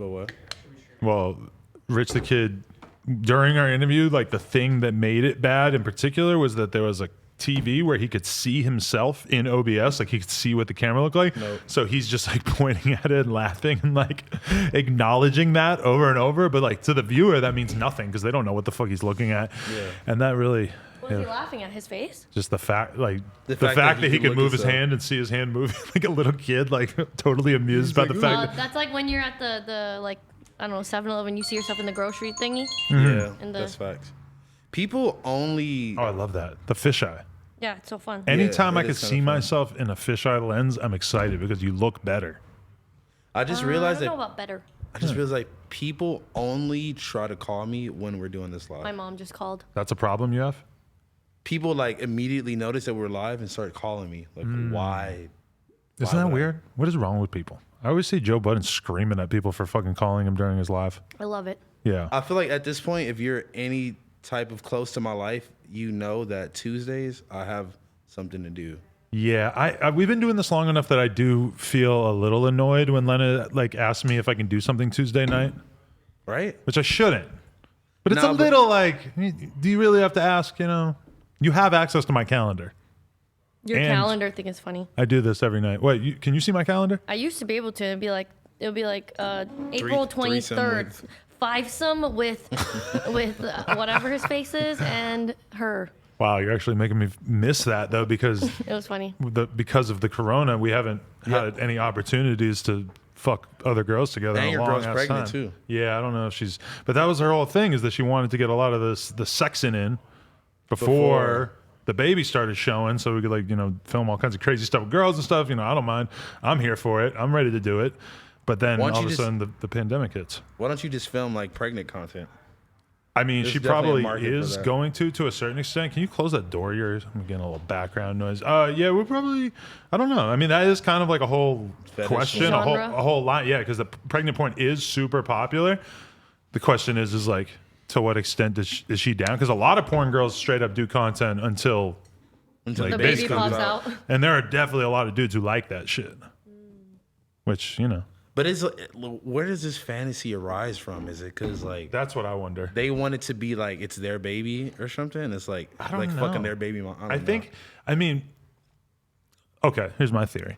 But what? Well, Rich the Kid, during our interview, like the thing that made it bad in particular was that there was a TV where he could see himself in OBS, like he could see what the camera looked like. Nope. So he's just like pointing at it and laughing and like acknowledging that over and over. But like to the viewer, that means nothing because they don't know what the fuck he's looking at. Yeah. And that really, Was he laughing at his face? just the fact, like the fact fact that he could could look move his himself. hand and see his hand moving like a little kid, like totally amused by the fact that. That's like when you're at the like, I don't know, 7-Eleven, you see yourself in the grocery thingy. Yeah, And the- that's facts. People only. Oh, I love that. The fisheye. Yeah, it's so fun. Anytime I it could is kinda see fun. myself in a fisheye lens, I'm excited because you look better. I just I realized don't know that. about better. I just realized like people only try to call me when we're doing this live. My mom just called. That's a problem you have? People like immediately notice that we're live and start calling me. Like, why? Isn't Why that would I? weird? What is wrong with people? I always see Joe Budden screaming at people for fucking calling him during his live. I love it. Yeah. I feel like at this point, if you're any type of close to my life, you know that Tuesdays I have something to do. Yeah, I we've been doing this long enough that I do feel a little annoyed when Lena like asks me if I can do something Tuesday night, Right? which I shouldn't. But it's No, a but- little like, do you really have to ask, you know? You have access to my calendar. Your And- calendar thing is funny. I do this every night. Wait, can you see my calendar? I used to be able to. It'd be like April 23rd. Fivesome with whatever his face is and her. Wow, you're actually making me miss that though because It was funny. because of the corona, we haven't had any opportunities to fuck other girls together. And in a your long girl's ass pregnant, time. too. Yeah, I don't know if she's, but that was her whole thing is that she wanted to get a lot of the sexing in before the baby started showing, so we could like film all kinds of crazy stuff with girls and stuff. I don't mind. I'm here for it. I'm ready to do it. But then Why all don't of a you sudden the pandemic hits. Why don't you just film like pregnant content? I mean, There's she definitely a probably market for is that. going to a certain extent. Can you close that door? I'm getting a little background noise. Yeah, we're probably, I don't know. I mean, that is kind of like a whole Fetish. question, Genre? a whole lot. Yeah, because the pregnant porn is super popular. The question is like, to what extent is she down? Because a lot of porn girls straight up do content until Until Like, The baby baby comes pops out. and there are definitely a lot of dudes who like that shit. Which, But where does this fantasy arise from? Is it because like that's what I wonder. they want it to be like it's their baby or something? It's like I don't like know. fucking their baby mom. I think, I mean, okay, here's my theory.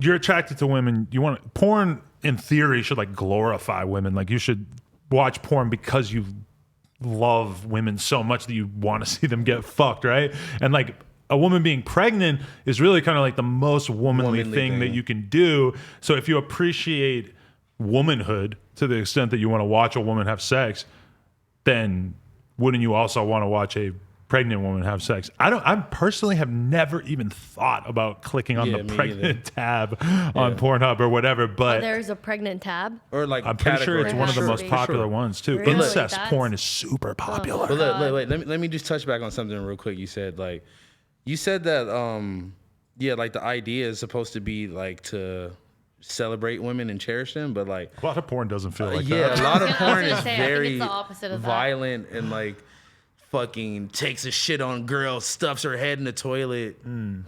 You're attracted to women. You want porn in theory should like glorify women. Like you should watch porn because you love women so much that you want to see them get fucked, right? And like a woman being pregnant is really kind of like the most womanly thing that you can do. So if you appreciate womanhood to the extent that you want to watch a woman have sex, then wouldn't you also want to watch a pregnant woman have sex? I personally have never even thought about clicking on Yeah, the me pregnant tab on Pornhub or whatever, but There's a pregnant tab. or like I'm pretty sure it's category. one of the Sure, most for popular sure. ones too. Really? Incest That's- porn is super popular. But look, wait, let me just touch back on something real quick. You said that yeah, like the idea is supposed to be like to celebrate women and cherish them, but like A lot of porn doesn't feel like yeah, that. a lot of I was porn gonna is say, I think very it's the opposite of that. violent and like fucking takes a shit on girl, stuffs her head in the toilet,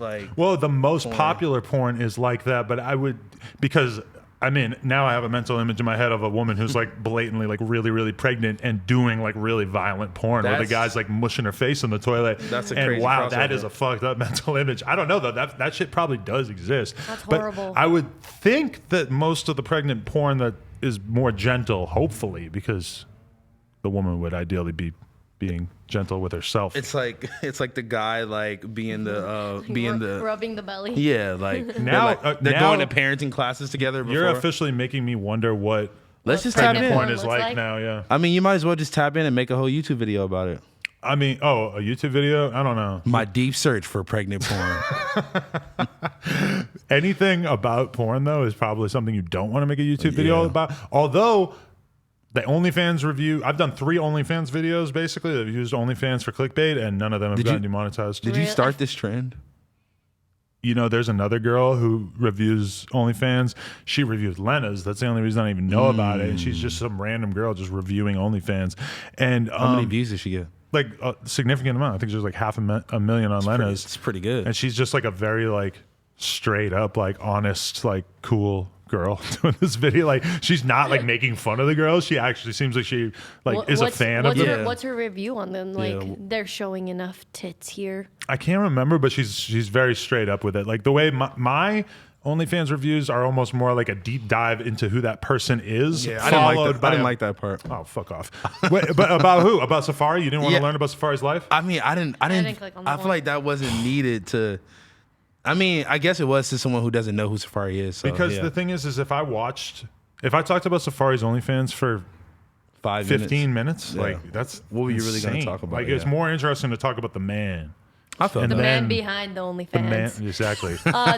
like Well, the most popular porn is like that, but I would, because I mean, now I have a mental image in my head of a woman who's like blatantly like really, really pregnant and doing like really violent porn where the That's- guy's like mushing her face in the toilet. That's a and crazy wow, that crossover. is a fucked up mental image. I don't know though. That shit probably does exist. That's But horrible. I would think that most of the pregnant porn that is more gentle, hopefully, because the woman would ideally be being gentle with herself. it's like the guy like being the rubbing the belly. yeah, like Now- they're now- going to parenting classes together before. You're officially making me wonder what Let's just tap pregnant in. porn porn is looks like like? now. Yeah. I mean, you might as well just tap in and make a whole YouTube video about it. I mean, a YouTube video? I don't know. My deep search for pregnant porn. Anything about porn, though, is probably something you don't want to make a YouTube video about. Although, the OnlyFans review, I've done 3 OnlyFans videos, basically, that have used OnlyFans for clickbait, and none of them have Did gotten you- demonetized. Did you Really? start this trend? There's another girl who reviews OnlyFans. She reviews Lena's. That's the only reason I even know about it. And she's just some random girl just reviewing OnlyFans. And How many views did she get? like a significant amount. I think there's like half a million on Lena's. It's pretty good. And she's just like a very like straight up, like honest, like cool girl doing this video. Like she's not like making fun of the girls. She actually seems like she like is a fan of them. What's her review on them? Like they're showing enough tits here. I can't remember, but she's very straight up with it. Like the way my OnlyFans reviews are almost more like a deep dive into who that person is. Yeah, I didn't like that part. Oh, fuck off. Wait, but about who? About Safari? You didn't want to Yeah. learn about Safari's life? I mean, I didn't click on I that feel one. like that wasn't needed to. I mean, I guess it was to someone who doesn't know who Safari is. So, Because yeah. the thing is if I talked about Safari's OnlyFans for 5 15 minutes, Yeah. like that's What were you really gonna insane. talk about? Like Yeah. it's more interesting to talk about the man. I felt And The that. man then- behind the OnlyFans. The man, exactly.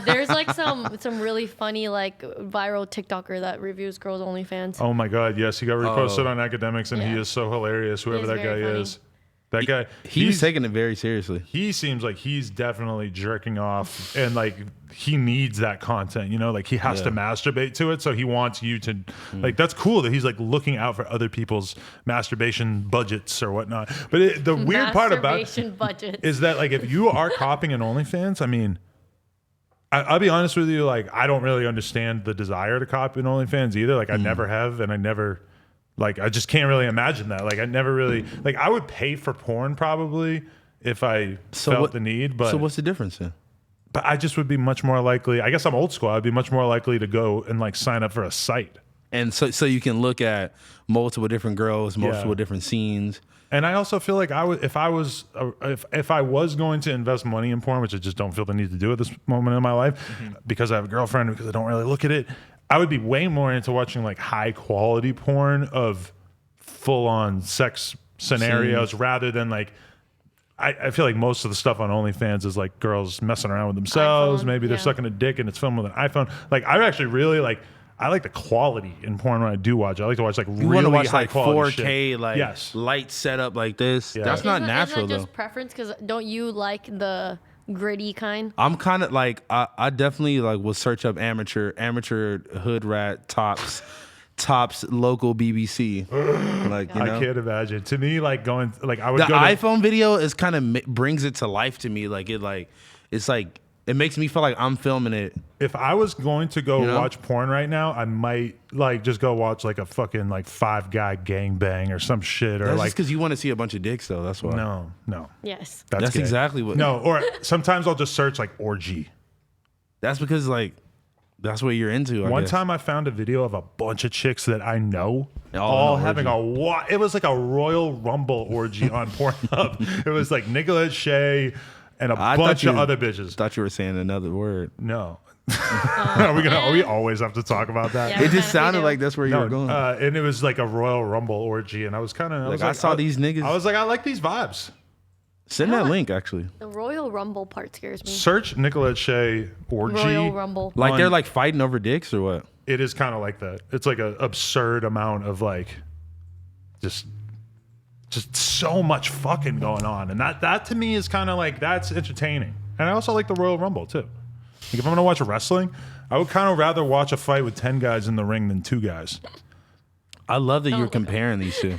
There's like some really funny like viral TikToker that reviews girls' OnlyFans. Oh my God, yes, he got reposted Oh. on Academics, and he Yeah. is so hilarious. Whoever is that guy very funny. is, that guy, He was taking it very seriously. he seems like he's definitely jerking off, and like he needs that content. You know, like he has to masturbate to it, so he wants you to like. That's cool that he's like looking out for other people's masturbation budgets or whatnot. But the weird part about Masturbation budget. is that like if you are copying an OnlyFans, I mean, I'll be honest with you, like I don't really understand the desire to copy an OnlyFans either. Like I never have, and I never, like I just can't really imagine that. Like I never really, like I would pay for porn probably if I felt the need, but So what's the difference then? but I just would be much more likely. I guess I'm old school. I'd be much more likely to go and like sign up for a site. And so you can look at multiple different girls, multiple Yeah. different scenes. And I also feel like I would, if I was going to invest money in porn, which I just don't feel the need to do at this moment in my life, because I have a girlfriend, because I don't really look at it, I would be way more into watching like high quality porn of full on sex scenarios rather than like. I feel like most of the stuff on OnlyFans is like girls messing around with themselves. iPhone, Maybe they're yeah. sucking a dick and it's filmed with an iPhone. Like I actually really like. I like the quality in porn when I do watch. I like to watch like You want to really watch high like quality 4K, shit. like Yes. light setup like this. Yeah. That's not Isn't natural that though. just preference? Because don't you like the gritty kind? I'm kind of like I definitely like will search up amateur hood rat tops local BBC. Like you know, I can't imagine. To me, like going, like I would the go to, iPhone video is kind of brings it to life to me. Like it's like it makes me feel like I'm filming it. if I was going to go You know? watch porn right now, I might like just go watch like a fucking like 5 guy gangbang or some shit or That's like just because you want to see a bunch of dicks though. That's why. no. Yes. That's gay. exactly what. No, or sometimes I'll just search like orgy. That's because like that's what you're into. I One guess. time I found a video of a bunch of chicks that I know All all in an having it was like a Royal Rumble orgy on Pornhub. It was like Nicolette Shea and a I bunch thought of you- other bitches. Thought you were saying another word. No. We always have to talk about that? Yeah. It Kinda just sounded video. like that's where you were going. And it was like a Royal Rumble orgy, and I was kind of Like, I saw these niggas- I was like, I like these vibes. Send that link actually. The Royal Rumble part scares me. Search Nicolette Shea orgy. Royal Rumble. Like On- they're like fighting over dicks or what? It is kind of like that. It's like an absurd amount of like, just so much fucking going on, and that to me is kind of like that's entertaining. And I also like the Royal Rumble too. Like if I'm gonna watch wrestling, I would kind of rather watch a fight with 10 guys in the ring than 2 guys. I love that you're look up. comparing these two.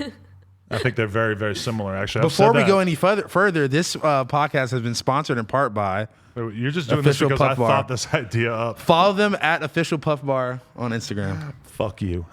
I think they're very, very similar. Actually, I've Before said we that. go any further, this podcast has been sponsored in part by You're just doing Official this because I Puff Bar. thought this idea up. follow them at Official Puff Bar on Instagram. Fuck you.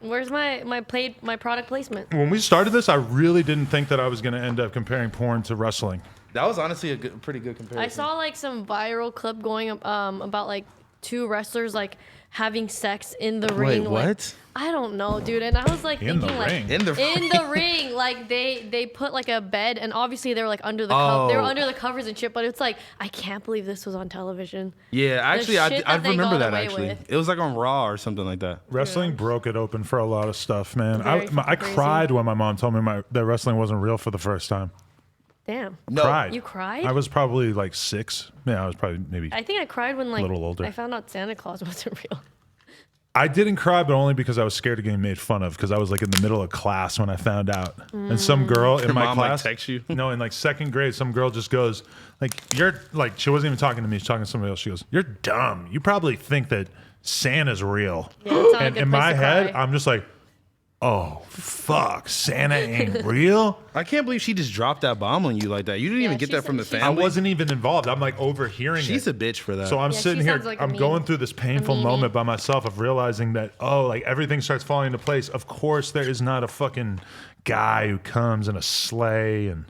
Where's my product placement? When we started this, I really didn't think that I was going to end up comparing porn to wrestling. That was honestly a pretty good comparison. I saw like some viral clip going about like 2 wrestlers like having sex in the ring. Like, what? I don't know, dude. And I was like In the thinking like ring? In the in the ring, like they put like a bed, and obviously they were like under the they were Oh. under the covers and shit. But it's like I can't believe this was on television. Yeah, actually, shit I that they remember got that away actually. with. It was like on Raw or something like that. Wrestling broke it open for a lot of stuff, man. Very I fucking crazy. cried when my mom told me that wrestling wasn't real for the first time. Damn. No, Cried. You cried? I was probably like 6. Yeah, I was probably maybe. I think I cried when like little older. I found out Santa Claus wasn't real. I didn't cry, but only because I was scared of getting made fun of because I was like in the middle of class when I found out. And some girl in Your my mom, like, class, text you? No, in like 2nd grade, some girl just goes, like, you're like, she wasn't even talking to me. She's talking to somebody else. She goes, you're dumb. You probably think that Santa's real. Yeah, it's not a And good in place my to head, cry. I'm just like, oh, fuck, Santa ain't real? I can't believe she just dropped that bomb on you like that. You didn't even get that from the she- I family. wasn't even involved. I'm like overhearing She's it. a bitch for that. So I'm Yeah, sitting she here, sounds like a I'm meme. going through this painful meme. moment by myself of realizing that, oh, like everything starts falling into place. Of course, there is not a fucking guy who comes in a sleigh and.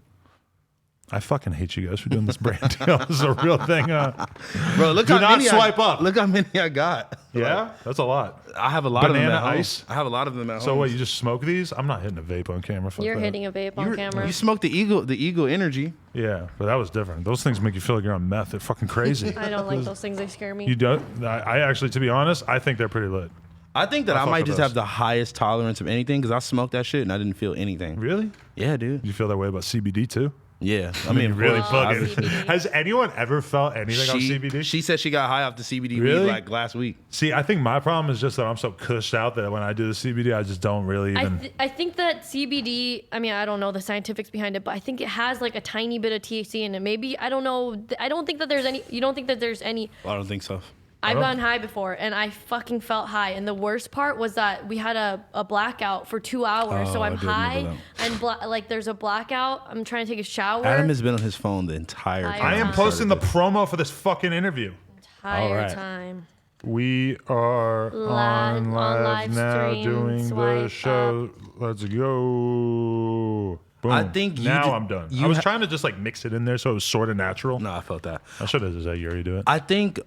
I fucking hate you guys for doing this brand deal. This is a real thing. Bro, look Do how not many swipe up. Look how many I got. Yeah, that's a lot. I have a lot of them Banana at home. ice? I have a lot of them at home. So what? You just smoke these? I'm not hitting a vape on camera. Fuck You're that. hitting a vape on camera. You smoked the Eagle Energy. Yeah, but that was different. Those things make you feel like you're on meth. They're fucking crazy. I don't like those things. They scare me. You don't? I actually, to be honest, I think they're pretty lit. I think that I I fuck might with just those. have the highest tolerance of anything because I smoked that shit and I didn't feel anything. Really? Yeah, dude. You feel that way about CBD too? Yeah. I mean, Really Oh, fucking. CBD. Has anyone ever felt anything on CBD? She said she got high off the CBD Really? weed like last week. See, I think my problem is just that I'm so cushed out that when I do the CBD, I just don't really even. I think that CBD, I mean, I don't know the scientifics behind it, but I think it has like a tiny bit of THC in it. Maybe, I don't know. I don't think that there's any, you don't think that there's any. I don't think so. I've gotten high before and I fucking felt high. And the worst part was that we had a blackout for 2 hours. Oh, so I I'm do remember high and like there's a blackout. I'm trying to take a shower. Adam has been on his phone the entire time. I am time. posting the promo for this fucking interview. entire Alright. time. We are on live now stream, doing the swipe show. Let's go. Boom. I think you now did- I'm done. you I was ha- trying to just like mix it in there so it was sort of natural. No, I felt that. I should have just let Yuri do it. I think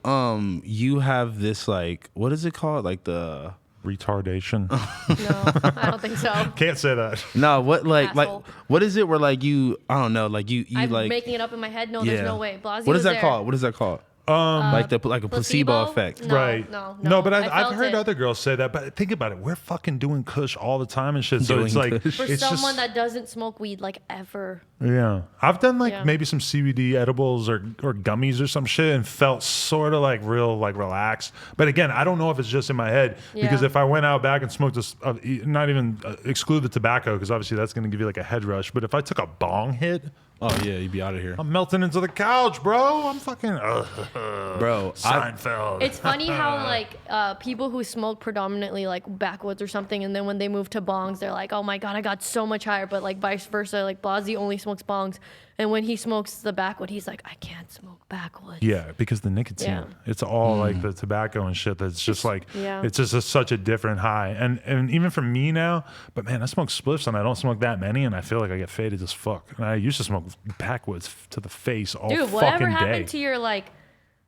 you have this like what is it called? Like the Retardation. No, I don't think so. Can't say that. no, what like Asshole. what is it where like you I don't know, like you I'm like making it up in my head. No, yeah. there's no way. Blasio What is was that there. called? What is that called? Like a placebo effect. No, Right. No, but I've felt heard it. other girls say that. But think about it. We're fucking doing kush all the time and shit. So Doing it's like, kush. For it's someone just, that doesn't smoke weed like ever. yeah. I've done like Yeah. maybe some CBD edibles or gummies or some shit and felt sort of like real like relaxed. But again, I don't know if it's just in my head because Yeah. if I went out back and smoked this, not even exclude the tobacco because obviously that's going to give you like a head rush. But if I took a bong hit, Oh yeah, you'd be out of here. I'm melting into the couch, bro. I'm fucking Bro, Seinfeld. It's funny how like people who smoke predominantly like backwoods or something, and then when they move to bongs, they're like, "Oh my god, I got so much higher." But like vice versa, like Blasey only smokes bongs, and when he smokes the backwood, he's like, "I can't smoke backwoods." Yeah, because the nicotine, Yeah. it's all like the tobacco and shit. That's just like, Yeah. it's just such a different high. And even for me now, but man, I smoke spliffs and I don't smoke that many, and I feel like I get faded as fuck. And I used to smoke backwoods to the face all Dude, whatever fucking happened day. to your like,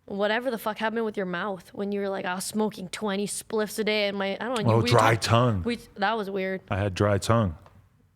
whatever the fuck happened with your mouth when you were like, I was smoking 20 spliffs a day, and my I don't know. Oh, we dry talked- tongue. That was weird. I had dry tongue.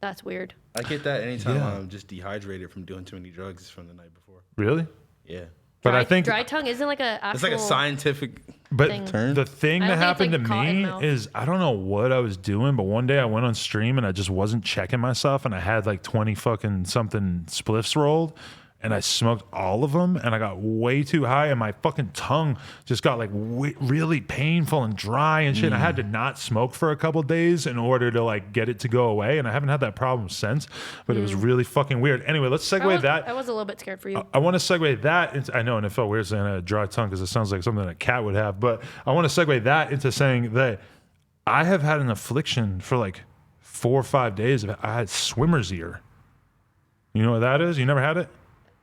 That's weird. I get that anytime Yeah. I'm just dehydrated from doing too many drugs from the night before. Really? Yeah. But dry, I think, dry tongue isn't like a actual. It's like a scientific but thing. Turn? the thing I that don't happened think to it's like me cotton mouth. is I don't know what I was doing, but one day I went on stream and I just wasn't checking myself, and I had like 20 fucking something spliffs rolled. And I smoked all of them, and I got way too high, and my fucking tongue just got like really painful and dry and shit. And I had to not smoke for a couple days in order to like get it to go away, and I haven't had that problem since. But it was really fucking weird. Anyway, let's segue that. I was a little bit scared for you. I want to segue that into, I know, and it felt weird saying a dry tongue because it sounds like something a cat would have, but I want to segue that into saying that I have had an affliction for like 4 or 5 days. I had swimmer's ear. You know what that is? You never had it?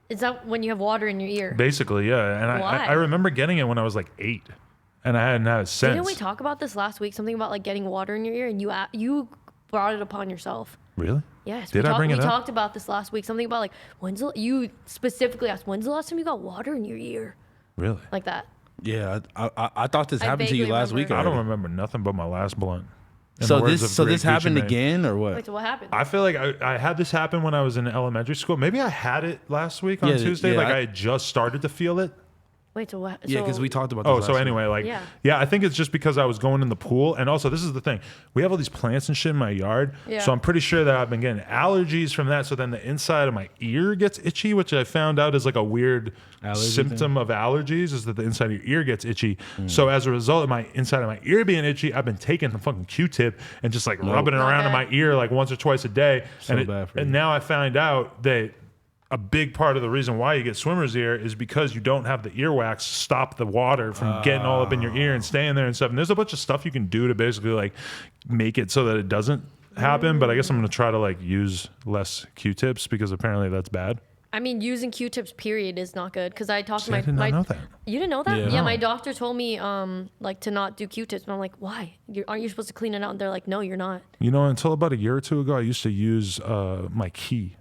Is that when you have water in your ear? Basically, yeah. And Why? I remember getting it when I was like 8, and I hadn't had it since. Didn't we talk about this last week? Something about like getting water in your ear, and you brought it upon yourself. Really? Yes. Did I bring it we up? talked about this last week. Something about like you specifically asked, when's the last time you got water in your ear? Really? Like that. Yeah, I thought this I happened to you vaguely last week. remember. I don't already. remember nothing but my last blunt. In So the words this of Great Gucci happened Mane. again or what? Wait, so what happened? I feel like I had this happen when I was in elementary school. Maybe I had it last week on Yeah, Tuesday. yeah, like I- I had just started to feel it. Wait, so what? Yeah, because so- we talked about this. Oh, last so week. anyway, like, Yeah. yeah, I think it's just because I was going in the pool. And also, this is the thing. We have all these plants and shit in my yard. Yeah. So I'm pretty sure that I've been getting allergies from that. So then the inside of my ear gets itchy, which I found out is like a weird Allergy symptom of allergies, is that the inside of your ear gets itchy. So as a result of my inside of my ear being itchy, I've been taking the fucking Q-tip and just like rubbing it Not around in bad. my ear like once or twice a day. So and bad for and you. now I find out that a big part of the reason why you get swimmer's ear is because you don't have the earwax stop the water from getting all up in your ear and staying there and stuff. And there's a bunch of stuff you can do to basically like make it so that it doesn't happen, but I guess I'm gonna try to like use less Q-tips because apparently that's bad. I mean, using Q-tips period is not good because I talked to I did not know that. You didn't know that? Yeah. Yeah, No. my doctor told me like to not do Q-tips, and I'm like, why? Aren't you supposed to clean it out? And they're like, no, you're not. You know, until about a year or two ago, I used to use my key.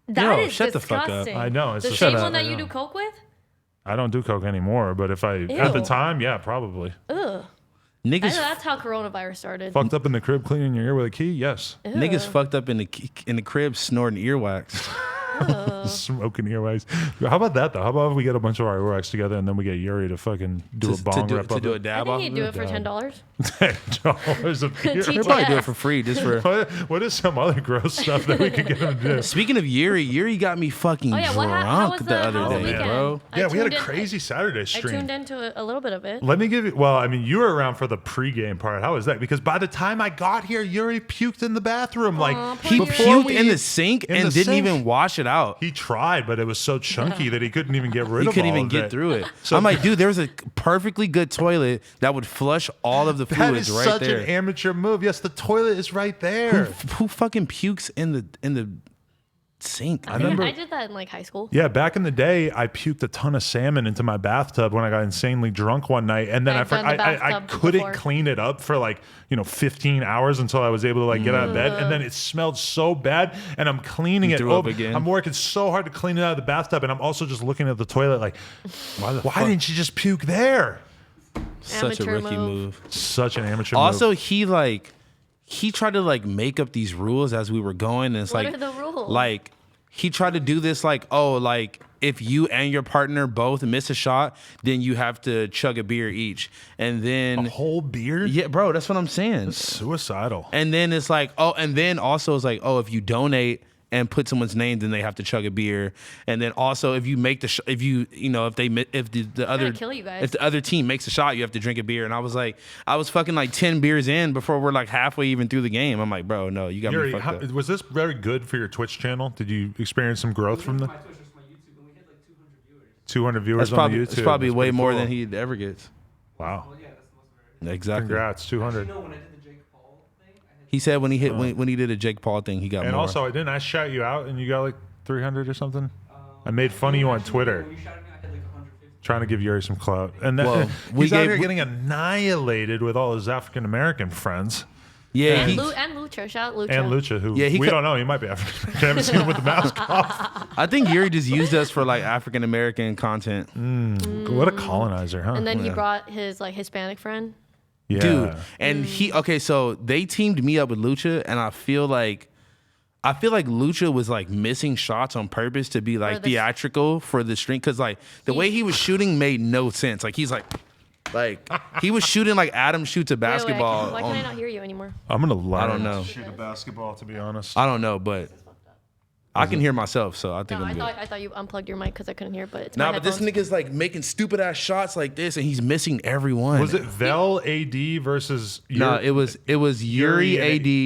That Yo, is shut the fuck up. disgusting. I know, it's the just- same Shut one up. that I you know. do coke with. I don't do coke anymore, but if I at the Ew. time, yeah, probably. Ugh. Niggas, That's how coronavirus started. Fucked up in the crib, cleaning your ear with a key. Yes, niggas fucked up in the crib snorting earwax. smoking earwax. How about that though? How about if we get a bunch of our earwax together and then we get Yuri to fucking do a bong rip to up do a it? dab I off. think of he'd do it. it for $10. $10 a beer. Teach He'll probably do Yeah. it for free just for. What is some other gross stuff that we could get him to do? Speaking of Yuri got me fucking Oh yeah, how was drunk the other how was the day, weekend? bro. I Yeah, we had a tuned in- crazy Saturday I stream. tuned into a little bit of it. Let me give you. Well, I mean, you were around for the pregame part. How was that? Because by the time I got here, Yuri puked in the bathroom. Like poor He Yuri. before puked we- in the sink in and the didn't sink. even wash it out. He tried, but it was so chunky that he couldn't even get rid He of couldn't all even of get it. through it. So- I'm like, dude, there was a perfectly good toilet that would flush all of the That fluids is right such there. an amateur move. Yes, the toilet is right who, there. who fucking pukes in the sink? I did that in like high school. Yeah, back in the day, I puked a ton of salmon into my bathtub when I got insanely drunk one night, and then I've done the I bathtub couldn't before. clean it up for like 15 hours until I was able to like get out of bed, and then it smelled so bad, and I'm cleaning it threw up over. again? I'm working so hard to clean it out of the bathtub, and I'm also just looking at the toilet like, why didn't you just puke there? Such a Amateur rookie move. Such an amateur Also, move. he tried to like make up these rules as we were going, and it's What like are the rules? like he tried to do this like, oh, like if you and your partner both miss a shot, then you have to chug a beer each, and then A whole beer? yeah, bro, that's what I'm saying. Suicidal. And then it's like, oh, and then also it's like, oh, if you donate and put someone's name, then they have to chug a beer. And then also, if you make the, if the other, kill you guys. if the other team makes a shot, you have to drink a beer. And I was like, I was fucking like 10 beers in before we're like halfway even through the game. I'm like, bro, no, you got Yuri, me fucked up. was this very good for your Twitch channel? Did you experience some growth from the My Twitch was my YouTube, and we hit like 200 viewers. 200 viewers That's on probably the it's YouTube? probably That's way pretty more cool. than he ever gets. Wow. Well, yeah, that's the most very. Exactly. Congrats, 200. You know, when I did the Jake Paul thing, I hit He said when he hit when he did a Jake Paul thing, he got And more. also, didn't I shout you out and you got like 300 or something? I made fun of you on Twitter, when you shouted me, I hit like 150. trying to give Yuri some clout. And then Well, we he's out gave- here getting annihilated with all his African American friends. yeah, And, he, and Lucha, shout out Lucha. And Lucha, who Yeah, he we could- don't know. He might be African American. I haven't seen him with the mask off. I think Yuri just used us for like African American content. What a colonizer, huh? And then he brought his like Hispanic friend. yeah. Dude, and so they teamed me up with Lucha, and I feel like Lucha was like missing shots on purpose to be like the- theatrical for the stream, because like the way he was shooting made no sense. Like he's like he was shooting like Adam shoots a Wait, basketball. why can I not hear you anymore? I'm going to learn I don't know. to shoot a basketball, to be honest. I don't know, but I can hear myself, so I think No, I'm good. I thought you unplugged your mic because I couldn't hear, but it's Nah, my but this headphones. nigga's like making stupid ass shots like this, and he's missing every one. Was it Vel AD versus No, it was Yuri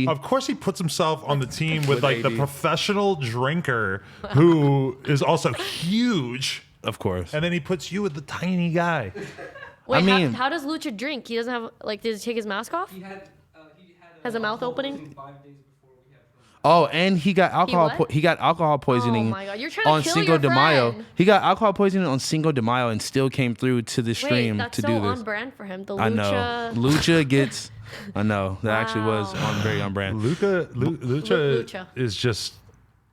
AD. Of course, he puts himself on the team with With like the AD. professional drinker who is also huge, Of course. and then he puts you with the tiny guy. Wait, I mean- how does Lucha drink? He doesn't have like. Does he take his mask off? He had Has a mouth alcohol opening? poisoning 5 days before we had filmed. Oh, and he got alcohol. what? He got alcohol poisoning. Oh my God, you're trying to on kill Cinco your de Mayo. friend. He got alcohol poisoning on Cinco de Mayo and still came through to the Wait, stream that's to so do this. on brand for him. The I Lucha. know. Lucha gets. I know that actually was Wow. very on brand. Lucha Lucha. is just.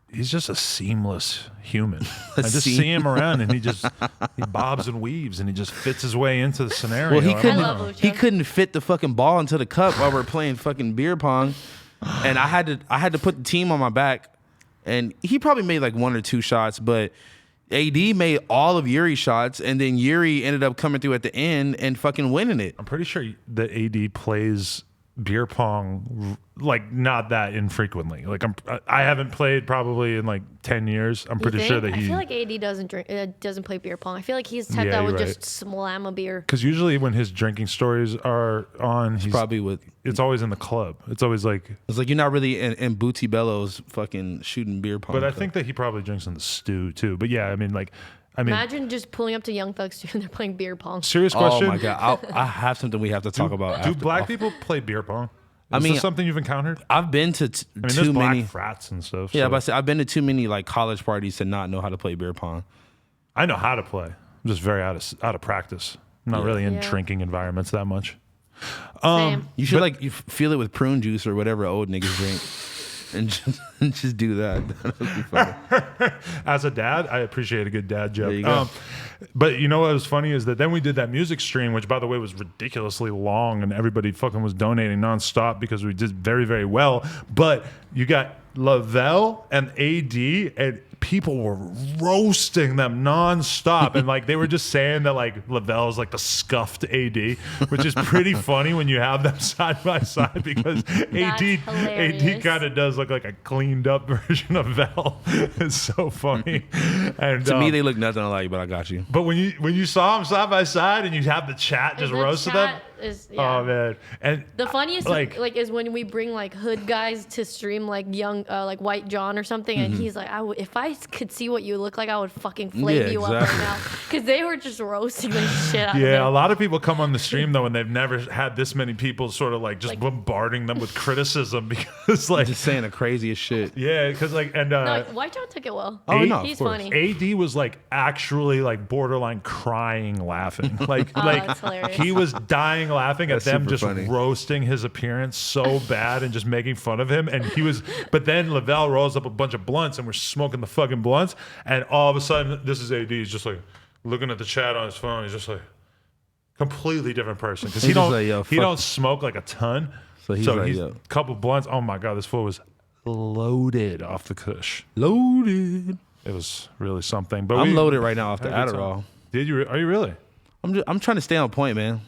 He's just a seamless human. I just seam- see him around, and he bobs and weaves, and he just fits his way into the scenario. Well, he I don't couldn't. love know. Lucha. He couldn't fit the fucking ball into the cup while we're playing fucking beer pong, and I had to put the team on my back, and he probably made like one or two shots, but AD made all of Yuri's shots, and then Yuri ended up coming through at the end and fucking winning it. I'm pretty sure that AD plays beer pong like not that infrequently. Like I haven't played probably in like 10 years. I'm You pretty think? sure that I he, feel like AD doesn't drink. Doesn't play beer pong. I feel like he's the type Yeah, that would you're just right. slam a beer. because usually when his drinking stories are on, he's Probably with. it's always in the club. It's always like, It's like you're not really in Bootsy Bellows fucking shooting beer pong. but I club. think that he probably drinks in the stew too. But yeah, I mean, Imagine just pulling up to Young Thugs and they're playing beer pong. serious Oh question. my god, I have something we have to talk about. Do after- black off- people play beer pong? Is mean, this something you've encountered? I've been to I mean, there's too black many. frats and stuff. Yeah, so- but I've been to too many like college parties to not know how to play beer pong. I know how to play. I'm just very out of practice. I'm not really in Yeah. drinking environments that much. Same. You should like you feel it with prune juice or whatever old niggas drink, and just do that. That would be funny. As a dad, I appreciate a good dad joke. There you go. But you know what was funny is that then we did that music stream, which by the way was ridiculously long, and everybody fucking was donating nonstop because we did very, very well. But you got Lavelle and AD, and people were roasting them nonstop, and like they were just saying that like Lavelle is like the scuffed AD, which is pretty funny when you have them side by side because AD hilarious. kind of does look like a cleaned up version of Vel. It's so funny. And To me, they look nothing alike, but I got you. but when you saw them side by side and you have the chat just The roasted chat them. is- yeah. Oh man! And The funniest like- like is when we bring like hood guys to stream like young like White John or something, and he's like, if I could see what you look like, I would fucking flame Yeah, you up right exactly. now, because they were just roasting the shit out of yeah, a him. lot of people come on the stream though, and they've never had this many people sort of like just Like- bombarding them with criticism because like Just saying the craziest shit. yeah, because like and No, White John took it well. Oh, no, of he's course. funny. AD was like actually like borderline crying laughing. Like that's hilarious. he was dying laughing at That's them super just funny. roasting his appearance so bad and just making fun of him. And he was but then Lavelle rolls up a bunch of blunts and we're smoking the fucking blunts, and all of a sudden this is AD. He's just like looking at the chat on his phone. He's just like completely different person. Because he He's just don't like, yo, he fuck. don't smoke like a ton. So he's like, yo. couple blunts. Oh my god, this fool was loaded off the kush. Loaded. It was really something. But I'm we- loaded right now off the had a good Adderall. time. Did you? Are you really? I'm trying to stay on point, man.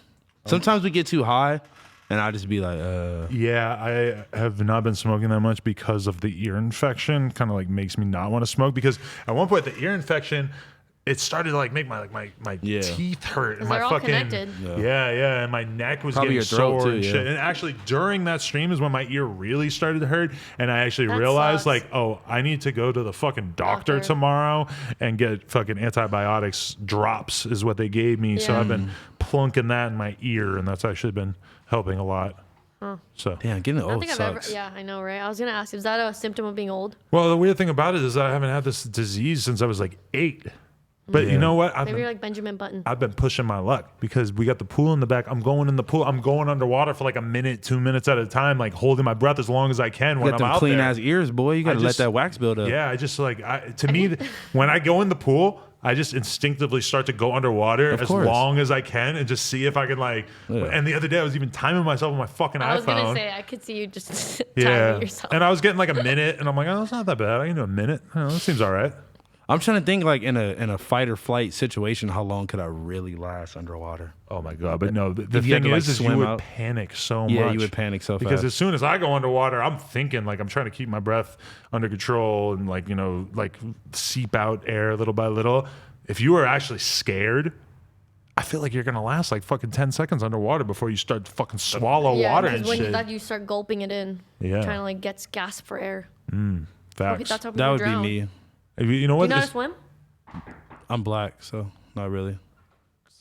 Sometimes we get too high, and I just be like, Yeah, I have not been smoking that much because of the ear infection. Kind of like makes me not want to smoke because at one point the ear infection, it started to like make my Yeah. teeth hurt and 'Cause my they're all fucking connected. yeah, and my neck was Probably getting your throat, sore too, and yeah. shit. And actually during that stream is when my ear really started to hurt, and I actually That realized sucks. like, oh, I need to go to the fucking doctor Doctor. tomorrow and get fucking antibiotics drops is what they gave me. So Yeah. I've been plunking that in my ear, and that's actually been helping a lot. So damn, getting I don't old think I've ever. sucks. Yeah, I know, right? I was gonna ask, is that a symptom of being old? well, the weird thing about it is I haven't had this disease since I was like 8. But Yeah. you know what? Maybe you're like Benjamin Button. I've been pushing my luck because we got the pool in the back. I'm going in the pool. I'm going underwater for like a minute, 2 minutes at a time, like holding my breath as long as I can You when got I'm them out clean there. ass ears, boy. You gotta let just- that wax build up. Yeah, I just like to me when I go in the pool, I just instinctively start to go underwater Of as course. long as I can and just see if I can like. Yeah. And the other day I was even timing myself on my fucking I was iPhone. gonna say I could see you just yeah, timing yourself. and I was getting like a minute, and I'm like, oh, it's not that bad. I can do a minute. Oh, that seems all right. I'm trying to think like in a fight or flight situation, how long could I really last underwater? Oh my god! But no, the If you had thing to, like, is you swim would out. panic so Yeah, much. you would panic so because fast. as soon as I go underwater, I'm thinking like I'm trying to keep my breath under control and like like seep out air little by little. If you are actually scared, I feel like you're gonna last like fucking 10 seconds underwater before you start to fucking swallow Yeah, water 'cause and when shit. that you start gulping it in, Yeah. trying to like get gasp for air. Facts. That's how people That would drown. be me. You know Do what? you know how to This- swim? I'm black, so not really.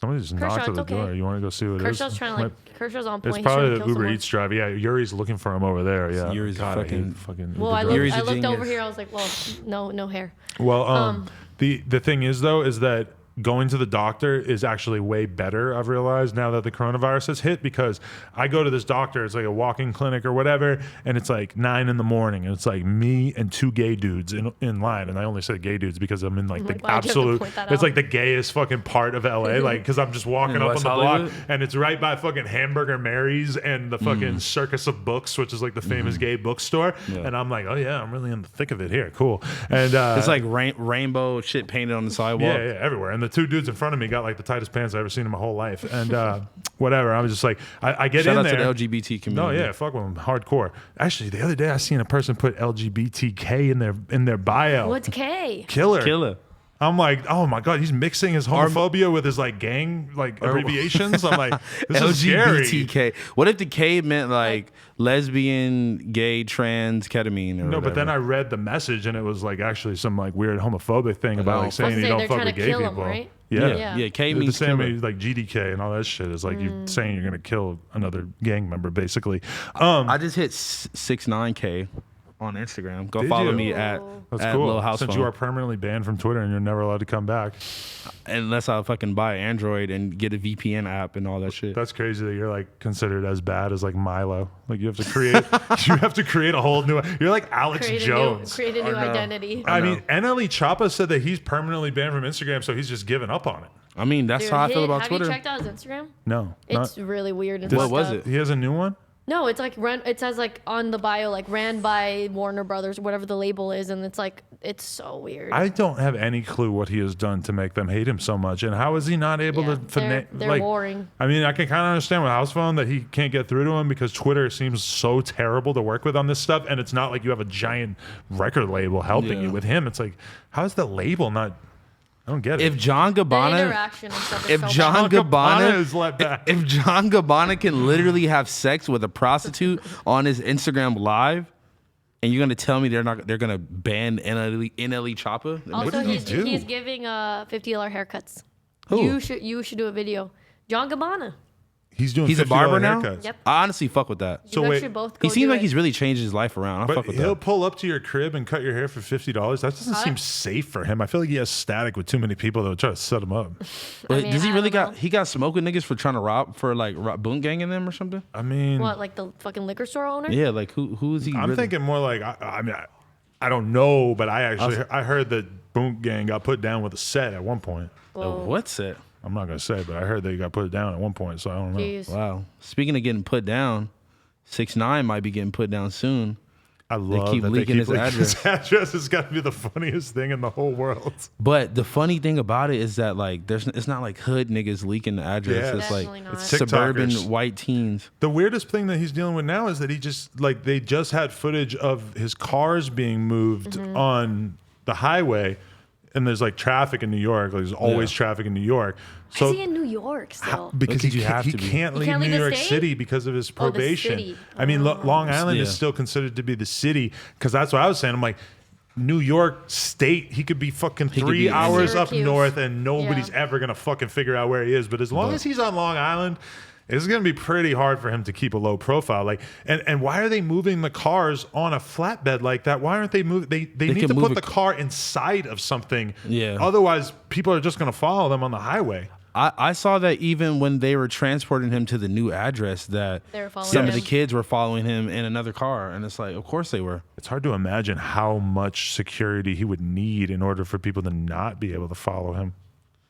Somebody just Kershaw, knocked at the it's okay. door. You want to go see what it is? Kershaw's trying to like Kershaw's on point. It's He's trying probably to the kill Uber someone. Eats driver. Yeah, Yuri's looking for him over there. Yeah, Yuri's God, I hate fucking- fucking Well, Uber I drivers. Yuri's a looked over genius. here. I was like, well, no hair. Well, the thing is though is that going to the doctor is actually way better. I've realized now that the coronavirus has hit because I go to this doctor. It's like a walk-in clinic or whatever, and it's like 9 a.m. and it's like me and 2 gay dudes in line. And I only say gay dudes because I'm in like the Like, why'd you have to absolute. point that It's out? like the gayest fucking part of LA. Like because I'm just walking In up West on the block, Hollywood? and it's right by fucking Hamburger Mary's and the fucking Circus of Books, which is like the famous gay bookstore. And I'm like, oh yeah, I'm really in the thick of it here. Cool. And It's like rainbow shit painted on the sidewalk. yeah, everywhere. And the 2 dudes in front of me got like the tightest pants I've ever seen in my whole life. And whatever. I was just like, I get Shout in out there. to the LGBT No, community. yeah, fuck with them, hardcore. Actually, the other day I seen a person put LGBTK in their bio. What's K? Killer. Killer. I'm like, oh my god, he's mixing his homophobia with his like gang like abbreviations. I'm like, this is scary. LGBTK. What if the K meant like lesbian, gay, trans, ketamine, or No, but then whatever? I read the message and it was like actually some like weird homophobic thing about Oh. like saying Supposed to you say don't they're fuck trying with to gay kill him, people. right? Yeah. Yeah, K The means same killer. way like GDK and all that shit is like you saying you're gonna kill another gang member, basically. I just hit 69K on Instagram. Go Did follow you? me at That's at cool. Lil House Since Phone. you are permanently banned from Twitter and you're never allowed to come back. Unless I fucking buy Android and get a VPN app and all that shit. That's crazy that you're like considered as bad as like Milo. Like you have to create a whole new. You're like Alex Create Jones. create a new identity. I mean, NLE Choppa said that he's permanently banned from Instagram, so he's just given up on it. I mean, that's Dude, how I feel about have Twitter. you checked out his Instagram? No, It's really weird and What fucked was up. it? he has a new one. No, it's like it says like on the bio like ran by Warner Brothers, whatever the label is, and it's like it's so weird. I don't have any clue what he has done to make them hate him so much, and how is he not able Yeah, to? they're like, warring. I mean, I can kind of understand with House Phone that he can't get through to him because Twitter seems so terrible to work with on this stuff, and it's not like you have a giant record label helping Yeah. you. With him, it's like, how is the label not? I don't get it. If John the Gabbana, interaction and stuff is if so John bad. Gabbana is let back. if John Gabbana can literally have sex with a prostitute on his Instagram live, and you're gonna tell me they're gonna ban NLE Choppa? Also, did he he's, do? he's giving $50 haircuts. Who? You should do a video. John Gabbana. He's doing. He's a $50 barber now? haircuts. Yep. I honestly fuck with that. You So guys wait, should both go He seems do like it. he's really changed his life around. I But fuck with he'll that. pull up to your crib and cut your hair for $50. That doesn't seem safe for him. I feel like he has static with too many people that would try to set him up. But mean, does he I really don't know. he got smoking niggas for trying to rob boom ganging them or something? I mean, What, like the fucking liquor store owner? Yeah, like who is he? I'm really? thinking more like I mean I don't know, but I heard that Boom Gang got put down with a set at one point. Whoa. What's it? I'm not gonna say, but I heard they got put down at one point, so I don't know. Jeez. Wow. Speaking of getting put down, 6ix9ine might be getting put down soon. I love keep that leaking they keep his leaking address. his address. It's got to be the funniest thing in the whole world. But the funny thing about it is that like it's not like hood niggas leaking the address. Yeah. It's like Definitely not. It's suburban TikTokers. white teens. The weirdest thing that he's dealing with now is that he just like they just had footage of his cars being moved on the highway, and there's like traffic in New York. Like, there's always traffic in New York. Why So is he in New York still? because Because you have he to be. can't He leave can't New leave the York state? City because of his Oh, the probation. city. I mean, Long Island is Yeah. still considered to be the city because that's what I was saying. I'm like, New York State, he could be fucking could 3 be in hours up Syracuse. north and nobody's Yeah. ever gonna fucking figure out where he is. But as long as he's on Long Island, it's gonna be pretty hard for him to keep a low profile. Like, and why are they moving the cars on a flatbed like that? Why aren't they moving? They need can to move put a the car inside of something. Yeah. Otherwise, people are just gonna follow them on the highway. I saw that even when they were transporting him to the new address, that They were following some of him. the kids were following him in another car, and it's like, of course they were. It's hard to imagine how much security he would need in order for people to not be able to follow him.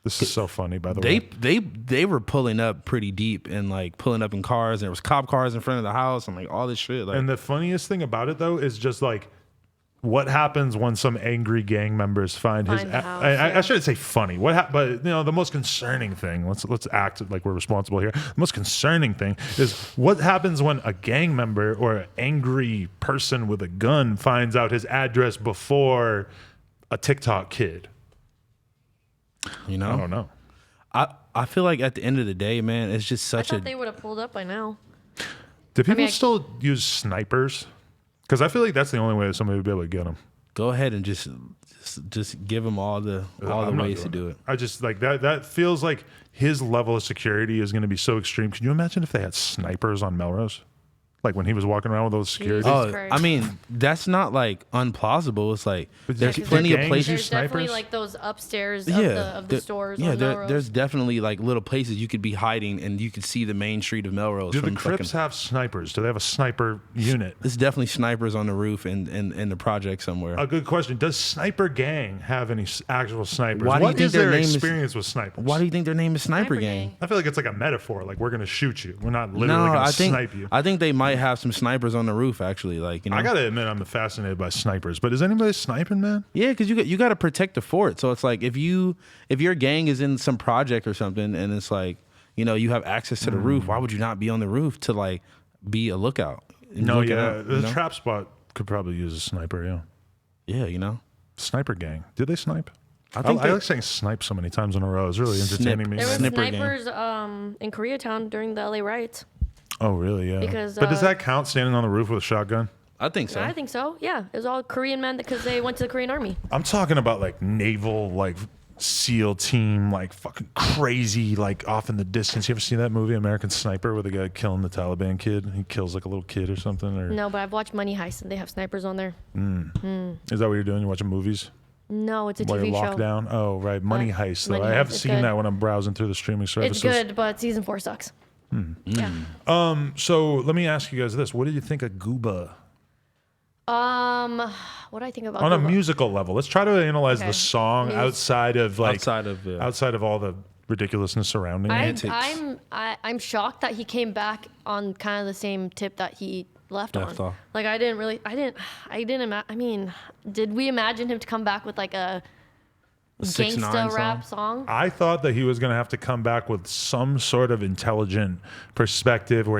This is so funny, by the way. They were pulling up pretty deep and like pulling up in cars, and there was cop cars in front of the house and like all this shit. Like, And the funniest thing about it, though, is just like what happens when some angry gang members find his. Find the house, I yeah. shouldn't say funny. But you know, the most concerning thing. Let's act like we're responsible here. The most concerning thing is what happens when a gang member or an angry person with a gun finds out his address before a TikTok kid. you know, I don't know. I feel like at the end of the day, man, it's just I such a. thought they would have pulled up by now. Do people mean, still use snipers? Because I feel like that's the only way that somebody would be able to get them. Go ahead and just give them all the I'm not ways to doing do it. I just like that. That feels like his level of security is going to be so extreme. Can you imagine if they had snipers on Melrose? Like when he was walking around with those security. Jesus. Oh, Christ. I mean, that's not like unplausible. It's like But there's yeah, 'cause plenty the of gangs places. use There's definitely snipers? like those upstairs Yeah, of the stores. Yeah, on Melrose. there's definitely like little places you could be hiding, and you could see the main street of Melrose. Do the from Crips have snipers? Do they have a sniper unit? There's definitely snipers on the roof in the project somewhere. A good question. Does Sniper Gang have any actual snipers? Why do you What think is their their name is- experience with snipers? Why do you think their name is Sniper, Sniper Gang? Gang. I feel like it's like a metaphor. Like we're gonna shoot you. We're not literally No, gonna I think snipe you. I think they might have some snipers on the roof. Actually, like you know, I gotta admit, I'm fascinated by snipers. But is anybody sniping, man? yeah, because you got to protect the fort. So it's like if your gang is in some project or something, and it's like you know you have access to the roof, why would you not be on the roof to like be a lookout? and No, look yeah, out, you the know? trap spot could probably use a sniper. Yeah, Yeah, you know. Sniper Gang. Did they snipe? I think I they- like saying snipe so many times in a row. It's really entertaining Snip. me. There was Snipper Gang. snipers in Koreatown during the LA riots. Oh, really? Yeah. Because, but does uh, that count standing on the roof with a shotgun? I think so. I think so. Yeah, it was all Korean men because they went to the Korean army. I'm talking about like naval, like SEAL team, like fucking crazy, like off in the distance. You ever seen that movie American Sniper with the guy killing the Taliban kid? He kills like a little kid or something. Or No, but I've watched Money Heist and they have snipers on there. is that what you're doing? You're watching movies No, it's a while TV you're show. locked down? Oh, right, Money Heist. Though Money I Heist haven't is seen good. that when I'm browsing through the streaming services. It's good, but season 4 sucks. Yeah. So let me ask you guys this: what did you think of Gooba? What do I think about On a Gooba? musical level, let's try to analyze Okay. the song outside of like Outside of, yeah. outside of all the ridiculousness surrounding it. I'm shocked that he came back on kind of the same tip that he left on. off. Like I didn't I mean, did we imagine him to come back with like a 6ix9ine gangsta song? rap song? I thought that he was going to have to come back with some sort of intelligent perspective where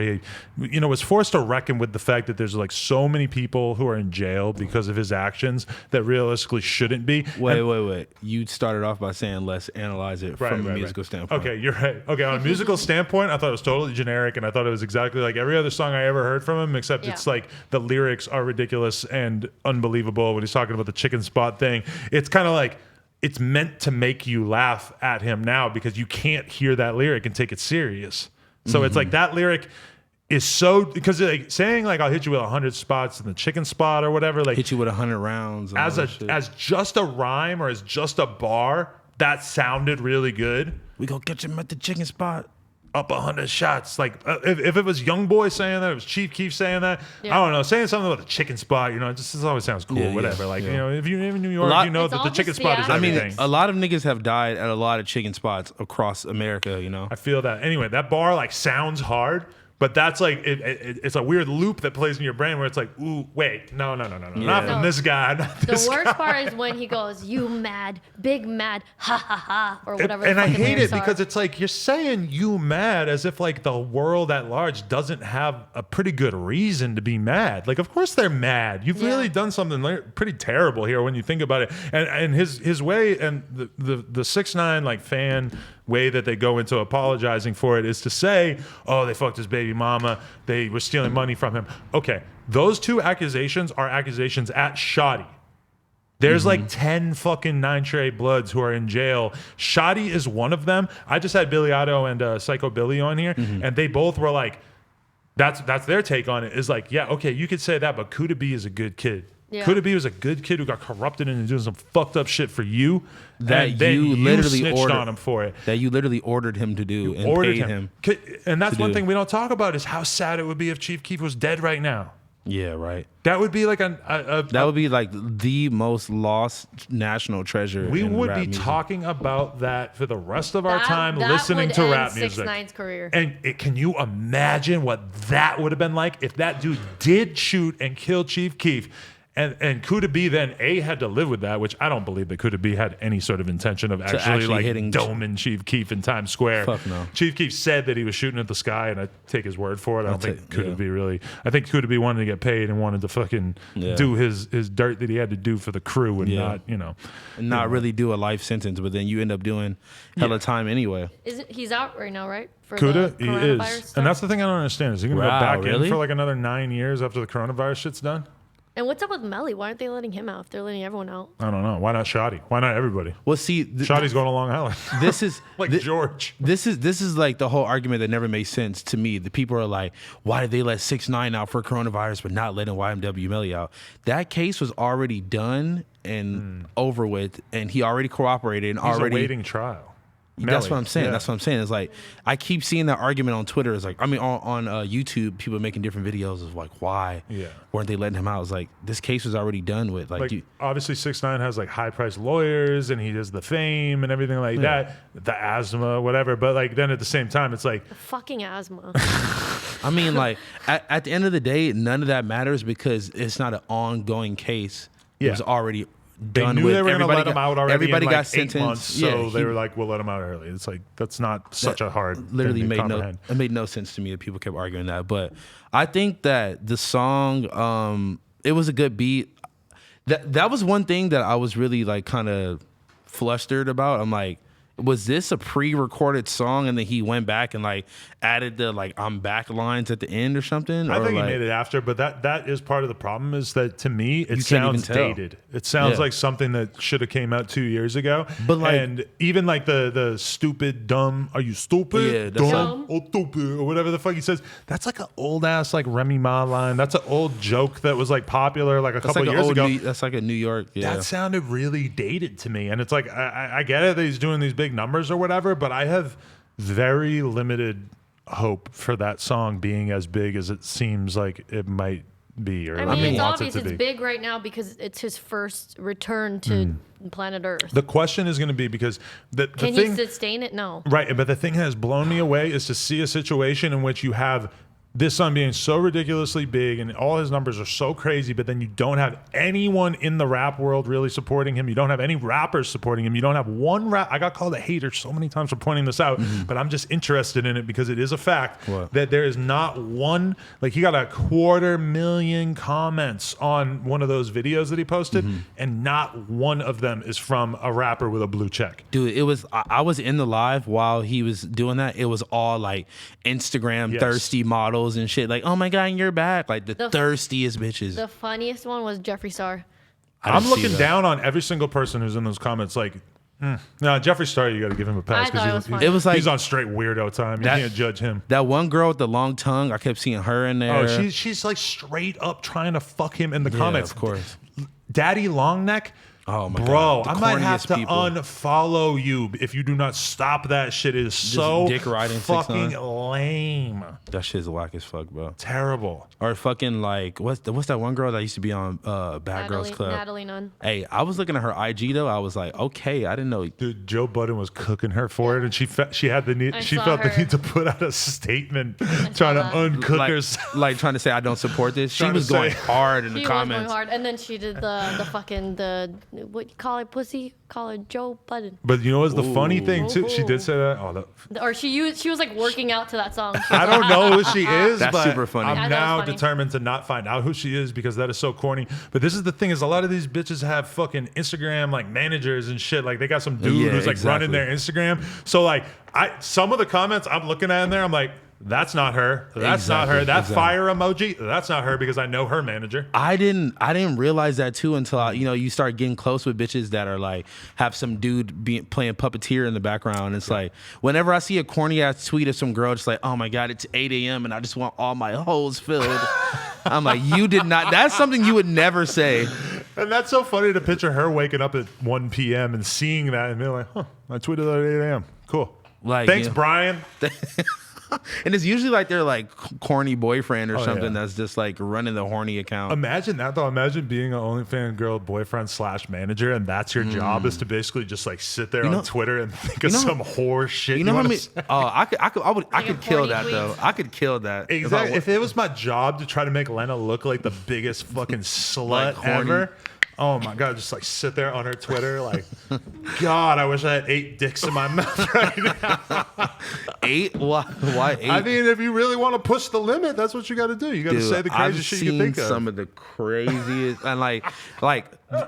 he, was forced to reckon with the fact that there's like so many people who are in jail because of his actions that realistically shouldn't be. Wait. You started off by saying let's analyze it from a musical standpoint. Okay, you're right. Okay, on a musical standpoint, I thought it was totally generic, and I thought it was exactly like every other song I ever heard from him, except Yeah. it's like the lyrics are ridiculous and unbelievable. When he's talking about the chicken spot thing, it's kind of like it's meant to make you laugh at him now because you can't hear that lyric and take it serious. So it's like that lyric is so because like saying like I'll hit you with 100 spots in the chicken spot or whatever, like Hit you with 100 rounds. and all that shit. as just a rhyme or as just a bar, that sounded really good. We go get him at the chicken spot. Up 100 shots. Like if it was Young Boy saying that, it was Chief Keef saying that. Yeah. I don't know, saying something about the chicken spot. This always sounds cool. Yeah, whatever. yeah, Like yeah. if you're in New York, lot- you know It's that all the chicken just spot is the I mean, everything. a lot of niggas have died at a lot of chicken spots across America, I feel that. Anyway, that bar like sounds hard, but that's like it's a weird loop that plays in your brain where it's like, ooh, wait, no, not from No. this guy. Not this The worst guy. part is when he goes, "You mad, big mad, ha ha ha," or whatever. And the I fucking hate it lyrics are. because it's like you're saying you mad as if like the world at large doesn't have a pretty good reason to be mad. Like, of course they're mad. You've Yeah. really done something pretty terrible here when you think about it. And his way and the 6ix9ine like fan way that they go into apologizing for it is to say, oh, they fucked his baby mama. They were stealing money from him. Okay, those two accusations are accusations at Shoddy. There's like 10 fucking 9 Trey Bloods who are in jail. Shoddy is one of them. I just had Billy Otto and Psycho Billy on here, and they both were like, that's their take on it. Is like, yeah, okay, you could say that, but Kuda B is a good kid. Yeah. Kuda B was a good kid who got corrupted into doing some fucked up shit for you. That and then you literally snitched ordered on him for it. That you literally ordered him to do and Ordered paid him. him. And that's to one do. thing we don't talk about is how sad it would be if Chief Keef was dead right now. Yeah, right. That would be like That would be like the most lost national treasure. we in would rap be music. talking about that for the rest of our That- time that listening would to end rap music. 6ix9ine's career. And can you imagine what that would have been like if that dude did shoot and kill Chief Keef? And Kuda B then had to live with that, which I don't believe that Kuda B had any sort of intention of actually like hitting doming Chief Keef in Times Square. Fuck no. Chief Keef said that he was shooting at the sky, and I take his word for it. I don't think Kuda yeah. B really. I think Kuda B wanted to get paid and wanted to fucking Yeah. do his dirt that he had to do for the crew, and Yeah. not and not really do a life sentence, but then you end up doing hella time anyway. He's out right now, right? For Kuda, the he coronavirus is, stuff? and that's the thing I don't understand. Is he going to Wow, go back in really? for like another 9 years after the coronavirus shit's done? And what's up with Melly? Why aren't they letting him out if they're letting everyone out? I don't know. Why not Shoddy? Why not everybody? Well, see, Shoddy's going to Long Island. this is like thi- George. This is like the whole argument that never made sense to me. The people are like, why did they let 6ix9ine out for coronavirus but not letting YMW Melly out? That case was already done and over with, and he already cooperated and He's already awaiting trial. That's Melly. what I'm saying. Yeah. That's what I'm saying. It's like I keep seeing that argument on Twitter. It's like on YouTube, people making different videos of like why weren't they letting him out? It's like this case was already done with. Like, Like obviously 6ix9ine has like high priced lawyers and he does the fame and everything like that, the asthma, whatever. But like then at the same time, it's like Fucking asthma. I mean, like at the end of the day, none of that matters because it's not an ongoing case. It Yeah. was already they done knew with. they were going to Everybody let him got- out already. Everybody in got like 8 sentenced. months, so Yeah, they he were like, "We'll let him out early." It's like that's not such a hard. literally thing to made no comprehend. it made no sense to me that people kept arguing that. But I think that the song, it was a good beat. That was one thing that I was really like kind of flustered about. I'm like, Was this a pre-recorded song and then he went back and like added the like "I'm back" lines at the end or something? I Or, think like, he made it after, but that is part of the problem. Is that to me it can't even sounds tell. dated. It sounds Yeah. like something that should have came out 2 years ago. But, like- and even like the stupid dumb, are you stupid? Yeah, that's dumb, oh stupid, or whatever the fuck he says. That's like an old ass like Remy Ma line. That's an old joke that was like popular like a That's couple like an years old ago. that's like a New York. Yeah. That sounded really dated to me. And it's like, I get it that he's doing these big numbers or whatever, but I have very limited hope for that song being as big as it seems like it might be, or I like mean, it it's wants obvious it to it's be. big right now because it's his first return to planet Earth. The question is going to be because the Can thing, he sustain it? No. right? But the thing that has blown me away is to see a situation in which you have this song being so ridiculously big and all his numbers are so crazy, but then you don't have anyone in the rap world really supporting him. You don't have any rappers supporting him. You don't have one rap. I got called a hater so many times for pointing this out, but I'm just interested in it because it is a fact What? that there is not one, like he got 250,000 comments on one of those videos that he posted, and not one of them is from a rapper with a blue check. Dude, it was I was in the live while he was doing that. It was all like Instagram Yes. thirsty models and shit. Like, oh my god, you're back! Like the The- thirstiest bitches. The funniest one was Jeffree Star. I didn't I'm see looking that. down on every single person who's in those comments. Like, no, Jeffree Star, you got to give him a pass I thought it was he's, funny. It was like he's on straight weirdo time. You That- can't judge him. that one girl with the long tongue. I kept seeing her in there. Oh, she's like straight up trying to fuck him in the yeah, comments. of course. Daddy Longneck. Oh my Bro, god, the I might have corniest to people. unfollow you if you do not stop that shit. It is so dick riding fucking 6ix9ine. lame. That shit's whack as fuck, bro. Terrible. Or fucking like what's that one girl that used to be on Bad Girls Club? Natalie Nunn. Hey, I was looking at her IG though. I was like, okay, I didn't know. Dude, Joe Budden was cooking her for it, and she had the need. I She saw felt the her. need to put out a statement trying to that. uncook Like, herself. like trying to say I don't support this. She Trying to was going say- hard in She the was going comments. hard, and then she did the fucking the what you call it, pussy? Call it Joe Budden. But you know what's the funny thing too? She did say that. Oh, Or she was like working out to that song. I don't know who she is. That's but super funny. I I'm thought it was now funny. determined to not find out who she is because that is so corny. But this is the thing: is a lot of these bitches have fucking Instagram like managers and shit. Like they got some dude Yeah, who's like running exactly. their Instagram. So like some of the comments I'm looking at in there, I'm like, that's not her. That's not her. Exactly, That exactly. fire emoji. That's not her because I know her manager. I didn't realize that too until you start getting close with bitches that are like have some dude playing puppeteer in the background. It's like whenever I see a corny ass tweet of some girl just like, oh my god, it's 8 a.m. and I just want all my holes filled. I'm like, you did not. That's something you would never say. And that's so funny to picture her waking up at 1 p.m. and seeing that and being like, huh, I tweeted at 8 a.m. Cool. Like, Thanks, yeah. Brian. And it's usually like their like corny boyfriend or Oh, something yeah. that's just like running the horny account. Imagine that though. Imagine being an OnlyFans girl boyfriend / manager, and that's your job is to basically just like sit there know- on Twitter and think of know- some whore shit. you know how wanna many? say. Oh, I Like could a kill horny that tweet. though. I could kill that. Exactly. If If it was my job to try to make Lena look like the biggest fucking slut Like horny. ever. Oh my god! Just like sit there on her Twitter, like, God, I wish I had 8 dicks in my mouth right now. 8? Why 8? I mean, if you really want to push the limit, that's what you got to do. You got to Dude, say the I've craziest shit you seen can think of. some of the craziest, and like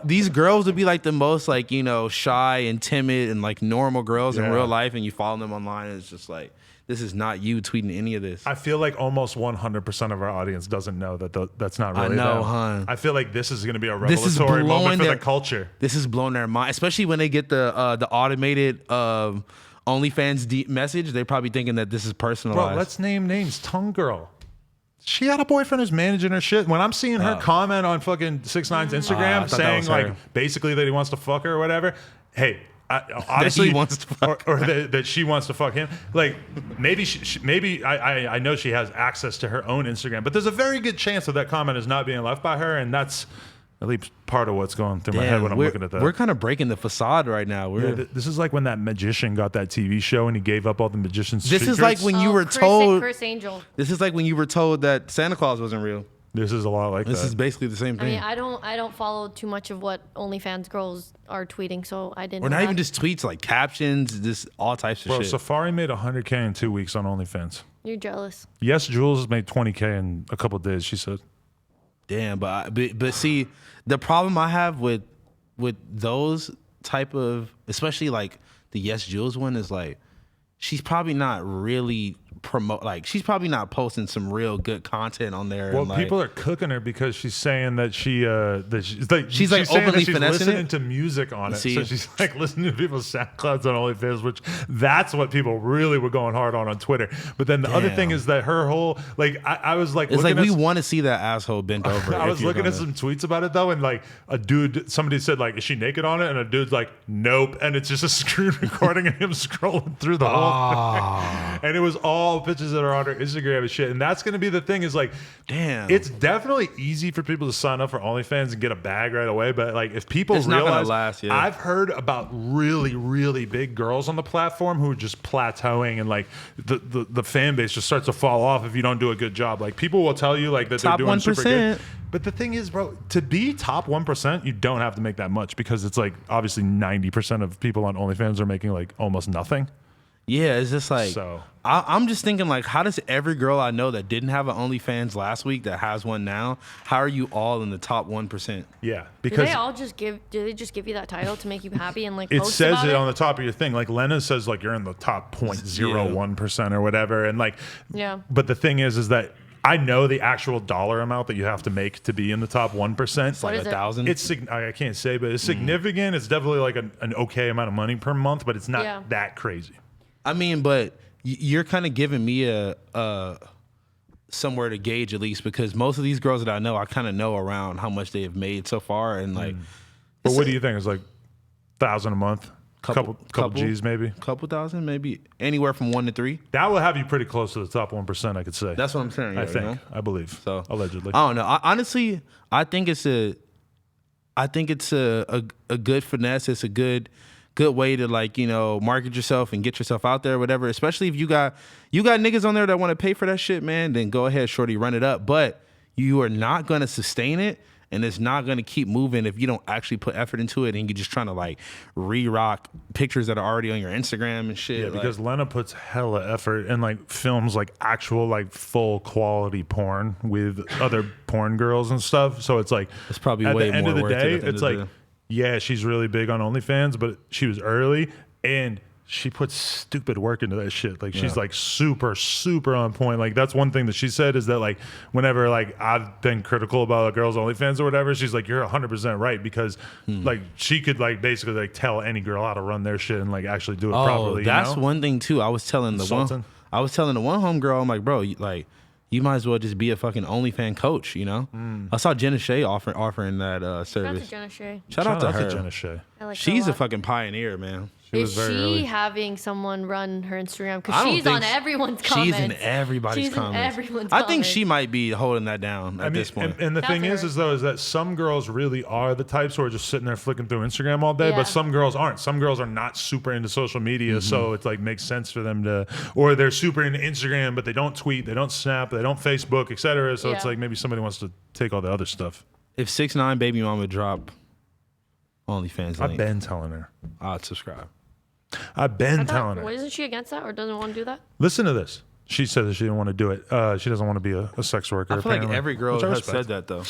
these girls would be like the most like shy and timid and like normal girls in Yeah. real life, and you follow them online, and it's just like this is not you tweeting any of this. I feel like almost 100% of our audience doesn't know that that's not really know, them. huh? I feel like this is going to be a This is revelatory moment blowing for their the culture. This is blowing their mind, especially when they get the automated OnlyFans message. They're probably thinking that this is personalized. Bro, let's name names. Tongue Girl. She had a boyfriend who's managing her shit. When I'm seeing her comment on fucking 6ix9ine's I Instagram thought that saying was like her. basically that he wants to fuck her or whatever, hey, obviously wants to fuck or that she wants to fuck him. Like maybe maybe I know she has access to her own Instagram, but there's a very good chance that comment is not being left by her, and that's at least part of what's going through my head when I'm looking at that. We're kind of breaking the facade right now. Yeah, this is like when that magician got that TV show and he gave up all the magician's This is secrets. like when you were told. Chris Angel. This is like when you were told that Santa Claus wasn't real. This is a lot like This that. is basically the same I thing. mean, I don't follow too much of what OnlyFans girls are tweeting, so I didn't. Or know not even that. just tweets, like captions, just all types of Bro, shit. Safari made 100K in 2 weeks on OnlyFans. You're jealous. Yes, Jules made 20K in a couple of days, she said. Damn, but see, the problem I have with those type of, especially like the Yes Jules one is like, she's probably not really she's probably not posting some real good content on there. Well, and, like, people are cooking her because she's saying that she's She's, like, saying that openly she's finessing listening it? to music on it. See? So she's like listening to people's SoundClouds on OnlyFans, which that's what people really were going hard on Twitter. But then the other thing Damn. is that her whole I was like, it's like looking we at want to see that asshole bent over. I if was you're looking at gonna- some tweets about it though, and like somebody said like, is she naked on it? And a dude's like, nope. And it's just a screen recording of him scrolling through the whole thing. And it was all pictures that are on her Instagram and shit. And that's going to be the thing is like, Damn. it's definitely easy for people to sign up for OnlyFans and get a bag right away. But like, if people It's not gonna realize, last, yeah. I've heard about really, really big girls on the platform who are just plateauing and like the fan base just starts to fall off if you don't do a good job. Like people will tell you like that Top they're doing super good. 1%. But the thing is, bro, to be top 1%, you don't have to make that much because it's like obviously 90% of people on OnlyFans are making like almost nothing. Yeah, it's just like So- I'm just thinking like, how does every girl I know that didn't have an OnlyFans last week that has one now? How are you all in the top 1%? Yeah, Do because they all just give? Do they just give you that title to make you happy and like? it post says about it on the top of your thing. Like Lena says, like you're in the top 0.01% or whatever, and like, Yeah. But the thing is that I know the actual dollar amount that you have to make to be in the top 1%. What is it? 1,000. I can't say, but it's significant. It's definitely like an okay amount of money per month, but it's not Yeah. that crazy. I mean, but you're kind of giving me a somewhere to gauge at least, because most of these girls that I know, I kind of know around how much they have made so far, and like, But what do you think? It's like 1,000 a month, couple G's maybe. couple thousand, maybe anywhere from 1 to 3. That will have you pretty close to the top 1%, I could say. That's what I'm saying. I yeah, think. you know? I believe. So Allegedly. I don't know. Honestly, I think it's a good finesse. It's a good way to, like, you know, market yourself and get yourself out there, whatever. Especially if you got niggas on there that want to pay for that shit, man. Then go ahead, shorty, run it up. But you are not gonna sustain it, and it's not gonna keep moving if you don't actually put effort into it, and you're just trying to like re-rock pictures that are already on your Instagram and shit. Yeah, like- because Lena puts hella effort and like films like actual like full quality porn with other porn girls and stuff. So it's like It's probably at way the end more of the worth it day, at the end it's of like the day. yeah, she's really big on OnlyFans, but she was early and she puts stupid work into that shit. Like she's like super, super on point. Like that's one thing that she said is that like whenever like I've been critical about a girl's OnlyFans or whatever, she's like, you're 100% right because like she could like basically like tell any girl how to run their shit and like actually do it properly. That's you know? one thing too. I was telling the Consultant. one homegirl, I'm like, bro, you might as well just be a fucking OnlyFans coach, you know? I saw Jenna Shea offering that Shout out to service. Jenna Shea. Shout out to her. Jenna Shea. I like her She's a lot. fucking pioneer, man. Is very she early. having someone run her Instagram? I Because don't she's think on s- everyone's She's comments. in everybody's She's in comments. everyone's I think comments. she might be holding that down at this point. And the Shout out thing to is her. that some girls really are the types who are just sitting there flicking through Instagram all day, Yeah. but some girls aren't. Some girls are not super into social media, Mm-hmm. so it's like makes sense for them to, or they're super into Instagram, but they don't tweet, they don't snap, they don't Facebook, etc. So it's Yeah. like maybe somebody wants to take all the other stuff. If 6ix9ine Baby Mama drop OnlyFans I've link, been telling her. I'd subscribe. I've been I telling thought, her. isn't she against that or doesn't want to do that? Listen to this. She said that she didn't want to do it. She doesn't want to be a sex worker. I feel like apparently, every girl which I has respect. said that though,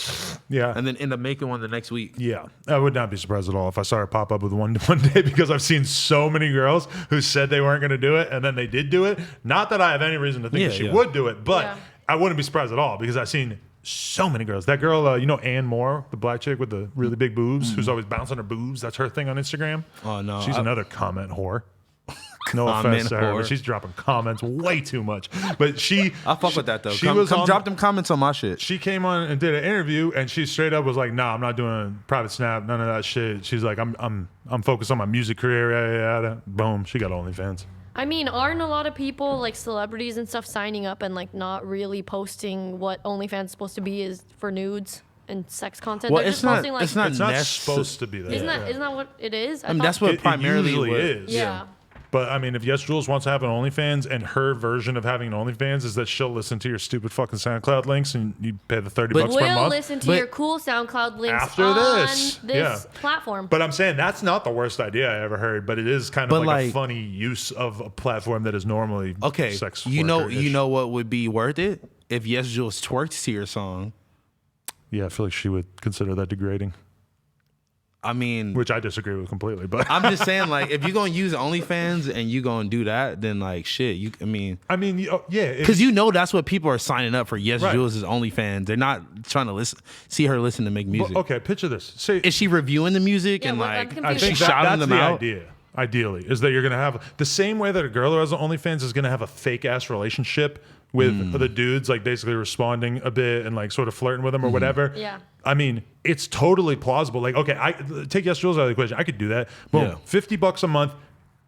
Yeah. and then end up making one the next week. Yeah, I would not be surprised at all if I saw her pop up with one day because I've seen so many girls who said they weren't going to do it and then they did do it. Not that I have any reason to think that Yeah, she yeah. would do it, but Yeah. I wouldn't be surprised at all because I've seen so many girls. That girl, you know, Ann Moore, the black chick with the really big boobs, who's always bouncing her boobs. That's her thing on Instagram. Oh, no, she's I- another comment whore. No Comment offense to her, whore. but she's dropping comments way too much. But she, I fuck with that though. She Come, was come on- drop them comments on my shit. She came on and did an interview, and she straight up was like, "Nah, I'm not doing private snap, none of that shit." She's like, "I'm focused on my music career." Yada, yada. Boom, she got OnlyFans. I mean, aren't a lot of people like celebrities and stuff signing up and like not really posting what OnlyFans is supposed to be is for nudes and sex content? Well, They're it's just not. posting like It's not. It's not necess- supposed to be that. isn't yeah. that what it is? I mean, thought- that's what It primarily usually what- is. Yeah. But I mean, if Yes Jules wants to have an OnlyFans, and her version of having an OnlyFans is that she'll listen to your stupid fucking SoundCloud links, and you pay the $30 But- bucks per We'll month. listen to But- your cool SoundCloud links After on this, this yeah. platform. But I'm saying that's not the worst idea I ever heard, but it is kind of But, like a like- funny use of a platform that is normally Okay, sex you know worker-ish. what would be worth it if Yes Jules twerked to your song. Yeah, I feel like she would consider that degrading. I mean, which I disagree with completely. But I'm just saying, like, if you're gonna use OnlyFans and you gonna do that, then like, shit. I mean, yeah, because that's what people are signing up for. Yes, Right. Jules is OnlyFans. They're not trying to see her listen to make music. okay, picture this. Say, Is she reviewing the music Yeah, and what- I'm like confused. I is she think shouting that's them the out? idea. Ideally, is that you're gonna have the same way that a girl who has an OnlyFans is gonna have a fake ass relationship with the dudes, like basically responding a bit and like sort of flirting with them or whatever. Yeah. I mean, it's totally plausible. Like, okay, I take Yes Jules out of the equation. I could do that. Boom, Yeah. $50 a month.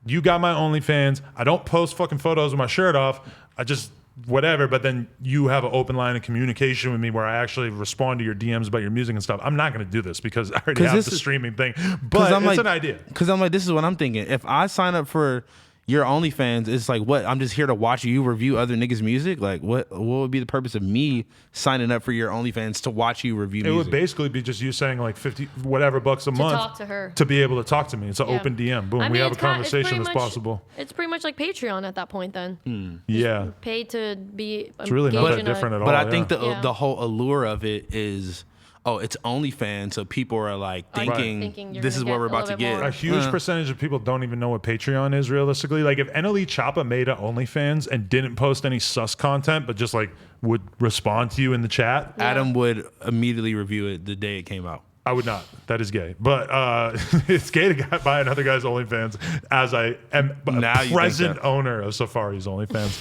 You got my OnlyFans. I don't post fucking photos with my shirt off. I just whatever. But then you have an open line of communication with me where I actually respond to your DMs about your music and stuff. I'm not going to do this because I already 'Cause have this the is- streaming thing. But it's an idea. Because I'm like, this is what I'm thinking. If I sign up for your OnlyFans, it's like, what? I'm just here to watch you review other niggas' music. Like, what would be the purpose of me signing up for your OnlyFans to watch you review It music? would basically be just you saying like 50 whatever bucks a month talk to her. to be able to talk to me. It's an Yeah. open DM. Boom, I we mean, have a it's kinda- it's conversation pretty that's much- possible. It's pretty much like Patreon at that point. Then Yeah, pay to be. it's really not that different at all. But I think yeah. the whole allure of it is, oh, it's OnlyFans, so people are like thinking, Thinking you're this is gonna what we're get a about to little bit get. more. a huge Uh, percentage of people don't even know what Patreon is realistically. Like if NLE Choppa made an OnlyFans and didn't post any sus content, but just like would respond to you in the chat, Adam would immediately review it the day it came out. I would not. That is gay. But it's gay to buy another guy's OnlyFans as I am Now you a think present that. owner of Safari's OnlyFans.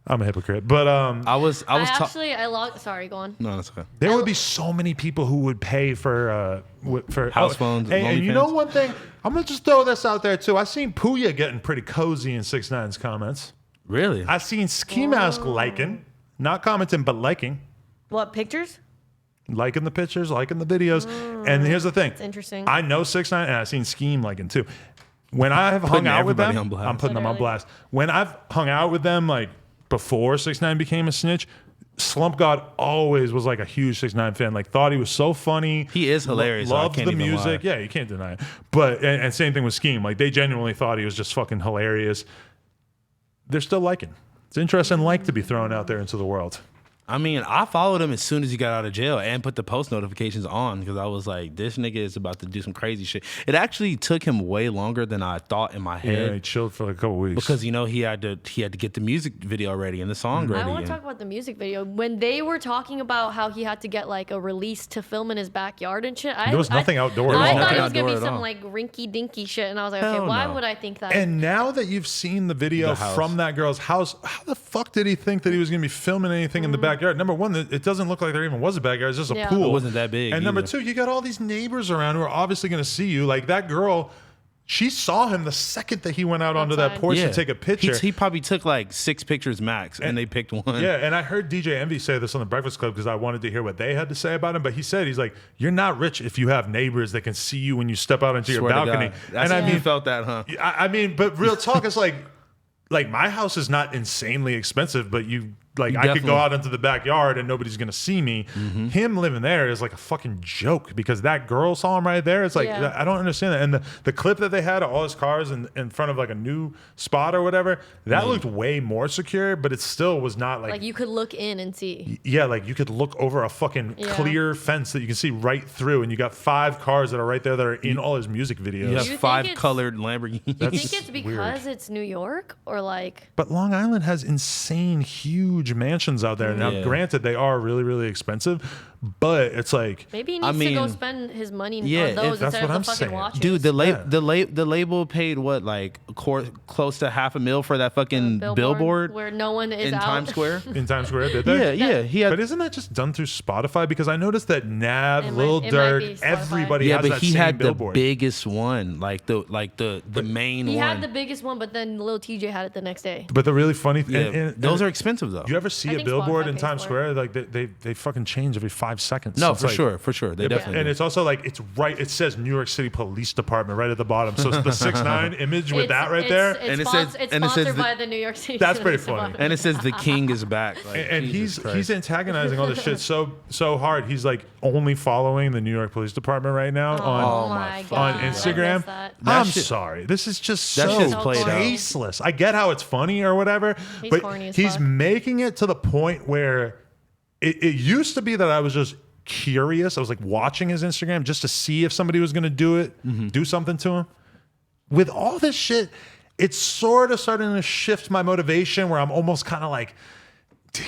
I'm a hypocrite. But I was I logged. Sorry, go on. no, that's okay. there would be so many people who would pay for House phones, And you know OnlyFans? one thing, I'm gonna just throw this out there too. I seen Puya getting pretty cozy in 6ix9ine's comments. Really? I seen Ski Mask liking, not commenting, but liking What pictures? the pictures, liking the videos. And here's the thing, It's interesting. I know 6ix9ine, and I've seen Scheme liking too. When I have hung Putting out with them, everybody on blast. I'm putting them on Literally. blast. When I've hung out with them, like before 6ix9ine became a snitch, Slump God always was like a huge 6ix9ine fan. Like thought he was so funny. He is hilarious, so I Loved can't the even music. lie. Yeah, you can't deny it. But and same thing with Scheme. Like they genuinely thought he was just fucking hilarious. They're still liking. It's interesting like to be thrown out there into the world. I mean, I followed him as soon as he got out of jail and put the post notifications on because I was like, this nigga is about to do some crazy shit. It actually took him way longer than I thought in my Yeah, head he chilled for like a couple weeks. because he had to get the music video ready and the song ready. I want and- to talk about the music video. When they were talking about how he had to get like a release to film in his backyard and shit, There was nothing outdoor at I all. thought it Nothing was gonna outdoor be at some all. like rinky dinky shit, and I was like, okay, Hell why no. would I think that? And now that you've seen the video The house. from that girl's house, how the fuck did he think that he was going to be filming anything in the backyard? Number one, it doesn't look like there even was a backyard. It's just a Yeah. pool. It wasn't that big And number either. two, you got all these neighbors around who are obviously going to see you. Like that girl, she saw him the second that he went out onto that Outside. porch to take a picture. He probably took like 6 pictures max, and they picked one. Yeah, and I heard DJ Envy say this on the Breakfast Club because I wanted to hear what they had to say about him. But he said, he's like, you're not rich if you have neighbors that can see you when you step out into your Swear to balcony. God. That's And I you mean, felt that, huh? I mean, but real talk is like my house is not insanely expensive, but I could Definitely. go out into the backyard and nobody's gonna see me. Him living there is like a fucking joke because that girl saw him right there. It's like Yeah. I don't understand that. And the clip that they had of all his cars in front of like a new spot or whatever, that looked way more secure, but it still was not like you could look in and see. yeah, like you could look over a fucking Yeah. clear fence that you can see right through, and you got 5 cars that are right there that are in all his music videos. You you have think 5 it's- colored Lamborghinis. Do you That's think it's weird. because it's New York or like? But Long Island has insane, huge mansions out there. Now, Yeah. granted, they are really, really expensive, but it's like, Maybe he I needs to go mean, spend his money yeah, on those that's instead what of I'm the fucking saying. watches. Dude, Yeah. the label paid what, like close to $500,000 for that fucking billboard where no one is in out. Times Square. in Times Square, did they? Yeah. He had. But isn't that just done through Spotify? Because I noticed that Nav, It might- Lil it might Durk, be Spotify. everybody Yeah, has but that he same had billboard. the biggest one, like the main He one. had the biggest one, but then Lil TJ had it the next day. But the really funny yeah, thing, those are expensive though. you ever see I a think billboard Spotify in pays Times for it. Square? Like they fucking change every 5 seconds. No, It's for like- sure. They Yeah, but- definitely. and do. it's also like it's right. It says New York City Police Department right at the bottom. So the 6ix9ine image with that right there, And it It's says- and it says sponsored the- by the New York City. That's pretty Police funny. Department. And it says the king is back. Like, and Jesus he's Christ. antagonizing all this shit so hard. He's like only following the New York Police Department right now Oh on my fucking god! on I Instagram. missed that. That I'm shit- sorry. This is just That so shit's played out. tasteless. I get how it's funny or whatever, He's corny but as he's fuck. making it to the point where it used to be that I was just curious. I was like watching his Instagram just to see if somebody was going to do it, do something to him. With all this shit, it's sort of starting to shift my motivation where I'm almost kind of like,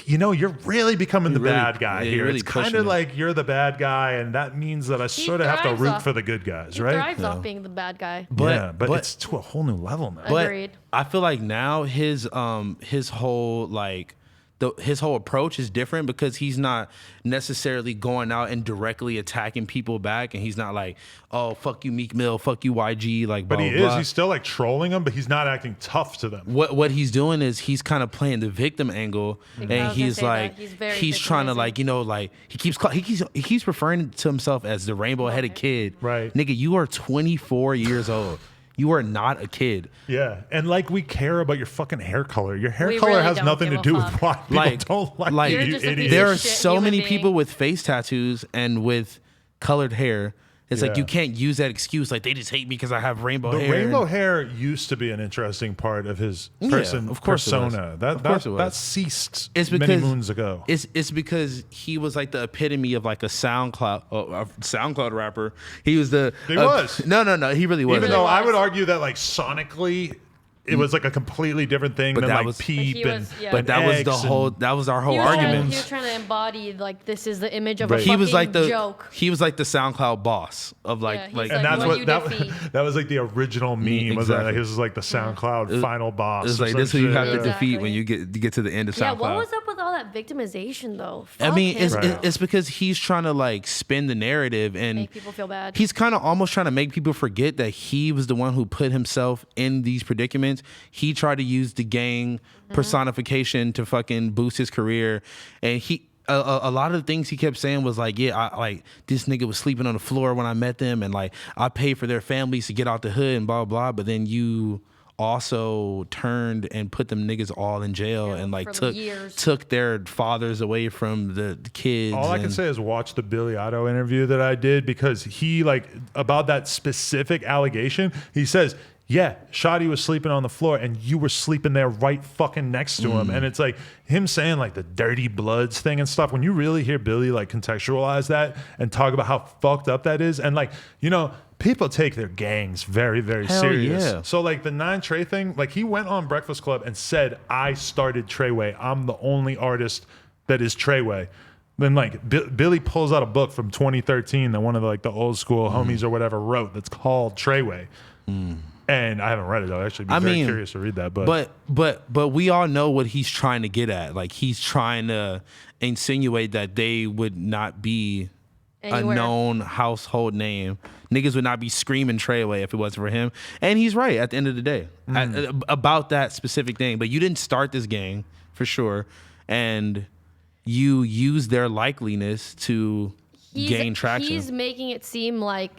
you know, you're really becoming the bad guy you're here. really It's kind pushing of it. like you're the bad guy, and that means that I sort of have to thrives root off- for the good guys, He right? thrives off being the bad guy. But it's to a whole new level now. But Agreed. I feel like now his whole like his whole approach is different because he's not necessarily going out and directly attacking people back, and he's not like, oh fuck you Meek Mill, fuck you YG, like. But blah, he blah, is. blah. He's still like trolling them, but he's not acting tough to them. What he's doing is he's kind of playing the victim angle, I and was gonna he's say that. like He's very he's trying to victimizing. like, you know, like he keeps referring to himself as the rainbow headed kid. Right. Nigga, you are 24 years old. You are not a kid. Yeah, and like we care about your fucking hair color. Your hair We color really has don't nothing to give do a with fuck. why people Like- don't like, like- you, You're you just a piece idiot. of There are shit so human many being. people with face tattoos and with colored hair. It's like Yeah. you can't use that excuse. Like they just hate me because I have rainbow The hair. rainbow hair used to be an interesting part of his Yeah, of course it was. persona. That Of course it was. that ceased It's many because moons ago. It's because he was like the epitome of like a SoundCloud rapper. He was the He was. no. He really wasn't. Even though I was. would argue that like sonically, it was like a completely different thing But than that like was- Peep But he was- and yeah. but that was the Eggs and- whole. That was our whole He was, trying, argument. he was trying to embody like this is the image of Right. a He fucking was like the joke. he was like the SoundCloud boss of like Yeah, he's like And like, that's what what you that, defeat. that was like the original meme. Was that exactly. his was like the SoundCloud final boss. it's or like some this is who you shit. have to Exactly. defeat when you get to the end of SoundCloud. Yeah, what was up with all that victimization though? I Fuck mean, him, it's bro. it's because he's trying to like spin the narrative and Make people feel bad. He's kind of almost trying to make people forget that he was the one who put himself in these predicaments. He tried to use the gang personification to fucking boost his career, and a lot of the things he kept saying was like, yeah, I like this nigga was sleeping on the floor when I met them, and like I paid for their families to get out the hood and blah blah. But then you also turned and put them niggas all in jail and like for years. took their fathers away from the kids. All I can and- say is watch the Billy Otto interview that I did because he like about that specific allegation. He says, "Yeah, Shotty was sleeping on the floor, and you were sleeping there right fucking next to him." And it's like him saying like the dirty bloods thing and stuff. When you really hear Billy like contextualize that and talk about how fucked up that is, and like you know. People take their gangs very, very Hell serious. yeah. So like the 9 Trey thing, like he went on Breakfast Club and said, "I started Treyway. I'm the only artist that is Treyway." Then like Billy pulls out a book from 2013 that one of the, like the old school homies or whatever wrote that's called Treyway. And I haven't read it though. Actually, be very curious to read that. But we all know what he's trying to get at. Like he's trying to insinuate that they would not be Anywhere. a known household name. Niggas would not be screaming Treyway if it wasn't for him. And he's right at the end of the day about that specific thing. But you didn't start this gang for sure, and you use their likeliness to gain traction. He's making it seem like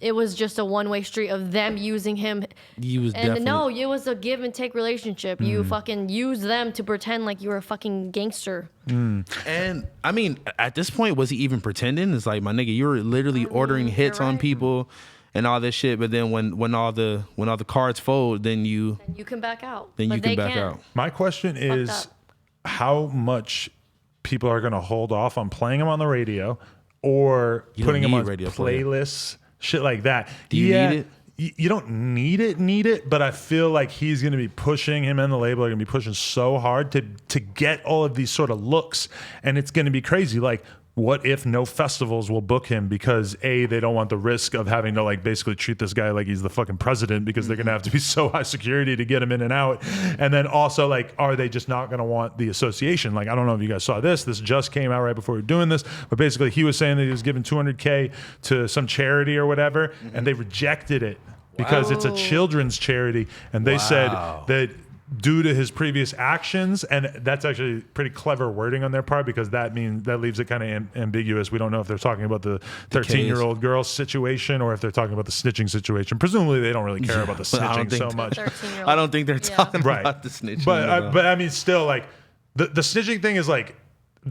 it was just a one-way street of them using him. You was And definitely no, it was a give and take relationship. You fucking use them to pretend like you were a fucking gangster. And I mean, at this point, was he even pretending? It's like, my nigga, you were literally ordering hits you're on right. people and all this shit. But then when all the cards fold, then you You can back out. then but you can they back can't. out. My question is up. how much people are going to hold off on playing him on the radio or You putting don't him need on radio play. playlists, shit like that. Do you need it? You don't need it, but I feel like he's going to be pushing, him and the label are going to be pushing so hard to get all of these sort of looks, and it's going to be crazy. Like, what if no festivals will book him because A, they don't want the risk of having to like basically treat this guy like he's the fucking president because they're going to have to be so high security to get him in and out. And then also like, are they just not going to want the association? Like, I don't know if you guys saw this. This just came out right before we were doing this, but basically he was saying that he was giving $200K to some charity or whatever, and they rejected it because it's a children's charity. And they said that due to his previous actions, and that's actually pretty clever wording on their part because that leaves it kind of ambiguous. We don't know if they're talking about the 13-year-old girl situation or if they're talking about the snitching situation. Presumably, they don't really care about the But I don't snitching think so much. 13-year-old. I don't think they're talking Right. about the snitching. But I mean, still, like the snitching thing is like,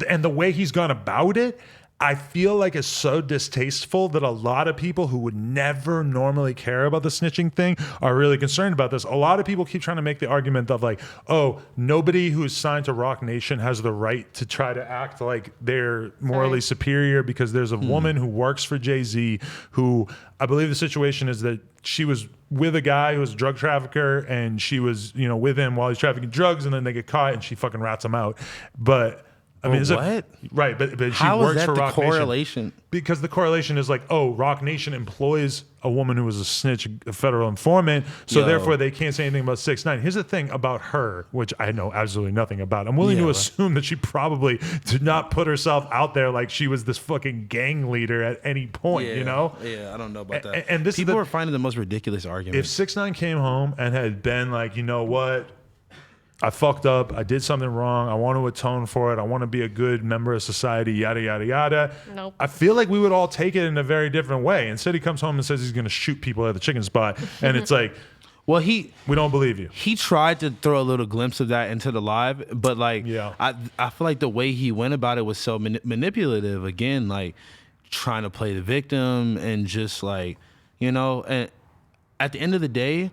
and the way he's gone about it, I feel like it's so distasteful that a lot of people who would never normally care about the snitching thing are really concerned about this. A lot of people keep trying to make the argument of like, oh, nobody who is signed to Rock Nation has the right to try to act like they're morally Right. superior because there's a woman who works for Jay-Z who, I believe the situation is that she was with a guy who was a drug trafficker and she was, with him while he's trafficking drugs, and then they get caught and she fucking rats him out. But I mean, what? Right, but she How is works that for the Rock correlation? Nation. Because the correlation is like, oh, Rock Nation employs a woman who was a snitch, a federal informant, so Yo. therefore they can't say anything about 6ix9ine. Here's the thing about her, which I know absolutely nothing about. I'm willing Yeah, to right. assume that she probably did not put herself out there like she was this fucking gang leader at any point, Yeah, you know? Yeah, I don't know about that. And this is people the- are finding the most ridiculous If arguments. 6ix9ine came home and had been like, you know what? I fucked up. I did something wrong. I want to atone for it. I want to be a good member of society, yada, yada, yada. Nope. I feel like we would all take it in a very different way. Instead, he comes home and says he's going to shoot people at the chicken spot. And it's like, Well, we don't believe you. he tried to throw a little glimpse of that into the live, but like, Yeah. I feel like the way he went about it was so manipulative. Again, like trying to play the victim and just like, and at the end of the day,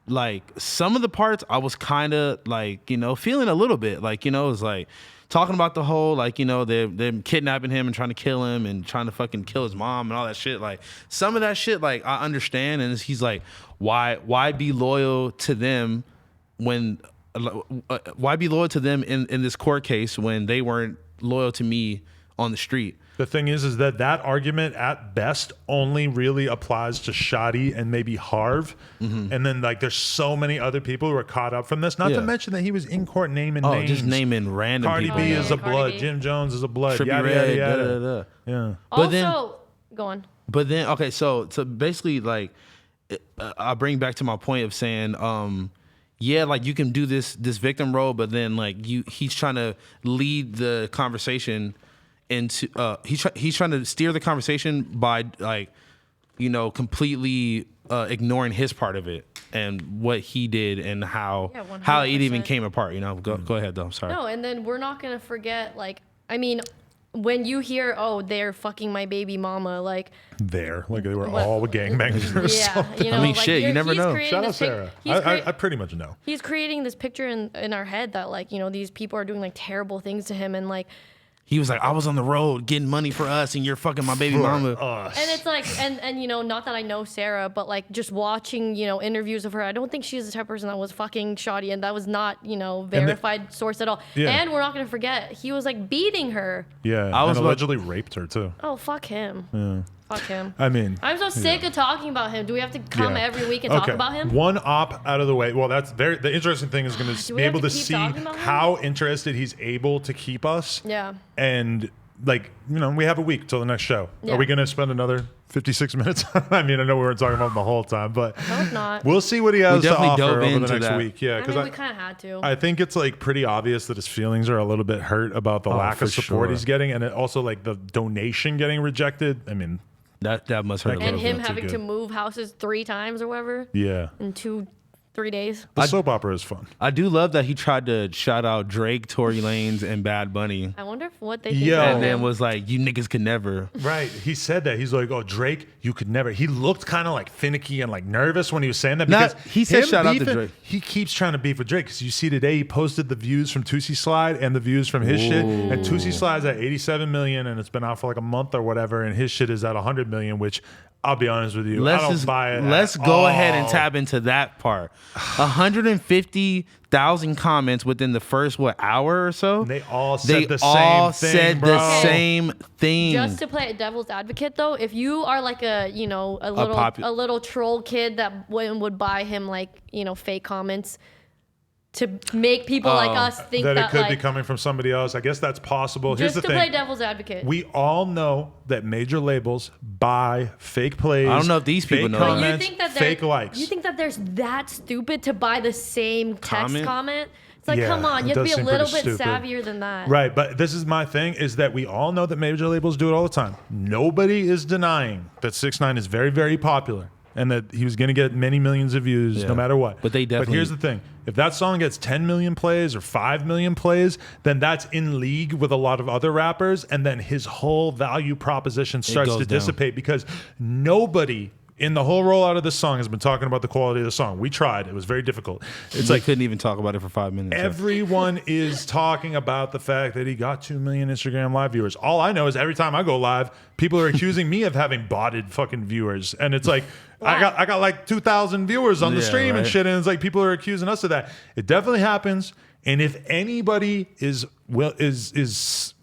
like some of the parts I was kind of like, feeling a little bit like, it was like talking about the whole, like, they're kidnapping him and trying to kill him and trying to fucking kill his mom and all that shit. Like some of that shit, like I understand. And he's like, why be loyal to them when, why be loyal to them in this court case when they weren't loyal to me on the street? The thing is that argument at best only really applies to Shadi and maybe Harv. And then like there's so many other people who are caught up from this. Not Yeah. to mention that he was in court naming Oh, names. just naming random Cardi people. B yeah. is a Cardi blood. B. Jim Jones is a blood. Trippie Yada, Redd, yada, da, yada. da, da. Yeah. But Also, then- go on. But then, okay, so basically, like, I bring back to my point of saying, yeah, like you can do this victim role, but then like he's trying to lead the conversation into he's trying to steer the conversation by like, completely ignoring his part of it and what he did and how Yeah, how it even 100%. came apart. Go ahead though. I'm sorry. No, and then we're not gonna forget. Like, I mean, when you hear, oh, they're fucking my baby mama, like, There. Like they were What- all gangbangers or yeah, something. I mean, shit, you you're- never he's know. creating Shout out this pic- Sarah. he's crea- I pretty much know. he's creating this picture in our head that like, these people are doing like terrible things to him, and like, He was like, I was on the road getting money for us, and you're fucking my baby mama. and it's like, and not that I know Sarah, but like just watching, interviews of her, I don't think she's the type of person that was fucking shoddy, and that was not, verified source at all. Yeah. And we're not gonna forget, he was like beating her. Yeah. I was and about- allegedly raped her too. Oh, fuck him. Fuck him. I mean, I'm so sick of talking about him. Do we have to come yeah. every week and talk about him? One op out of the way. Well, that's very. The interesting thing is going Do to we be have able to to keep see talking about him? how interested he's able to keep us. Yeah. And like, we have a week till the next show. Yeah. Are we going to spend another 56 minutes? I mean, I know we weren't talking about him the whole time, but Hope not. we'll see what he has to definitely offer dove over the into next that. week. Yeah, I because mean, we kind of had to. I think it's like pretty obvious that his feelings are a little bit hurt about the lack for of support sure. he's getting, and it also like the donation getting rejected. I mean, That must hurt a And little him bit. having good. to move houses 3 times or whatever yeah, in 2-3 days. the soap opera is fun. I do love that he tried to shout out Drake, Tory Lanez, and Bad Bunny, I wonder if what they think Yo. of and then him. was like, "You niggas could never." Right. He said that. He's like, oh, Drake, you could never. He looked kind of like finicky and like nervous when he was saying that. Not- Because he said him shout out to beefing- Drake. He keeps trying to beef with Drake because you see today he posted the views from Tootsie Slide and the views from his shit. And Tootsie Slide's at 87 million and it's been out for like a month or whatever. And his shit is at 100 million, which I'll be honest with you, I don't buy it. Let's at go ahead and all. tap into that part. 150,000 comments within the first hour or so. They all said the all same thing, said bro. the same thing. Just to play devil's advocate, though, if you are like a little troll kid that would buy him like fake comments to make people like us think that that, it could be like, coming from somebody else. I guess that's possible. Here's just the to thing. play devil's advocate. We all know that major labels buy fake plays. I don't know if these people fake know But that. you comments, think that fake likes. You think that there's that stupid to buy the same text comment? It's like, Yeah, come on, it you have to does be a seem little pretty bit stupid. savvier than that. Right, but this is my thing: is that we all know that major labels do it all the time. Nobody is denying that 6ix9ine is very, very popular. and that he was going to get many millions of views Yeah. no matter what. But they But here's the thing: if that song gets 10 million plays or 5 million plays, then that's in league with a lot of other rappers, and then his whole value proposition starts goes to down. dissipate because nobody in the whole rollout of this song has been talking about the quality of the song. We tried; it was very difficult. It's I like couldn't even talk about it for 5 minutes. everyone is talking about the fact that he got 2 million Instagram live viewers. All I know is every time I go live, people are accusing me of having botted fucking viewers. And it's like, I got like 2,000 viewers on the Yeah, stream and right. shit. And it's like, people are accusing us of that. It definitely happens. And if anybody is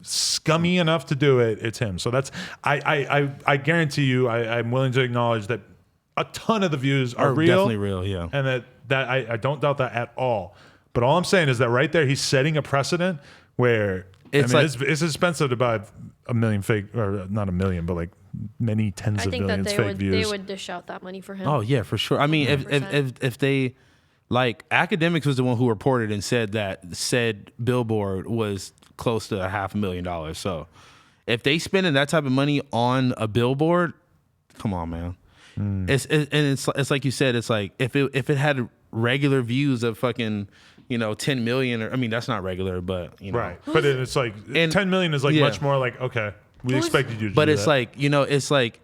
scummy enough to do it, it's him. So that's, I guarantee you, I'm willing to acknowledge that a ton of the views are real. Definitely real, yeah. And that I don't doubt that at all. But all I'm saying is that right there, he's setting a precedent where It's it's expensive to buy a million fake, or not a million, but like many tens I of think that millions they fake would views. they would dish out that money for him. Oh yeah, for sure. I mean, if they like Academics was the one who reported and said that said billboard was close to $500,000. So if they spending that type of money on a billboard, come on, man. It's like you said. It's like if it had regular views of fucking 10 million, or I mean that's not regular, but Right. But it's like And- 10 million is like yeah. much more like, okay, we expected you to But do it's that. like it's like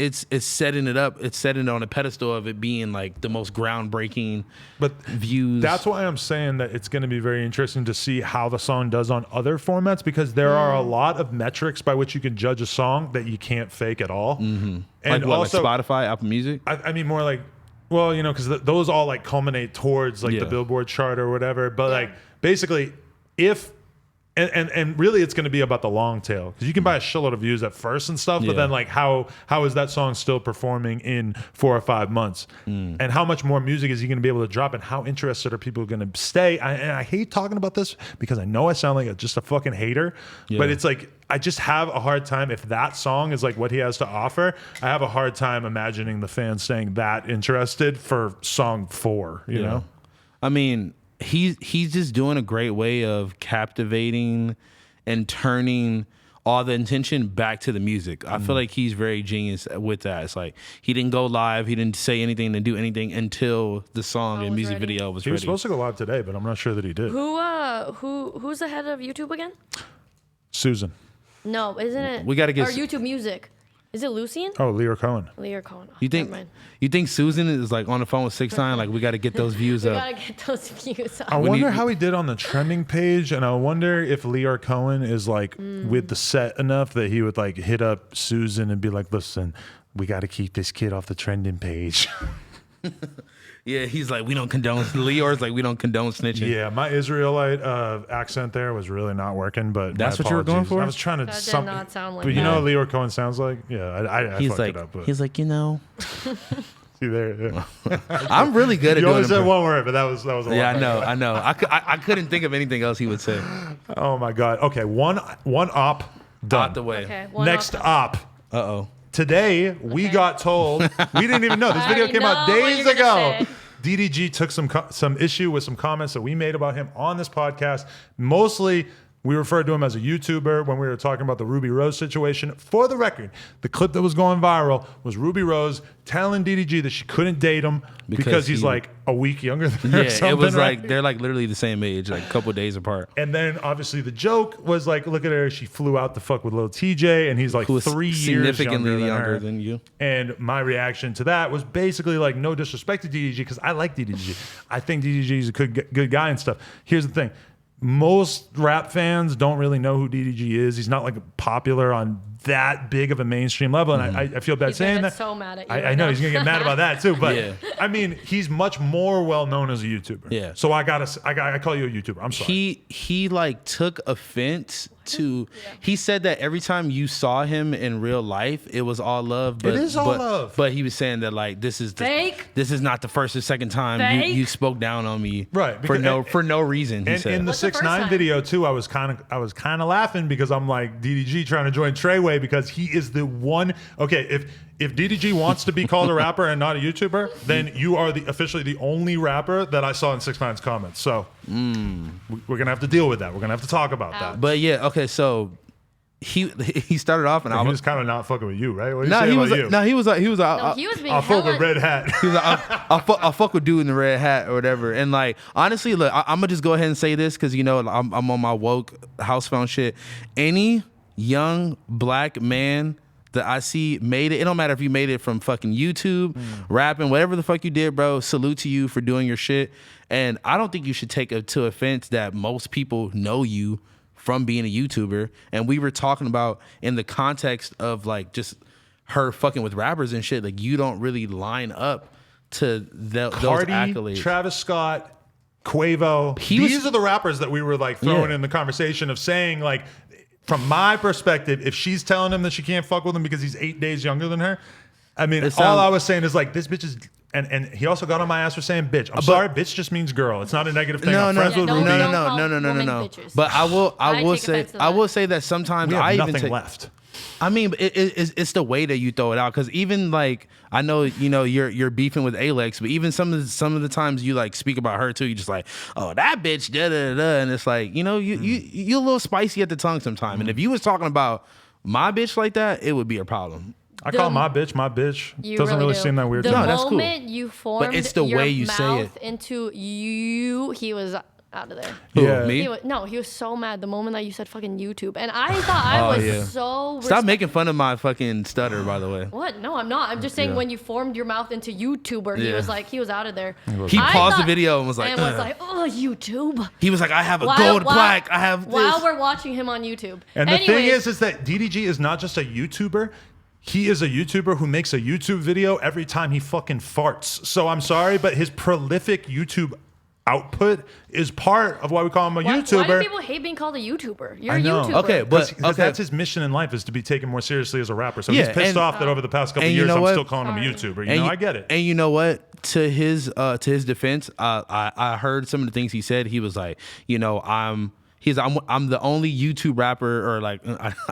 it's setting it up. It's setting it on a pedestal of it being like the most groundbreaking But views. that's why I'm saying that it's going to be very interesting to see how the song does on other formats, because there are a lot of metrics by which you can judge a song that you can't fake at all. Mm-hmm. And like what, also, like Spotify, Apple Music. I mean more like, well, because those all like culminate towards like Yeah. the Billboard chart or whatever. But like basically, if and really it's going to be about the long tail, because you can buy a shitload of views at first and stuff, but Yeah. then like how is that song still performing in 4 or 5 months, and how much more music is he going to be able to drop, and how interested are people going to stay? And I hate talking about this because I know I sound like just a fucking hater, but it's like I just have a hard time, if that song is like what he has to offer, I have a hard time imagining the fans staying that interested for song 4, you know? I mean, he's just doing a great way of captivating and turning all the attention back to the music. I feel like he's very genius with that. It's like he didn't go live, he didn't say anything, didn't do anything until the song and was music ready. video was He was ready. supposed to go live today, but I'm not sure that he did. Who's the head of YouTube again? Susan. No, isn't it? We gotta get or YouTube Music. Is it Lucian? Oh, Lear Cohen. Lear Cohen. You think Never mind. you think Susan is like on the phone with 6ix9ine? Like we got to get those views We up. gotta get those views I up. wonder how he did on the trending page, and I wonder if Lear Cohen is like with the set enough that he would like hit up Susan and be like, "Listen, we got to keep this kid off the trending page." Yeah, he's like, we don't condone. Leor's like, we don't condone snitching. Yeah, my Israelite accent there was really not working, but That's my what you were going apologies. for? I was trying to. That did not sound like But you know that. what Lear Cohen sounds like? Yeah, I He's fucked like, it up. But he's like, see there. Yeah. I'm really good at You doing only said impro- one word, but that was a lot. Yeah, better. I know. I couldn't think of anything else he would say. Oh my god. Okay, one op done. Out the way. Okay. one Next up. op. Uh-oh. Today, we Okay. got told, we didn't even know. This I video already came out know what days you're ago. gonna say. DDG took some issue with some comments that we made about him on this podcast. Mostly, we referred to him as a YouTuber when we were talking about the Ruby Rose situation. For the record, the clip that was going viral was Ruby Rose telling DDG that she couldn't date him because he's he- like a week younger than her. or Yeah, something, it was right? like they're like literally the same age, like a couple days apart. And then obviously the joke was like, look at her, she flew out the fuck with little TJ, and he's like Who was 3 years significantly younger younger her. than you. And my reaction to that was basically like, no disrespect to DDG, because I like DDG. I think DDG is a good guy and stuff. Here's the thing. Most rap fans don't really know who DDG is. He's not like popular on that big of a mainstream level. And I feel bad He's gonna saying get that. so mad at you I right know now. he's going to get mad about that too. But Yeah. I mean, he's much more well known as a YouTuber. Yeah. So I call you a YouTuber. I'm sorry. He like took offense to. He said that every time you saw him in real life, it was all love. But, is all but- love. But he was saying that like this is Fake. This is not the first or second time Fake. you spoke down on me. Right, For because- no reason. He And said. in the What's the first 6ix9ine time? video too, I was kind of laughing because I'm like, DDG trying to join Treyway because he is the one. Okay, if DDG wants to be called a rapper and not a YouTuber, then you are officially the only rapper that I saw in 6ix9ine's comments. So we're gonna have to deal with that. We're gonna have to talk about that. But yeah, okay, so he started off and I He was was kind of not fucking with you, right? What do you no, say he about was you? no, he was like No, he was being I'll fuck hella. with red hat. he was like, I fuck with dude in the red hat or whatever. And like, honestly, look, I'm gonna just go ahead and say this because you know I'm on my woke house phone shit. Any young black man that I see made it. It don't matter if you made it from fucking YouTube, rapping, whatever the fuck you did, bro. Salute to you for doing your shit. And I don't think you should take it to offense that most people know you from being a YouTuber. And we were talking about in the context of like just her fucking with rappers and shit. Like you don't really line up to those Cardi, accolades. Travis Scott, Quavo. These are the rappers that we were like throwing in the conversation of saying like, from my perspective, if she's telling him that she can't fuck with him because he's 8 days younger than her, I mean, all I was saying is like, this bitch is, and he also got on my ass for saying bitch. I'm sorry, bitch just means girl. It's not a negative thing. I'm friends with no, Ruby. no, No. bitches. But I will take offense to I that. will say that sometimes We have I even nothing take left. I mean, it's the way that you throw it out. Because even like I know you're beefing with Alex, but even some of the times you like speak about her too, you just like, oh that bitch, da da da, and it's like you're a little spicy at the tongue sometimes. And if you was talking about my bitch like that, it would be a problem. I call my bitch my bitch. You Doesn't really do. seem that weird The to me. No, that's cool. moment you formed it's the your way you say mouth it. into you, he was out of there. Who, Yeah. me? He was so mad the moment that you said fucking YouTube, and I thought I Oh, was yeah. so. Stop making fun of my fucking stutter, by the way. What? No, I'm not. I'm just saying when you formed your mouth into YouTuber, Yeah. he was out of there. He I paused the thought- video and was like, and was "Ugh." like, oh YouTube. He was like, I have a gold plaque. I have this. While we're watching him on YouTube. And the thing Anyways, is that DDG is not just a YouTuber. He is a YouTuber who makes a YouTube video every time he fucking farts. So I'm sorry, but his prolific YouTube output is part of why we call him a why YouTuber. do people hate being called a YouTuber? You're I a know. YouTuber. Okay, but- Because that's his mission in life is to be taken more seriously as a rapper. So he's Yeah, pissed and- off that over the past couple and you years know I'm what? still calling him a Sorry. YouTuber. You know, I get it. And you know what? To his defense, I heard some of the things he said. He was like, I'm the only YouTube rapper, or like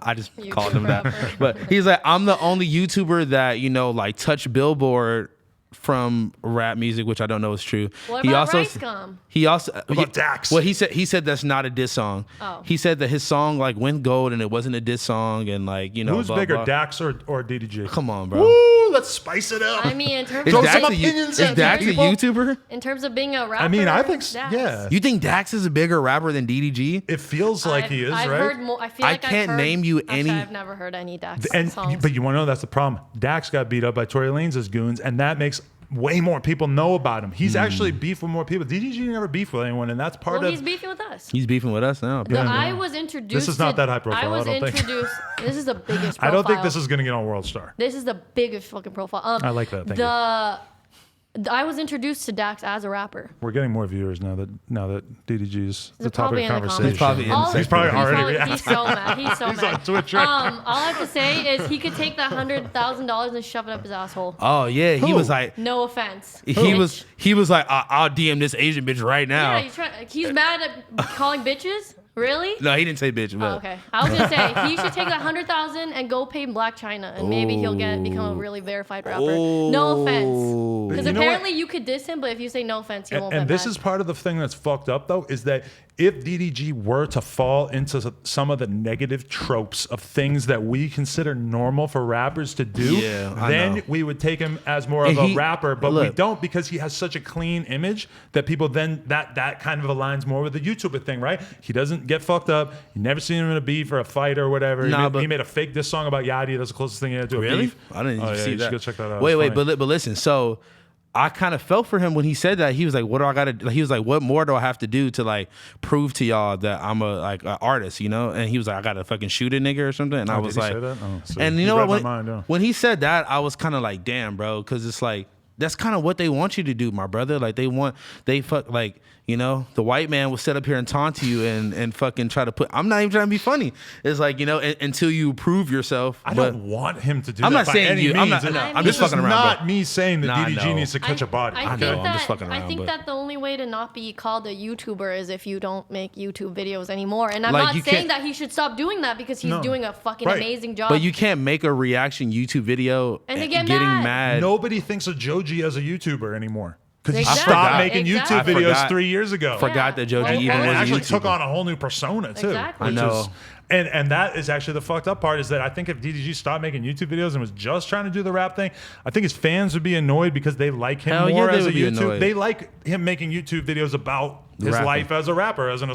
I just YouTube called him rapper. that. But he's like, I'm the only YouTuber that like touched Billboard from rap music, which I don't know is true. What he about also Rice Gum? he also about Dax? Well, he said that's not a diss song. Oh. He said that his song like went gold and it wasn't a diss song, and like Who's blah, bigger, blah. Dax or DDG? Come on, bro. Woo, let's spice it up. I mean, in terms Is of some Dax, opinions is out Dax a there, people. YouTuber? in terms of being a rapper, I mean, I think, Dax. yeah. You think Dax is a bigger rapper than DDG? It feels like he is, I've right? Heard more, I feel I like can't I've heard, name you actually, any- I've never heard any Dax And songs. but you want to know that's the problem. Dax got beat up by Tory Lanez's goons, and that makes way more people know about him. He's actually beefed with more people. DDG never beefed with anyone, and that's part well, of. he's beefing with us. He's beefing with us now. I was introduced. This is not to- that high profile, I was I don't think. introduced. This is the biggest. I don't think profile. this is going to get on World Star. This is the biggest fucking profile. I like that. Thank you. I was introduced to Dax as a rapper. We're getting more viewers now that DDG's the They're topic probably of in the conversation. He's probably in All- He's probably already He's reacting. so mad. He's so He's mad. on Twitter. All I have to say is he could take that $100,000 and shove it up his asshole. Oh yeah, he Who? was like, No offense. he was like, I'll DM this Asian bitch right now. Yeah, he's mad at calling bitches. Really? No, he didn't say bitch. But Oh, okay. I was gonna say he should take that $100,000 and go pay Black China, and maybe he'll become a really verified rapper. No offense, because You know what? apparently you could diss him, but if you say no offense, he won't. And get this mad. is part of the thing that's fucked up, though, is that if DDG were to fall into some of the negative tropes of things that we consider normal for rappers to do, Yeah, I then know. we would take him as more And of a he- rapper. But we look. don't, because he has such a clean image that people then that kind of aligns more with the YouTuber thing, right? He doesn't get fucked up. You never seen him in a beef or a fight or whatever. Nah, he made a fake diss song about Yachty. That's the closest thing he had to a really, beef. I didn't Oh, even yeah, see you should that. go check that out. Wait, It's funny. but listen. So I kind of felt for him when he said that. He was like, "What do I got to?" He was like, "What more do I have to do to like prove to y'all that I'm a artist?" You know? And he was like, "I got to fucking shoot a nigga or something." And I Oh, was did he like, say that? Oh, so and you he know read what? my mind, yeah. When he said that, I was kind of like, "Damn, bro," because it's like that's kind of what they want you to do, my brother. Like the white man will sit up here and taunt you and fucking try to put. I'm not even trying to be funny. It's like until you prove yourself. I but don't want him to do I'm that. not by saying any you. I'm means. not. No, I'm This just fucking is around. not but- me saying that Nah, DDG no. needs to catch a body. I know, think I'm that, just fucking I around, think but- that the only way to not be called a YouTuber is if you don't make YouTube videos anymore. And I'm Like, not you saying can't- that he should stop doing that because he's No. doing a fucking Right. amazing job. But you can't make a reaction YouTube video And they get getting mad. mad. Nobody thinks of Joji as a YouTuber anymore Because he Exactly. stopped making Exactly. YouTube I videos forgot. 3 years ago. Forgot that Joji Well, even And it was a actually YouTuber. took on a whole new persona too. Exactly. I know. And that is actually the fucked up part is that I think if DDG stopped making YouTube videos and was just trying to do the rap thing, I think his fans would be annoyed because they like him Hell yeah, more they as a would be YouTube. annoyed. They like him making YouTube videos about his Rapping. life as a rapper, as an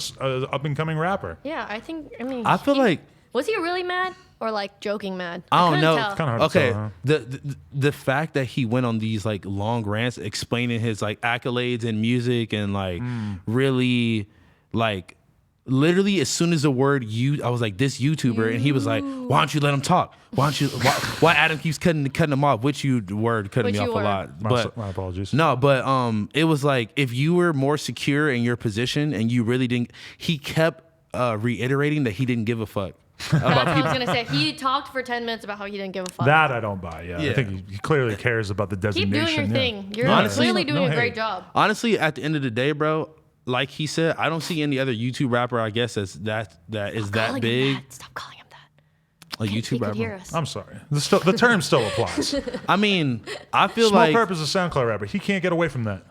up and coming rapper. Yeah, I mean, I feel like was he really mad or like joking mad? I don't couldn't know. tell. Kinda hard to Okay, tell, huh? the fact that he went on these like long rants explaining his like accolades in music and like really like literally as soon as the word I was like this YouTuber and he was like, why don't you let him talk? Why don't you? Why Adam keeps cutting him off? Which word cutting Which me off you a word? lot. My, But my apologies. no, but it was like if you were more secure in your position and you really didn't. He kept reiterating that he didn't give a fuck That's about what I people. was gonna say. He talked for 10 minutes about how he didn't give a fuck. That I don't buy. Yeah, I Yeah. think he clearly cares about the Keep designation. doing your yeah. thing. You're Honestly, clearly no doing a hate. great job. Honestly, at the end of the day, bro, like he said, I don't see any other YouTube rapper. I guess that is that Calling him big. that. Stop calling him that. A He YouTube could hear rapper. us. I'm sorry. The term still applies. I mean, I feel Small like Purpose is a SoundCloud rapper. He can't get away from that.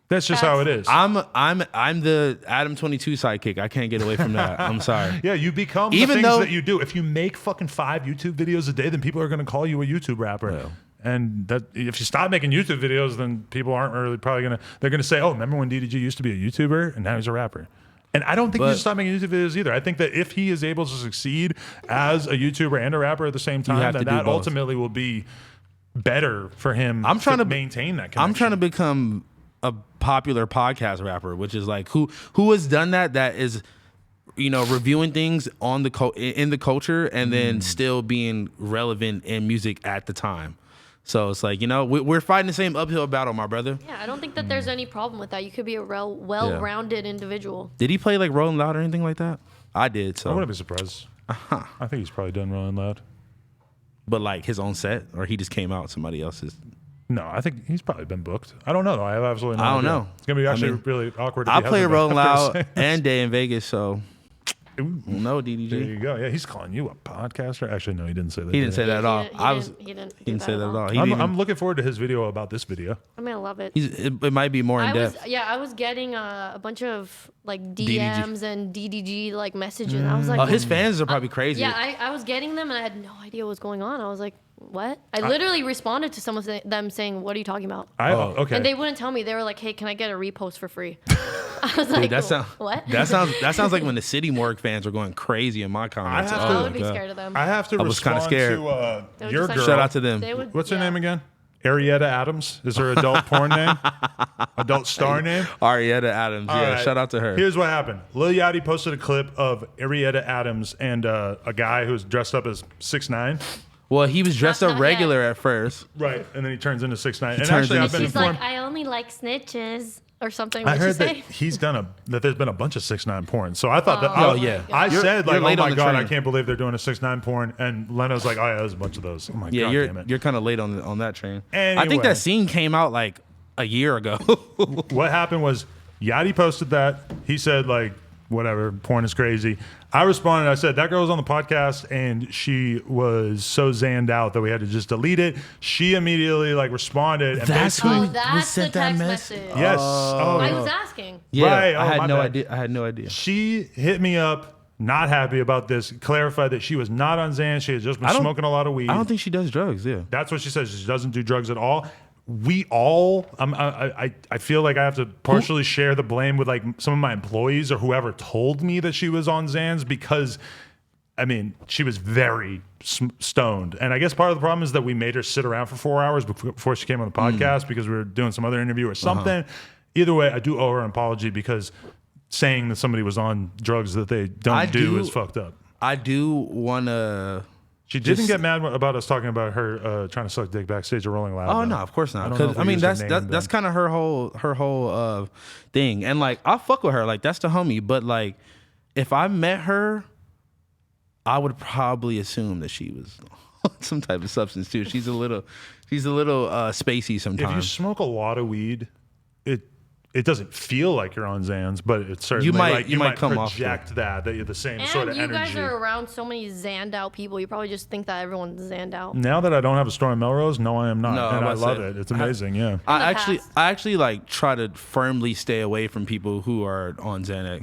That's just how it is. I'm the Adam 22 sidekick. I can't get away from that. I'm sorry. Yeah, you become Even the things though- that you do. If you make fucking 5 YouTube videos a day, then people are going to call you a YouTube rapper. Yeah. And that if you stop making YouTube videos, then people aren't really probably going to. They're going to say, "Oh, remember when DDG used to be a YouTuber and now he's a rapper." And I don't think he But- should stop making YouTube videos either. I think that if he is able to succeed as a YouTuber and a rapper at the same time, have then to do that both. ultimately will be better for him. I'm trying to maintain that connection. I'm trying to become a popular podcast rapper, which is like who has done that. That is, reviewing things on the in the culture and then still being relevant in music at the time. So it's like we're fighting the same uphill battle, my brother. Yeah, I don't think that there's any problem with that. You could be a well-rounded individual. Did he play like Rolling Loud or anything like that? I did. I So, wouldn't be surprised. I think he's probably done Rolling Loud. but like his own set, or he just came out somebody else's. No, I think he's probably been booked. I don't know though. I have absolutely no I don't idea. know. It's gonna be I actually mean, really awkward. If I he play hasn't Rolling been after Loud saying- and Day in Vegas, so Ooh, no there DDG. you go. Yeah, he's calling you a podcaster. Actually, no, he didn't say that. He didn't say that at all. He didn't He didn't say that at all. He I'm, didn't even- I'm looking forward to his video about this video. I'm gonna love it. it might be more in depth. I was getting a bunch of like DMs and DDG like messages. I was like, Oh, his fans are probably crazy. yeah, I was getting them and I had no idea what was going on. I was like, what? I literally responded to them saying, what are you talking about? Okay. And they wouldn't tell me. They were like, hey, can I get a repost for free? I was like, Dude, what? that sounds like when the City Morgue fans were going crazy in my comments. have Oh to- I my would be God. scared of them. I have to I was kinda respond scared. to They would your just, like, girl. Shout out to them. They would- What's her yeah. name again? Arietta Adams is her adult porn name, adult star name. Arietta Adams. All Yeah, right. shout out to her. Here's what happened. Lil Yachty posted a clip of Arietta Adams and a guy who's dressed up as 6ix9ine. Well, he was dressed Not up yet. regular at first. Right, and then he turns into 6ix9ine. And turns actually, into I've been She's informed. like, I only like snitches or something. I What'd heard she that say? he's that there's been a bunch of 6ix9ine porn. So I thought that. Oh, yeah. I You're- said you're like, oh late on my the god, train. I can't believe they're doing a 6ix9ine porn. And Leno's like, oh yeah, there's a bunch of those. Oh my Yeah, god, damn it. you're kind of late on that train. I Anyway. think that scene came out like a year ago. What happened was Yachty posted that. He said like, whatever, porn is crazy. I responded. I said that girl was on the podcast and she was so zanned out that we had to just delete it. She immediately like responded and That's basically, Oh, who that's sent the that text message? message. yes, I was asking. Yeah, Right, I oh, had my no bad. idea. I had no idea. she hit me up, not happy about this. Clarified that she was not on Xan. She had just been I don't- smoking a lot of weed. I don't think she does drugs. Yeah. That's what she says. She doesn't do drugs at all. We all, I feel like I have to partially share the blame with like some of my employees or whoever told me that she was on Xans because, I mean, she was very stoned. And I guess part of the problem is that we made her sit around for 4 hours before she came on the podcast because we were doing some other interview or something. Either way, I do owe her an apology because saying that somebody was on drugs that they don't do is fucked up. I do want to. She didn't get mad about us talking about her trying to suck dick backstage at Rolling Loud. Oh though. no, of course not. I don't know Because if I we mean used her that's name that's then. kind of her whole thing. And like I fuck with her, like that's the homie. But like if I met her, I would probably assume that she was on some type of substance too. She's a little spacey If you sometimes. smoke a lot of weed, it it doesn't feel like you're on Xans, but it's certainly you might come off project that you're the same And sort of you energy. guys are around so many zanned out people. You probably just think that everyone's zanned out. Now that I don't have a store in Melrose, no, I am not, No, and I'm I about to love say, it. It's amazing. Yeah. I past. actually like try to firmly stay away from people who are on Xanax.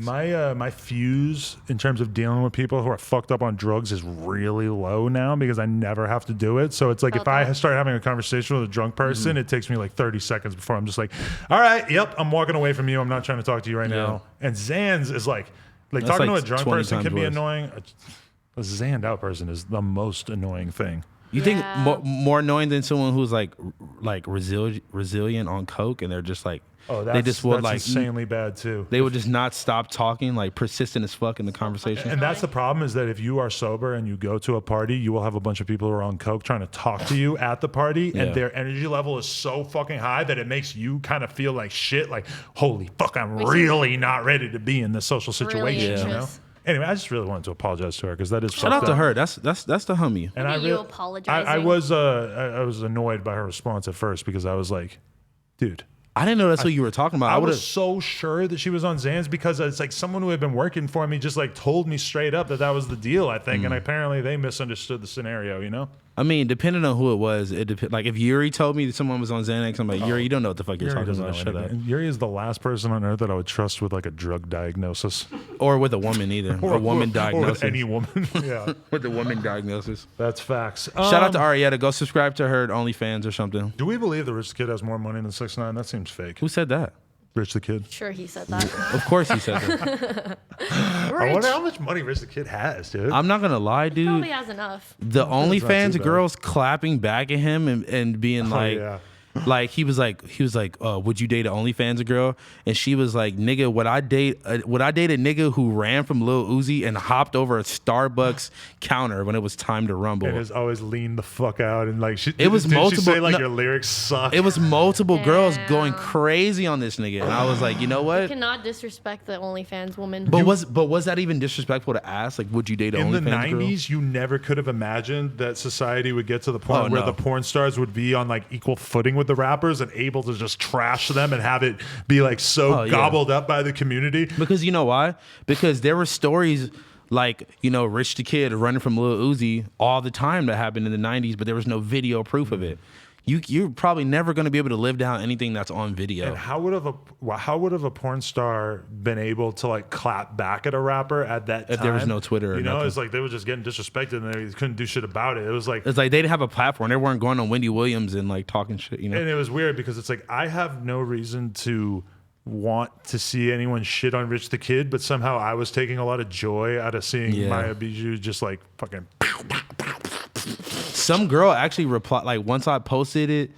My fuse in terms of dealing with people who are fucked up on drugs is really low now because I never have to do it. So it's like if I Okay. start having a conversation with a drunk person, Mm-hmm. it takes me like 30 seconds before I'm just like, all right, yep, I'm walking away from you. I'm not trying to talk to you right now. And Xans is like That's talking like to a drunk 20 person times can be worse. annoying. A Xanned out person is the most annoying thing. You think Yeah. more annoying than someone who's like resilient on coke and they're just like Oh, they just would that's like insanely bad too. they would just not stop talking, like persistent as fuck in the conversation. And that's the problem is that if you are sober and you go to a party, you will have a bunch of people who are on coke trying to talk to you at the party, Yeah. and their energy level is so fucking high that it makes you kind of feel like shit. Like, holy fuck, I'm really not ready to be in this social situation. Really You know. anxious. Anyway, I just really wanted to apologize to her because that is Shout out fucked to up. her. That's the homie. And Look I at you really, apologizing. I was annoyed by her response at first because I was like, dude. I didn't know that's what you were talking about. I I would was have. so sure that she was on Xans because it's like someone who had been working for me just like told me straight up that was the deal, I think. And apparently they misunderstood the scenario, you know? I mean, depending on who it was, it depend. Like if Yuri told me that someone was on Xanax, I'm like, Yuri, you don't know what the fuck you're Yuri talking doesn't about. know Shut up. anything. And Yuri is the last person on earth that I would trust with like a drug diagnosis. Or with a woman either. A woman Or diagnosis. with any woman. Yeah, With a woman diagnosis. that's facts. Shout out to Arietta. Go subscribe to her OnlyFans or something. Do we believe the Rich the Kid has more money than 6ix9ine? That seems fake. Who said that? Rich the Kid. Sure, he said that. Of course he said that. I wonder how much money Rich the Kid has, dude. I'm not gonna lie, dude. Probably has enough. The not too OnlyFans bad. girls clapping back at him and being like, yeah. like he was like, would you date an OnlyFans girl? And she was like, nigga, would I date a nigga who ran from Lil Uzi and hopped over a Starbucks counter when it was time to rumble? And has always leaned the fuck out and like It was did she multiple- say like no. your lyrics suck? It was multiple girls Damn. going crazy on this nigga, and I was like, you know You what? cannot disrespect the OnlyFans woman. But was that even disrespectful to ask? Like, would you date an in the OnlyFans girl? 90s, you never could have imagined that society would get to the point Oh, where no. the porn stars would be on like equal footing with the rappers and able to just trash them and have it be like so Oh, yeah. gobbled up by the community. Because you know why? Because there were stories like, you know, Rich the Kid running from Lil Uzi all the time that happened in the 90s, but there was no video proof of it. You're probably never going to be able to live down anything that's on video. And how would have a porn star been able to like clap back at a rapper at that time? If there was no Twitter or you know, nothing. it's like they were just getting disrespected and they couldn't do shit about it. It was like It's like they didn't have a platform. They weren't going on Wendy Williams and like talking shit, you know? And it was weird because it's like I have no reason to want to see anyone shit on Rich the Kid, but somehow I was taking a lot of joy out of seeing Yeah. Maya Bijou just like fucking. Some girl actually replied, like once I posted it,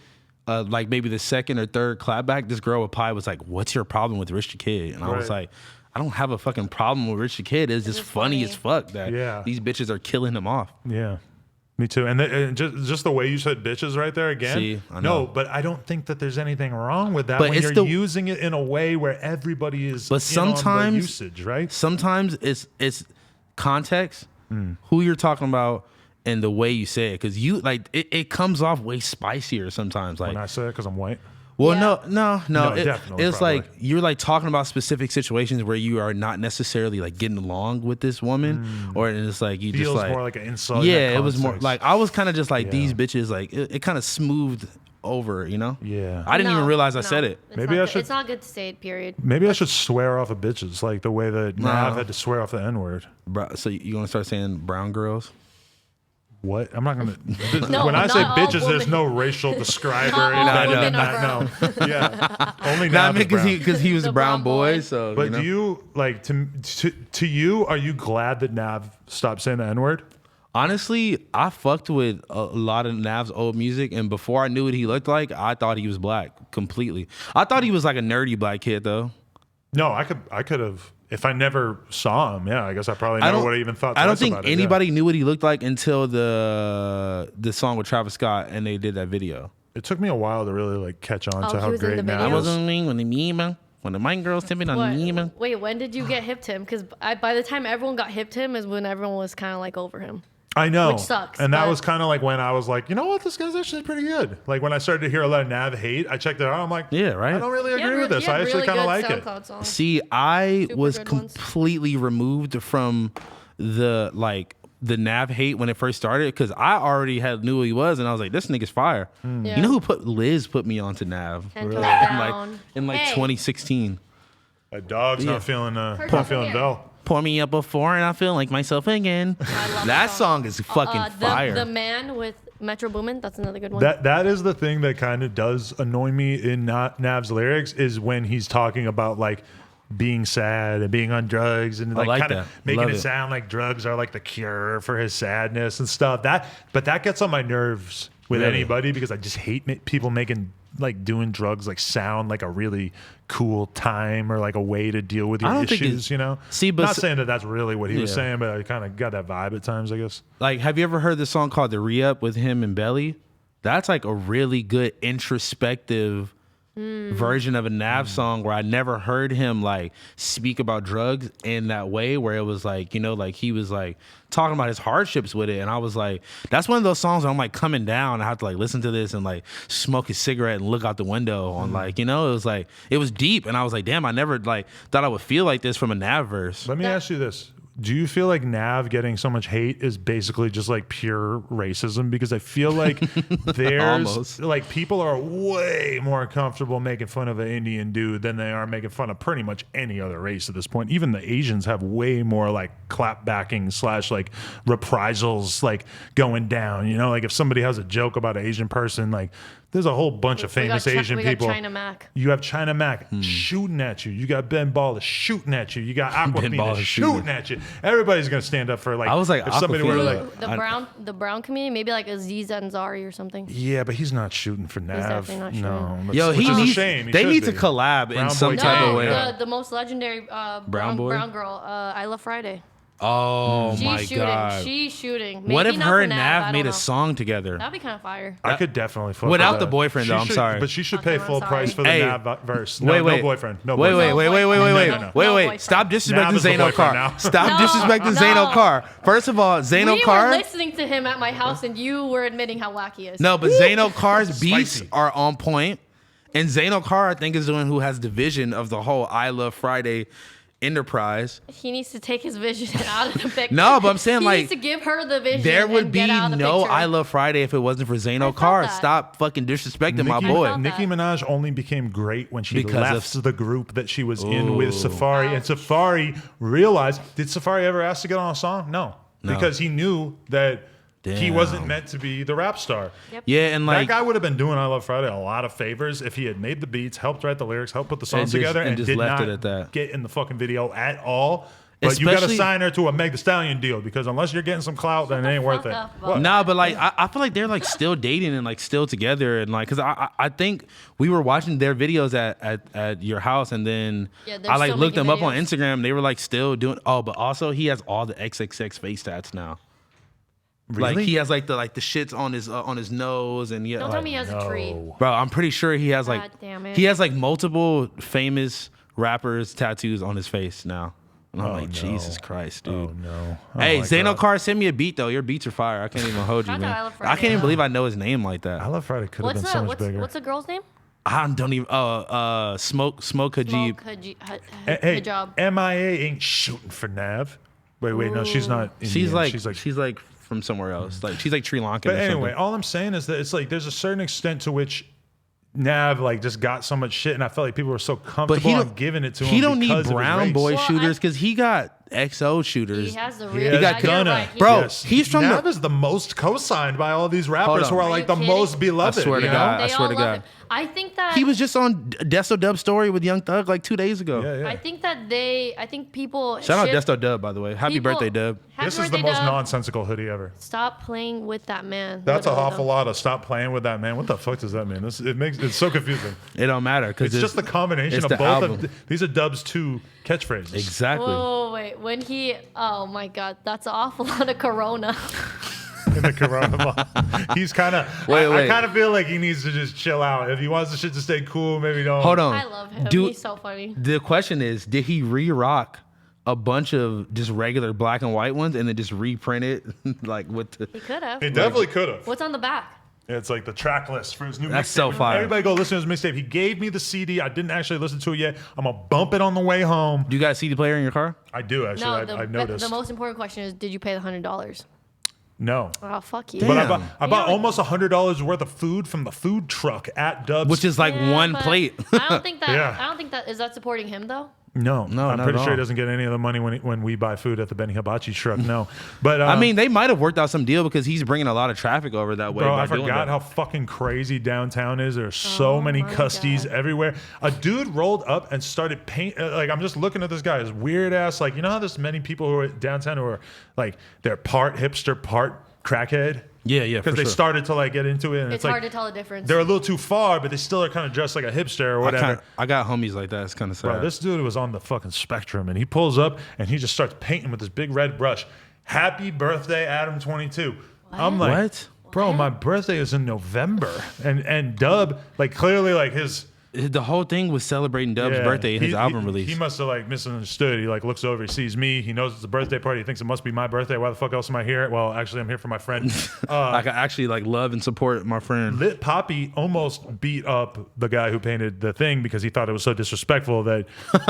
like maybe the second or third clapback, this girl replied was like, "What's your problem with Rich the Kid?" And I was Right. like, "I don't have a fucking problem with Rich the Kid. It's just just funny funny. as fuck that Yeah. these bitches are killing him off." Yeah. Me too. And just the way you said bitches right there again. See, I know. No, but I don't think that there's anything wrong with that But when it's you're the- using it in a way where everybody is But in on the sometimes- usage, right? Sometimes it's context, Hmm. who you're talking about, and the way you say it, because you like it comes off way spicier sometimes. Like, When I say it because I'm white. well, Yeah. no. No, definitely, It's probably. like you're like talking about specific situations where you are not necessarily like getting along with this woman, or it's like you Hmm. Feels just like more like an insult. in yeah, that it was more context. like I was kind of just like Yeah. these bitches. Like it kind of smoothed over, you know. Yeah. I didn't No, even realize I no. said it. It's Maybe not I good- should- It's not good to say it, period. Maybe I should swear off of bitches like the way that Nav had to swear off the N word. So you gonna start saying brown girls? What? I'm not gonna. No, when I say not all bitches, there's women. no racial describer Not in all that. women in are that, no. Yeah. Only Not Nav is because brown. because he was a The brown brown boy. boy. So, But you know? do you like to you? Are you glad that Nav stopped saying the N word? Honestly, I fucked with a lot of Nav's old music, and before I knew what he looked like, I thought he was black completely. I thought he was like a nerdy black kid though. No, I could have. If I never saw him, yeah, I guess I probably never would have even thought. I don't twice think about it, yeah. anybody knew what he looked like until the song with Travis Scott and they did that video. It took me a while to really like catch on Oh, to he how was in great the Nav video? I was. wasn't mean when the meme when the mine girls tipping on What? the meme. Wait, when did you get hip to him? Because by the time everyone got hip to him is when everyone was kind of like over him. I know. Which sucks, And that but- was kind of like when I was like, you know what, this guy's actually pretty good. Like when I started to hear a lot of Nav hate, I checked it out. I'm like, Yeah, right. I don't really He had agree with this. he had I actually really kind of good like it. SoundCloud songs. See, I Super was good ones. completely removed from the Nav hate when it first started because I already knew who he was, and I was like, this nigga's fire. Yeah. You know who Liz put me onto Nav? 10 toes In down. like Hey, 2016. My dog's Yeah. not feeling Come here. Vel. Pour me up before and I feel like myself again. I love That song is fucking fire. The Man with Metro Boomin, that's another good one. That is the thing that kind of does annoy me in Nav's lyrics is when he's talking about like being sad and being on drugs and like, like kind that. of making Love it it. sound like drugs are like the cure for his sadness and stuff. But that gets on my nerves with Really? anybody because I just hate people making like doing drugs like sound like a really cool time or like a way to deal with I your don't think issues. it's- You know, See, but not s- saying that that's really what he was Yeah. saying, but I kind of got that vibe at times. I guess. Like, have you ever heard the song called The Re-Up with him and Belly? That's like a really good introspective version of a Nav song where I never heard him like speak about drugs in that way where it was like, you know, like he was like talking about his hardships with it. And I was like, that's one of those songs where I'm like coming down. I have to like listen to this and like smoke a cigarette and look out the window on like, you know, it was deep. And I was like, damn, I never like thought I would feel like this from a Nav verse. Let me ask you this. Do you feel like Nav getting so much hate is basically just like pure racism? Because I feel like there's Almost. like people are way more comfortable making fun of an Indian dude than they are making fun of pretty much any other race at this point. Even the Asians have way more like clapbacking / like reprisals like going down. You know, like if somebody has a joke about an Asian person, like there's a whole bunch of famous Asian people. We got China Mac. You have China Mac shooting at you. You got Ben Baller shooting at you. You got Aquafina Baller shooting shooting. at you. Everybody's gonna stand up for like. I was like, if somebody were to Aquafina. like, The brown community, maybe like Aziz Ansari or something. yeah, but he's not shooting for Nav. definitely not No, shooting. Yo, which he is needs, a shame. He they should need to be. collab Brown in some boy type China, of way. yeah. The most legendary Brown boy? brown girl, I Love Friday. Oh She's my shooting. god. She's shooting. What Maybe if not her for and I Nav don't made know. a song together? That'd be kind of fire. I could definitely fuck Without with the that. boyfriend, She though, I'm should- sorry. but she should Okay, pay I'm full sorry. price for the Hey, Nav verse. No, Wait, no wait, boyfriend. No wait, boyfriend. wait, wait, wait, wait, No, wait, wait, no, no. wait, No wait. boyfriend. Stop Nav disrespecting is the Zaino boyfriend Carr. now. Stop No, disrespecting no. Zaino Carr. First of all, Zaino We were Carr. listening to him at my house, and you were admitting how wack he is. No, but Zaino Carr's beats Spicy. are on point, and Zaino Carr, I think, is the one who has the vision of the whole I Love Friday enterprise. He needs to take his vision out of the picture. No, but I'm saying, he like, needs to give her the vision. There would and be get out of the no picture. I Love Friday if it wasn't for Zaino felt Carr. that. Stop fucking disrespecting my Nicki- boy. felt Nicki that. Minaj only became great when she Because left of- the group that she was in with Ooh. Safari. And Safari realized, did Safari ever ask to get on a song? No. Because he knew that he wasn't Damn. meant to be the rap star. Yeah, and like that guy would have been doing I Love Friday a lot of favors if he had made the beats, helped write the lyrics, helped put the songs just- together, and and just did left not it at that. get in the fucking video at all. But you got to Especially- sign her to a Meg Thee Stallion deal because unless you're getting some clout, then it ain't worth it. fuck up, What? Nah, but like I feel like they're like still dating and like still together and like because I think we were watching their videos at your house and then Yeah, they're I like still looked them making up on videos. Instagram. They were like still doing. Oh, but also he has all the XXX face tats now. Like Really? he has like the shits on his nose and yeah. Don't like, tell me he has a tree. bro. I'm pretty sure he has like God damn it. he has like multiple famous rappers tattoos on his face now. And I'm like, no. Jesus Christ, dude. Oh, no. Oh, Hey, my Zaino God. Carr, send me a beat though. Your beats are fire. I can't even hold you, Shout out to man. I Love I Friday, can't even though. believe I know his name like that. I Love Friday could have been so much bigger. What's the girl's name? I don't even. Smoke Hajib. Hey, Hijab. MIA ain't shooting for Nav. Wait, no, she's not. She's Indian. like she's like from somewhere else. Like she's like Sri Lankan. But or anyway, something. all I'm saying is that it's like there's a certain extent to which Nav like just got so much shit, and I felt like people were so but comfortable he on don't giving it to him. He don't need because of his brown race. boy Well, shooters I- because he got XO shooters. He has the He real. got yeah, you're Gunna. right. He- Bro, Yes. he's from Nav the- is the most co-signed by all these rappers on. who are Are like you the kidding? most beloved. I swear to you know? God. They I swear all to love God. him. I think that He was just on Desto Dub story with Young Thug like 2 days ago. Yeah, yeah. I think that I think people Shout out ship- Desto Dub, by the way. Happy people- birthday, Dub. Happy This is the birthday, most Dub. nonsensical hoodie ever. Stop playing with that man. That's a Literally, awful though. lot of stop playing with that man. What the fuck does that mean? It's so confusing. It don't matter because It's just the combination it's of the both album. of these are Dub's two catchphrases. exactly. Whoa, wait. When he, oh my God, that's an awful lot of Corona. In the coronavirus. He's kind of. Wait, I wait. kind of feel like he needs to just chill out. If he wants the shit to stay cool, maybe don't. Hold on. I love him. Do- He's so funny. The question is, did he re-rock a bunch of just regular black and white ones and then just reprint it like with the. He could have. He definitely could have. What's on the back? It's like the track list for his new That's mixtape. so fire. Everybody go listen to his mixtape. He gave me the CD. I didn't actually listen to it yet. I'm going to bump it on the way home. Do you got a CD player in your car? I do, actually. No, I've noticed. the most important question is, did you pay the $100? No. Oh, fuck you. Damn. But I You bought know, almost $100 worth of food from the food truck at Dub's. Which is like Yeah, one but plate. I don't think that. Yeah. I don't think that is that supporting him though. No, No, I'm not pretty at sure he all. doesn't get any of the money when we buy food at the Benny Hibachi truck. No, but I mean, they might have worked out some deal because he's bringing a lot of traffic over that way. bro, by I doing forgot that. how fucking crazy downtown is. There's so many my custies God. everywhere. A dude rolled up and started paint. Like I'm just looking at this guy, his weird ass. Like you know how there's many people who are downtown who are like they're part hipster, part crackhead. Yeah, yeah, for Because they sure. started to like get into it, and It's like hard to tell the difference. they're a little too far, but they still are kind of dressed like a hipster or whatever. I got homies like that. It's kind of sad. Bro, this dude was on the fucking spectrum, and he pulls up and he just starts painting with this big red brush. Happy birthday, Adam 22. I'm like, What? bro, my birthday is in November, and Dub, like clearly, like his The whole thing was celebrating Dub's yeah, birthday and his album release. He must have like misunderstood. He like looks over, he sees me, he knows it's a birthday party, he thinks it must be my birthday. Why the fuck else am I here? Well, actually, I'm here for my friend. like I actually like love and support my friend. Lit Poppy almost beat up the guy who painted the thing because he thought it was so disrespectful that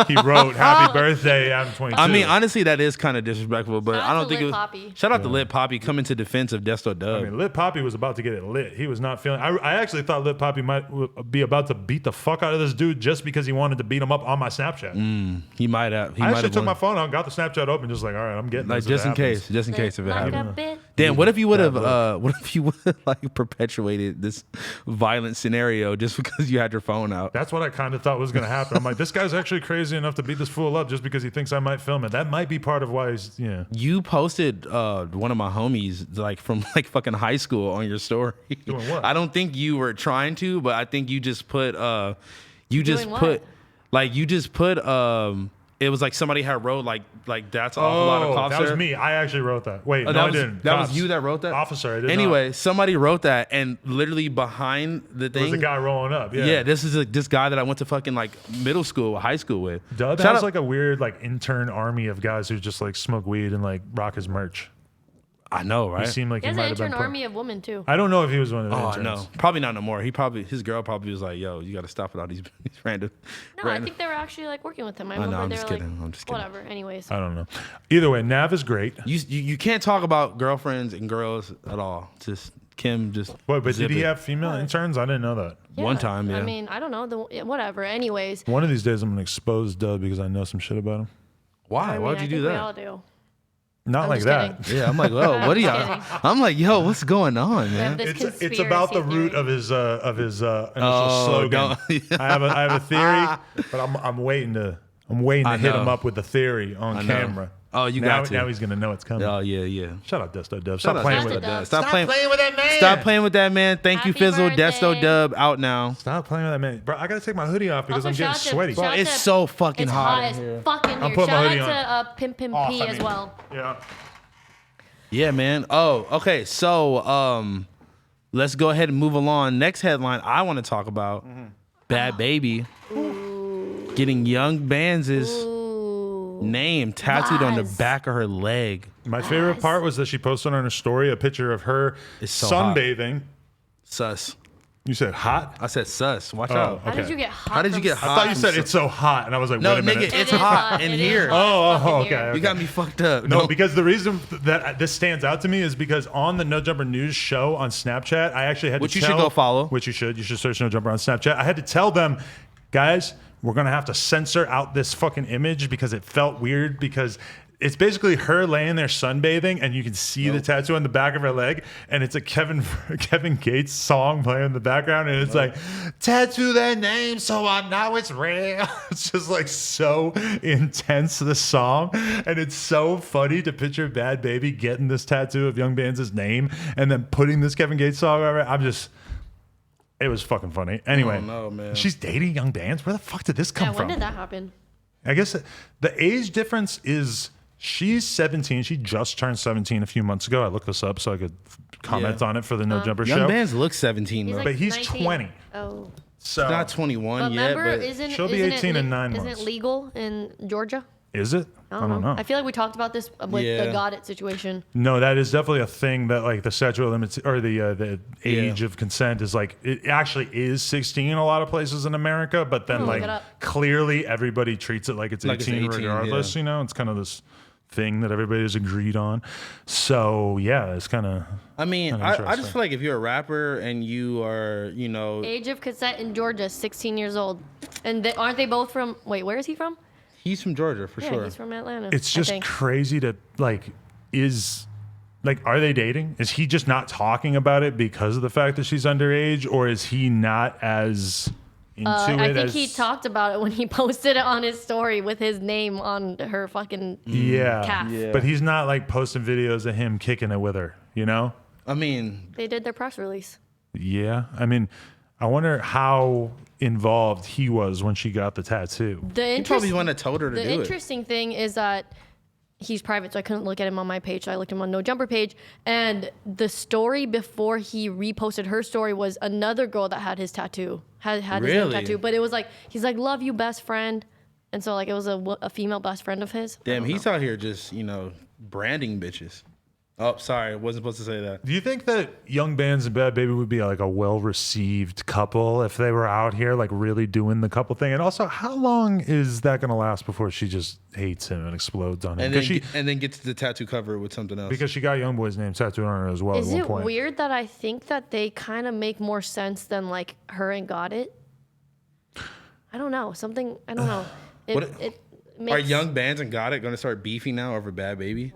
he wrote "Happy Birthday, Adam 22." I mean, honestly, that is kind of disrespectful, but Shout out I don't to think Lit it was. Poppy. Shout out to Lit Poppy coming to defense of Desto Dub. I mean, Lit Poppy was about to get it lit. He was not feeling. I actually thought Lit Poppy might be about to beat the fuck out of this dude just because he wanted to beat him up on my Snapchat. he might have. He I might actually have took my won. phone out, got the Snapchat open, just like, all right, I'm getting Like this if just it in happens. case, just in case if it like happened. a bit. Damn, what if you would have? Bad What if you would have like perpetuated this violent scenario just because you had your phone out? That's what I kind of thought was going to happen. I'm like, this guy's actually crazy enough to beat this fool up just because he thinks I might film it. That might be part of why he's, yeah. You posted one of my homies like from like fucking high school on your story. Doing what? I don't think you were trying to, but I think you just put you just Doing what? put like you just put it was like somebody had wrote like that's an awful lot of cops that was there. me. I actually wrote that. Wait, Oh, no, I was, didn't. That was Cops. you that wrote that? Officer, I did Anyway, somebody wrote that and literally behind the There was thing. a guy rolling up. Yeah. Yeah, this is this guy that I went to fucking like middle school, high school with. Dub Shout has out- like a weird like intern army of guys who just like smoke weed and like rock his merch. I know, He right? seemed like He he, has might an have been. intern army of women too. I don't know if he was one of the Oh interns. no, probably not no more. His girl probably was like, "Yo, you got to stop with all these random." No, I random. think they were actually like working with him. I know, remember I'm they just were like, kidding. I'm just kidding. whatever. Anyways, I don't know. Either way, Nav is great. You can't talk about girlfriends and girls at all. Just Kim, just What? But zip did he it. have female interns? I didn't know that. one time, yeah. I mean, I don't know. Whatever. Anyways, One of these days, I'm gonna expose Dub because I know some shit about him. Why? I mean, Why'd I you do think We that? all do. Not I'm like just that. kidding. Yeah, I'm like, oh, what are just y'all? kidding. I'm like, yo, what's going on, We have man? this It's about the conspiracy root theory. of his initial Oh, slogan. don't- I have a theory, but I'm waiting to I hit him know. up with the theory on I know. camera. Oh, you now, got to. Now he's gonna know it's coming. Oh yeah, yeah. Shout out Desto Dub. Shout Stop out playing Shout with out it. to Dub. Stop playing with that man. Stop playing with that, man. Thank you, Happy Fizzle. Desto birthday. Dub out now. Stop playing with that man, bro. I gotta take my hoodie off because Also, I'm getting shout out to- sweaty. shout out it's to- so fucking It's hot hot in as here. fuck in I'll here. put my Shout hoodie out to Pimp Pimp Off, P I as mean. well. Yeah. Yeah, man. Oh, okay. So, let's go ahead and move along. Next headline I want to talk about: Bad Baby getting Young Bands' Ooh. name tattooed on the Lies. back of her leg. My favorite part was that she posted on her story a picture of her It's so hot. sunbathing. Sus. You said hot? I said sus. Watch Oh, out. How did okay. you get hot? How did you from get I hot? thought you said it's so hot, and I was like, No, wait a minute. nigga, it's It is hot in It is here. hot Oh, in here. okay. You got me fucked up. No, because the reason that this stands out to me is because on the No Jumper News show on Snapchat, I actually had Which to you tell, should go follow. Which you should. You should search No Jumper on Snapchat. I had to tell them, guys, we're gonna have to censor out this fucking image because it felt weird because it's basically her laying there sunbathing and you can see the tattoo on the back of her leg and it's a Kevin Gates song playing in the background and it's like tattoo that name so I know it's real. It's just like so intense, the song, and it's so funny to picture Bad Baby getting this tattoo of Young Bands' name and then putting this Kevin Gates song over it. It was fucking funny. Anyway, Oh, no, man. she's dating Young Bands. Where the fuck did this come Yeah, when from? did that happen? I guess the age difference is she's 17. She just turned 17 a few months ago. I looked this up so I could comment Yeah. on it for the No Jumper Young show. Bands look 17, He's bro. like But he's 19. 20. Oh. So Not 21 But yet, remember, but isn't she'll be isn't 18 it in 9 isn't months. it legal in Georgia? Is it? I don't know. I feel like we talked about this with Yeah. the Got It situation. No, that is definitely a thing that like the statute of limits or the age of consent is like it actually is 16 in a lot of places in America, but then look like it up. clearly everybody treats it like it's 18, Like it's 18, regardless. yeah. You know, it's kind of this thing that everybody's agreed on. So yeah, it's kind of. I mean, Kinda I interesting. just feel like if you're a rapper and you are, you know, Age of consent in Georgia, 16 years old. And aren't they both from, wait, where is he from? he's from Georgia for Yeah, sure. he's from Atlanta. It's I just think. crazy to like are they dating? Is he just not talking about it because of the fact that she's underage, or is he not as into I it think as he talked about it when he posted it on his story with his name on her fucking Yeah. calf. Yeah. But he's not like posting videos of him kicking it with her, you know? I mean, They did their press release. Yeah. I mean, I wonder how involved he was when she got the tattoo. The he interest- probably wouldn't have told her to The do it. interesting thing is that he's private, so I couldn't look at him on my page. So I looked him on No Jumper page, and the story before he reposted her story was another girl that had his tattoo, had his name Really? tattoo. But it was like he's like, "Love you, best friend," and so like it was a female best friend of his. Damn, he's out here just, you know, branding bitches. Oh, sorry, wasn't supposed to say that. Do you think that Young Bands and Bad Baby would be like a well-received couple if they were out here like really doing the couple thing? And also, how long is that going to last before she just hates him and explodes on him? And then, Because she, gets the tattoo cover with something else. because she got Young Boy's name tattooed on her as well Is at one it point. weird that I think that they kind of make more sense than like her and Got It? I don't know. Something I don't know. What- It makes, Are Young Bands and Got It going to start beefing now over Bad Baby?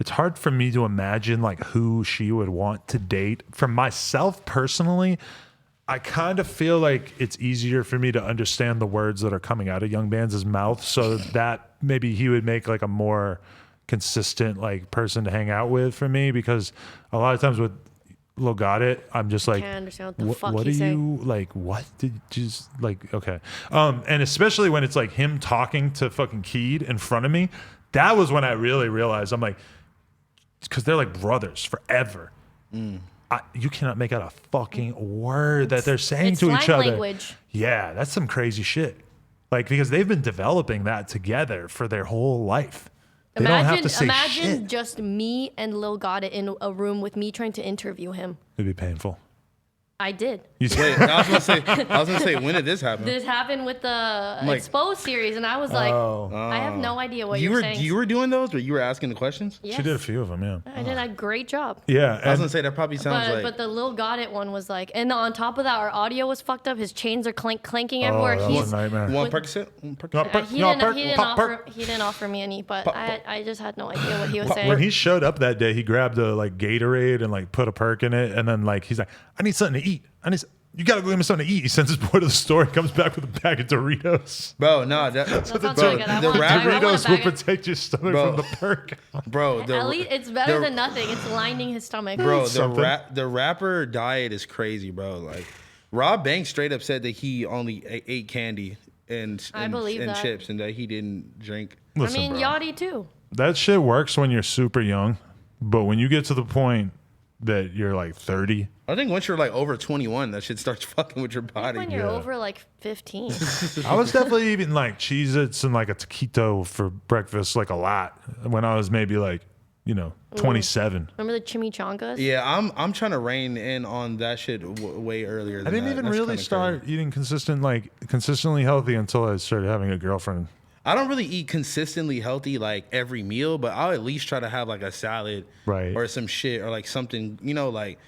It's hard for me to imagine like who she would want to date. From myself personally, I kind of feel like it's easier for me to understand the words that are coming out of Young Band's mouth, so that maybe he would make like a more consistent like person to hang out with for me, because a lot of times with Lil Got It, I'm just like, Can't understand what the what, fuck what he's are saying. you like? What did you just like? Okay, and especially when it's like him talking to fucking Keed in front of me, that was when I really realized I'm like, because they're like brothers forever. You cannot make out a fucking word that they're saying It's to each slang other. language. Yeah, that's some crazy shit. Like, because they've been developing that together for their whole life. They don't have to say imagine shit. just me and Lil Got It in a room with me trying to interview him. It'd be painful. I did. You Wait, I was gonna say, when did this happen? This happened with the Like- Exposed series, and I was like, I have no idea what you you're were saying. you were doing those, or you were asking the questions? Yes. She did a few of them, yeah. I did a great job. Yeah, I was and gonna say that probably sounds But, like. but the Lil Got It one was like, and on top of that, our audio was fucked up. His chains are clanking everywhere. that was a nightmare. one Percocet. One Percocet? He didn't offer me any, but I just had no idea what he was saying. when he showed up that day, he grabbed a like Gatorade and like put a perk in it, and then like he's like, "I need something to eat. You gotta go give me something to eat." He sends his boy to the store, comes back with a bag of Doritos. Bro, no, that, sounds bro, really good. I the want that. rapper, I want Doritos a will bag of- protect your stomach Bro. from the perk. bro, At least it's better the- than nothing. It's lining his stomach. Bro, Something. the rapper diet is crazy, bro. Like, Rob Banks straight up said that he only ate candy and I believe and that. chips, and that he didn't drink. Listen, I mean, bro. Yachty too. That shit works when you're super young, but when you get to the point that you're like 30, I think once you're like over 21, that shit starts fucking with your body. When you're over like 15. I was definitely eating like Cheez-Its and like a taquito for breakfast like a lot when I was maybe like, 27. Remember the chimichangas? Yeah, I'm trying to rein in on that shit way earlier. Than I didn't that. even That's really kinda start crazy. eating consistently healthy until I started having a girlfriend. I don't really eat consistently healthy like every meal, but I'll at least try to have like a salad, Right. or some shit, or like something, like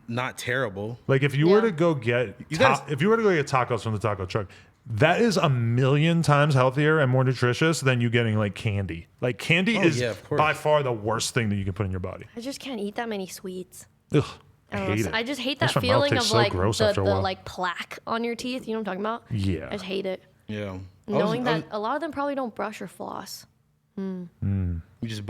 not terrible. Like if you were Yeah. to go get guys- if you were to go get tacos from the taco truck, that is a million times healthier and more nutritious than you getting like candy. Like candy is yeah, of course. by far the worst thing that you can put in your body. I just can't eat that many sweets. Ugh, I don't know, hate it. I just hate Makes that my mouth feeling of taste so like gross the after a while. like plaque on your teeth. You know what I'm talking about? Yeah. I just hate it. Yeah, Knowing that a lot of them probably don't brush or floss. you just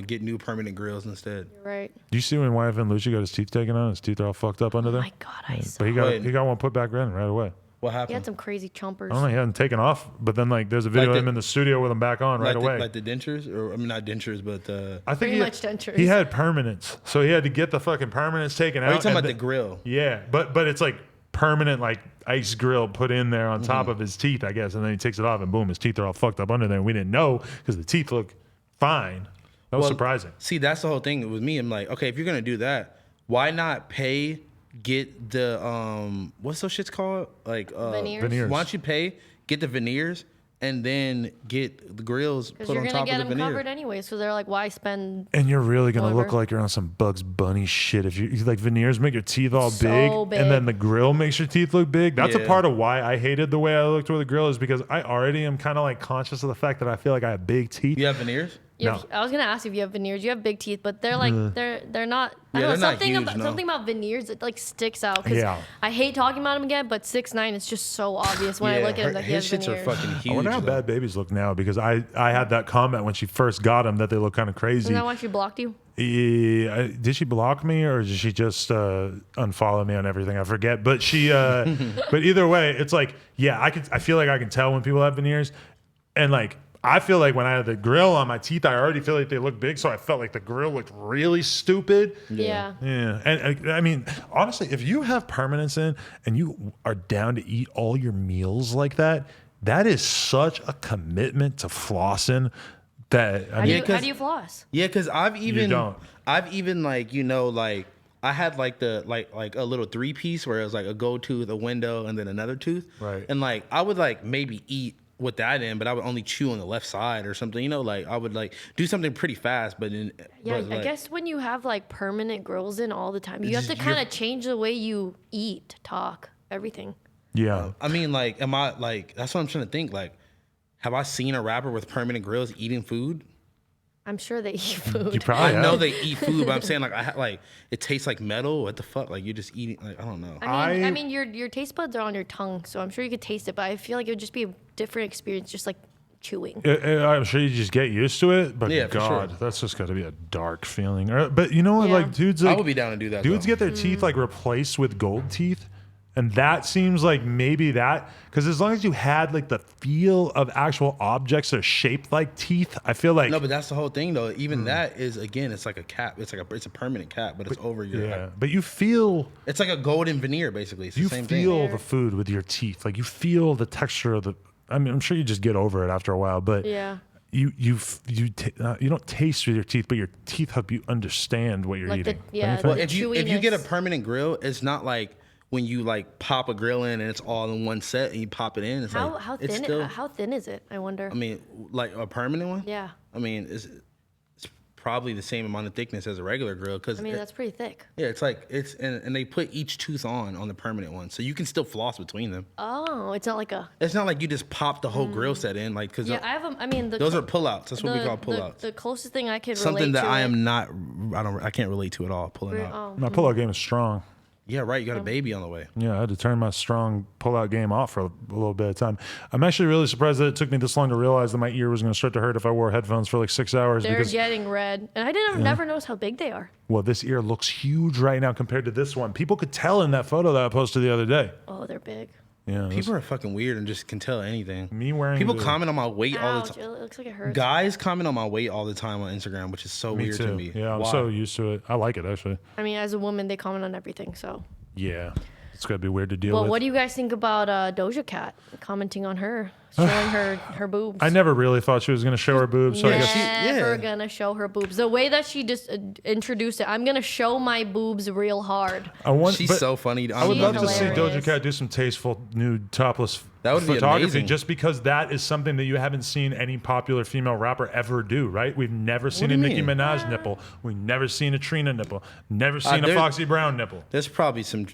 get new permanent grills instead. You're right. Do you see when YFN Lucci got his teeth taken out? His teeth are all fucked up under Oh there. my God, I saw. But Wait. he got one put back in right away. What He happened? had some crazy chompers. I don't know. He hadn't taken off, but then like there's a video Like of him in the studio with him back on right like away. like the dentures, or I mean not dentures, but the. I think Pretty he, much dentures. he had permanents, so he had to get the fucking permanents taken Are out. you talking and about the then- grill? Yeah, but it's like permanent like ice grill put in there on top of his teeth, I guess, and then he takes it off and boom, his teeth are all fucked up under there. And we didn't know because the teeth look fine. That was Well, surprising. See, that's the whole thing with me. I'm like, okay, if you're gonna do that, why not get the what's those shits called? Like Veneers? Why don't you get the veneers and then get the grills Because put you're on gonna top get of the them veneer? covered anyways. So they're like, why spend? And you're really gonna look Whatever. like you're on some Bugs Bunny shit if you like veneers make your teeth all So big, and then big. the grill makes your teeth look big. That's a Yeah. part of why I hated the way I looked with the grill, is because I already am kind of like conscious of the fact that I feel like I have big teeth. You have veneers? No. I was gonna ask if you have veneers. You have big teeth, but they're like they're not. I Yeah, don't know, they're not something huge, about no. something about veneers. It like sticks out. 'Cause Yeah. I hate talking about him again, but 6'9" is just so obvious when I look at him that he his has shits veneers. are fucking huge. I wonder how though. bad babies look now, because I had that comment when she first got them that they look kind of crazy. Isn't that why she blocked you? Did she block me or did she just unfollow me on everything? I forget. But she, but either way, it's like, yeah, I feel like I can tell when people have veneers, and like I feel like when I had the grill on my teeth, I already feel like they look big, so I felt like the grill looked really stupid. Yeah. Yeah, and I mean, honestly, if you have permanence in and you are down to eat all your meals like that, that is such a commitment to flossing. That I How, mean, do Yeah, you, 'cause- how do you floss? Yeah, because I've even don't. like, you know, like I had like the like a little 3-piece where it was like a gold tooth, a window, and then another tooth. Right. And like I would like maybe eat with that in, but I would only chew on the left side or something. You know, like I would like do something pretty fast, but Yeah, but, I like, guess when you have like permanent grills in all the time, you have to kind of change the way you eat, talk, everything. yeah. I mean, like, am I like? That's what I'm trying to think. Like, have I seen a rapper with permanent grills eating food? I'm sure they eat food. You probably I know have. they eat food, but I'm saying like like it tastes like metal. What the fuck? Like you're just eating. Like I don't know. I mean, your taste buds are on your tongue, so I'm sure you could taste it. But I feel like it would just be a different experience, just like chewing. I'm sure you just get used to it, but Yeah, for God, sure. that's just got to be a dark feeling. But you know what? Yeah. Like dudes, I like would be down to do that. dudes though. get their teeth like replaced with gold teeth, and that seems like maybe that, because as long as you had like the feel of actual objects that are shaped like teeth, I feel like No, but that's the whole thing though. Hmm. Even that is again, it's like a cap. It's a permanent cap, but it's over your. yeah. But you feel It's like a golden veneer, basically. It's the you same feel thing. the food with your teeth, like you feel the texture of the. I mean, I'm sure you just get over it after a while, but Yeah. you don't taste with your teeth, but your teeth help you understand what you're Like the- eating. yeah, Anything? Well, the if you get a chewiness. permanent grill, it's not like when you like pop a grill in and it's all in one set and you pop it in. It's like How it's thin? still. How thin is it? I wonder. I mean, like a permanent one. Yeah. I mean, it's probably the same amount of thickness as a regular grill because I mean, that's pretty thick. yeah, it's like it's and they put each tooth on the permanent one, so you can still floss between them. Oh, it's not like a. It's not like you just pop the whole grill set in, like because Yeah, I have. I mean, those are pullouts. That's what we call the, pullouts. the closest thing I could Something relate that to I it- am not. I can't relate to at all. Pulling out. Oh, My pullout game is strong. Yeah, right. You got a baby on the way. Yeah, I had to turn my strong pullout game off for a little bit of time. I'm actually really surprised that it took me this long to realize that my ear was going to start to hurt if I wore headphones for like 6 hours. they're Because getting red, and I didn't never notice how big they are. well, this ear looks huge right now compared to this one. People could tell in that photo that I posted the other day. Oh, they're big. Yeah, People are fucking weird and just can tell anything. me wearing People the- comment on my weight all the Ouch! time. It looks like it hurts. Guys comment on my weight all the time on Instagram, which is so Me weird too. to me. Yeah, I'm Why? so used to it. I like it actually. I mean, as a woman, they comment on everything. So, Yeah, it's gonna be weird to deal well, with. what do you guys think about Doja Cat commenting on her, showing her boobs? I never really thought she was gonna show her boobs, so I guess Never yeah. gonna show her boobs. The way that she just introduced it, I'm gonna show my boobs real hard. I want. She's but so funny. I would She's love to see hilarious. Doja Cat do some tasteful nude topless That would be photography, amazing. just because that is something that you haven't seen any popular female rapper ever do. Right? We've never seen do a you Nicki mean? Minaj nipple. We've never seen a Trina nipple. Never seen a there- Foxy Brown nipple. There's probably some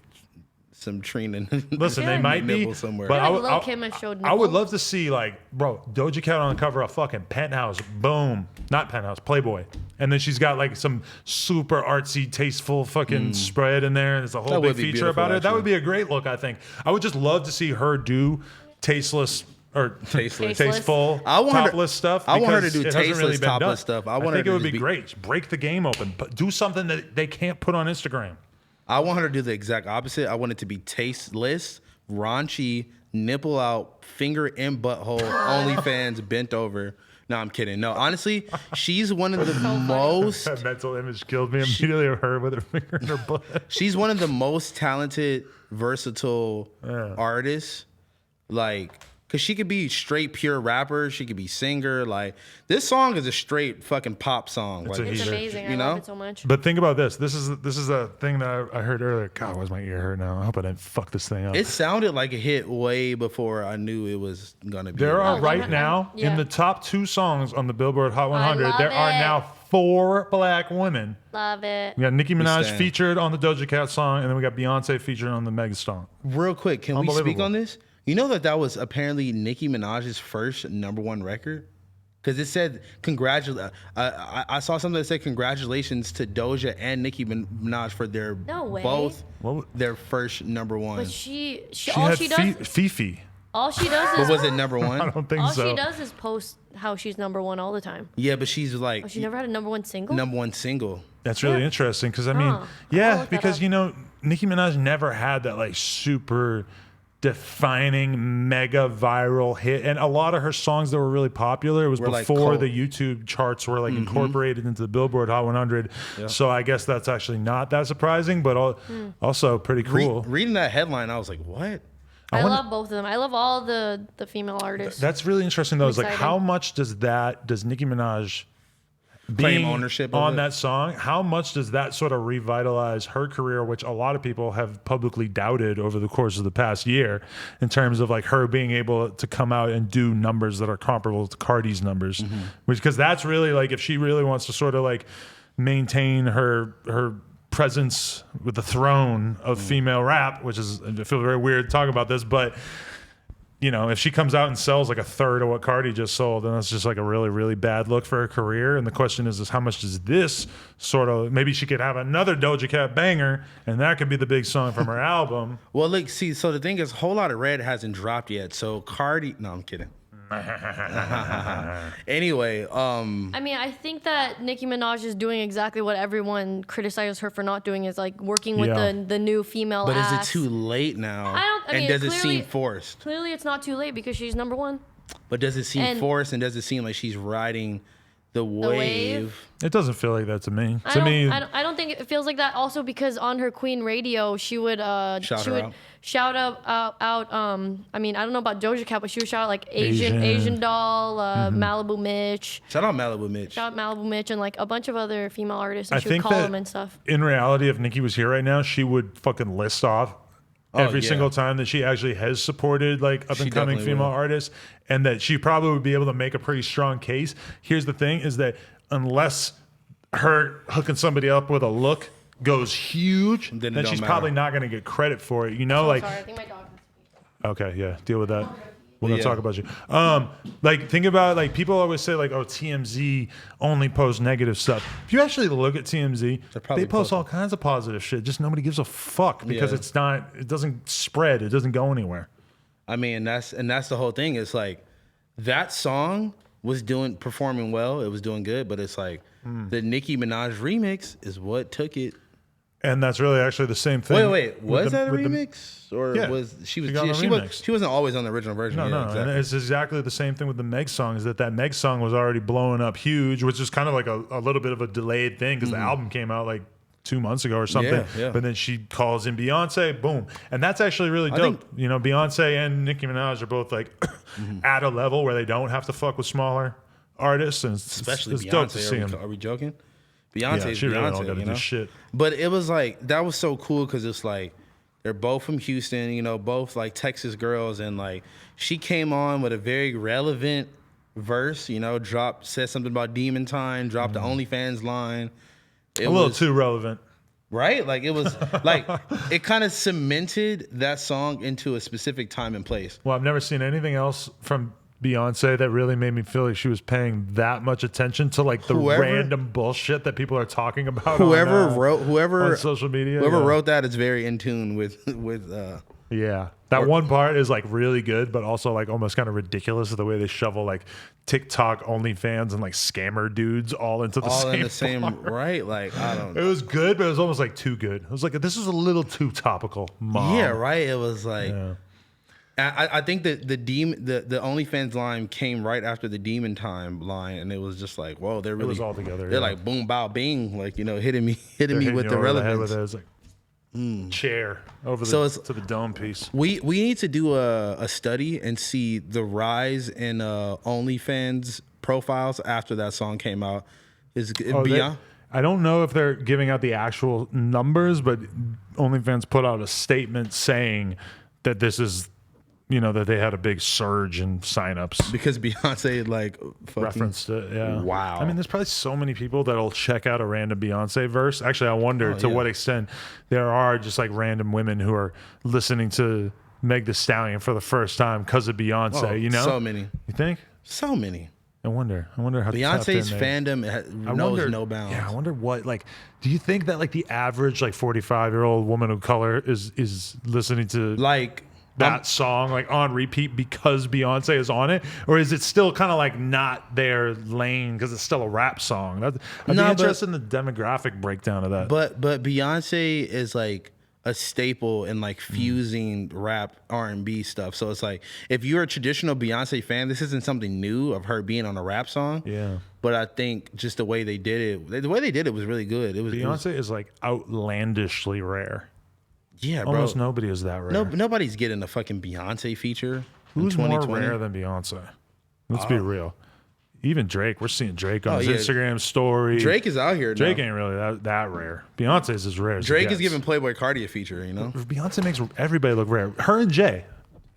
Trina. Listen, they Yeah. might be, Nipple somewhere. but I I feel would, like Lil' Kim has showed I would nipples. love to see like, bro, Doja Cat on the cover of fucking Penthouse, boom, not Penthouse, Playboy, and then she's got like some super artsy, tasteful fucking spread in there, and there's a whole That big would be feature about beautiful, it. That would actually. be a great look, I think. I would just love to see her do tasteless or Tasteless. tasteful, I want her to- topless stuff. I want her to because do it hasn't tasteless, really been topless done. stuff. I I want her think to it would just be be- great. Just break the game open, but do something that they can't put on Instagram. I want her to do the exact opposite. I want it to be tasteless, raunchy, nipple out, finger in butthole, OnlyFans bent over, No, I'm kidding. No, honestly, she's one of the most. That mental image killed me immediately of her with her finger in her butt. She's one of the most talented, versatile artists. Like, cause she could be straight pure rapper. She could be singer. Like, this song is a straight fucking pop song. It's Like, a It's heater. amazing. I You know? love it so much. But think about this. This is a thing that I heard earlier. God, why's my ear hurt now? I hope I didn't fuck this thing up. it sounded like a hit way before I knew it was gonna be. There are Oh, right I'm- now yeah. in the top 2 songs on the Billboard Hot 100. love There are it. now 4 black women. Love it. We got Nicki Minaj stand. featured on the Doja Cat song, and then we got Beyonce featured on the Meg song. Real quick, can we speak Unbelievable. on this? You know that was apparently Nicki Minaj's first #1 record? Because it said, I saw something that said congratulations to Doja and Nicki Minaj for their No way. both What? their first #1. But she She all had she does Fifi. all she does But is was it I #1? don't think all so. she does is post how she's #1 all the time. Yeah, but she's like Oh, she never had a #1 single. #1 single. That's really Yeah. interesting because I mean, Huh. I'll yeah, look that because up. you know, Nicki Minaj never had that like super defining mega viral hit, and a lot of her songs that were really popular was Were, like, before cult. the YouTube charts were like incorporated into the Billboard Hot 100. So I guess that's actually not that surprising, but also pretty cool. Reading that headline, I was like, what? I wonder- love both of them. I love all the female artists. That's really interesting though. Is like exciting. how much does Nicki Minaj Claim being ownership of on it? that song, how much does that sort of revitalize her career, which a lot of people have publicly doubted over the course of the past year, in terms of like her being able to come out and do numbers that are comparable to Cardi's numbers, which because that's really like if she really wants to sort of like maintain her presence with the throne of female rap, which is I feel very weird to talk about this, but you know, if she comes out and sells like a third of what Cardi just sold, then that's just like a really, really bad look for her career. And the question is how much does this sort of maybe she could have another Doja Cat banger, and that could be the big song from her album. Well, look, see, so the thing is, Whole Lotta Red hasn't dropped yet. So Cardi, no, I'm kidding. Anyway, I mean, I think that Nicki Minaj is doing exactly what everyone criticizes her for not doing, is like working with Yeah. the new female but is ass. it too late now? I mean, and does it clearly- seem forced? Clearly, it's not too late because she's #1. But does it seem And- forced, and does it seem like she's riding the wave? It doesn't feel like that to me. I To don't, me, I don't think it feels like that. Also, because on her Queen Radio, she would Shout her out. shout out. I mean, I don't know about Doja Cat, but she would shout out like Asian. Asian Doll, Malibu Mitch, Shout out Malibu Mitch. shout out Malibu Mitch, and like a bunch of other female artists. And I she would think call that them and stuff. in reality, if Nicki was here right now, she would fucking list off every yeah. single time that she actually has supported like up and coming definitely female will. artists, and that she probably would be able to make a pretty strong case. Here's the thing: is that unless her hooking somebody up with a look goes huge, Then it then don't she's matter. probably not going to get credit for it. You know, Oh, like sorry, I think my dog. okay, yeah, deal with that. We're gonna Yeah. talk about you. Like think about like people always say like, oh, TMZ only posts negative stuff. If you actually look at TMZ, probably they post post- all kinds of positive shit. Just nobody gives a fuck because Yeah. it's not. It doesn't spread. It doesn't go anywhere. I mean, that's the whole thing. It's like that song was performing well. It was doing good, but it's like the Nicki Minaj remix is what took it. And that's really actually the same thing. Wait, with was the- that a with the- remix, or Yeah. was she was She got on the she remix. was she wasn't always on the original version? No, Yeah, no, exactly. and it's exactly the same thing with the Meg song. Is that Meg song was already blowing up huge, which is kind of like a little bit of a delayed thing because the album came out like 2 months ago or something. Mm-hmm. Yeah. But then she calls in Beyonce, boom, and that's actually really dope. think- You know, Beyonce and Nicki Minaj are both like at a level where they don't have to fuck with smaller artists, and Especially it's Beyonce. dope to see them. Are we joking? Yeah, Beyonce's she really don't Beyonce, gotta you do know. shit. But it was like that was so cool because it's like they're both from Houston, you know, both like Texas girls, and like she came on with a very relevant verse, you know, said something about Demon Time, dropped the OnlyFans line. It A little was too relevant. right, like it was like it kind of cemented that song into a specific time and place. Well, I've never seen anything else from Beyonce that really made me feel like she was paying that much attention to like the Whoever- random bullshit that people are talking about. Whoever on, whoever on social media, whoever yeah. wrote that is very in tune with Yeah. That one part is like really good, but also like almost kind of ridiculous the way they shovel like TikTok OnlyFans and like scammer dudes all into the all same in the same bar. right. Like I don't It know. was good, but it was almost like too good. It was like this is a little too topical, mom. Yeah, right. It was like Yeah. I think that the OnlyFans line came right after the Demon Time line, and it was just like, whoa, they're really was all together, They're yeah. like boom, bow, bing, like hitting me They're hitting with you the over head relevance. with it. It's like chair over So to the dome piece. We need to do a study and see the rise in OnlyFans profiles after that song came out. Is beyond? I don't know if they're giving out the actual numbers, but OnlyFans put out a statement saying that this is, that they had a big surge in signups. Because Beyonce like fucking Referenced it, yeah. Wow. I mean, there's probably so many people that'll check out a random Beyonce verse. Actually, I wonder to yeah. what extent there are just like random women who are listening to Meg Thee Stallion for the first time because of Beyonce. so many, You think? so many. I wonder how Beyonce's tapped in they- fandom knows no bounds. Yeah, I wonder what do you think that the average 45-year-old woman of color is listening to Like that song on repeat because Beyonce is on it, or is it still kind of not their lane because it's still a rap song? I'd be interested in the demographic breakdown of that. But Beyonce is like a staple in fusing rap R&B stuff. So it's like if you're a traditional Beyonce fan, this isn't something new of her being on a rap song. Yeah. But I think just the way they did it was really good. Beyonce is outlandishly rare. Yeah, bro. Almost nobody is that rare. Nobody's getting a fucking Beyonce feature Who's in more 2020. rare than Beyonce? Let's be real. Even Drake, we're seeing Drake on his yeah. Instagram story. Drake is out here. Drake now. ain't really that rare. Beyonce's as rare as it Drake is gets. giving Playboy Cardi a feature. Beyonce makes everybody look rare. Her and Jay,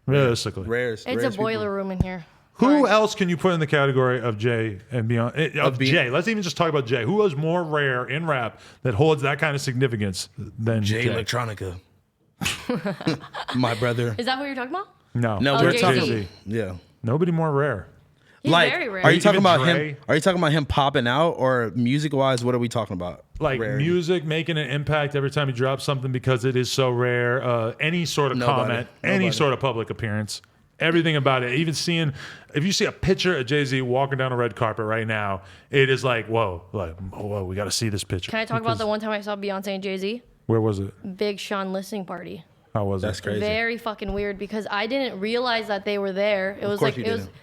realistically. Rarest. It's a rarest boiler people. room in here. Who else can you put in the category of Jay and Beyonce? Of Be- Jay. Let's even just talk about Jay. Who is more rare in rap that holds that kind of significance than Jay Jay? Electronica. My brother. Is that what you're talking about? No. No, Oh, we're Jay-Z. talking. Yeah. Nobody more rare. He's very rare. Are you talking Even about Dre? him? Are you talking about him popping out, or music wise? What are we talking about? Rarity. Music making an impact every time you drop something because it is so rare. Any sort of Nobody. comment, any Nobody. sort of public appearance, everything about it. Even if you see a picture of Jay-Z walking down a red carpet right now, it is whoa, we got to see this picture. Can I talk about the one time I saw Beyonce and Jay-Z? Where was it? Big Sean listening party. How was That's it? crazy. Very fucking weird because I didn't realize that they were there. It was course like you it was. didn't.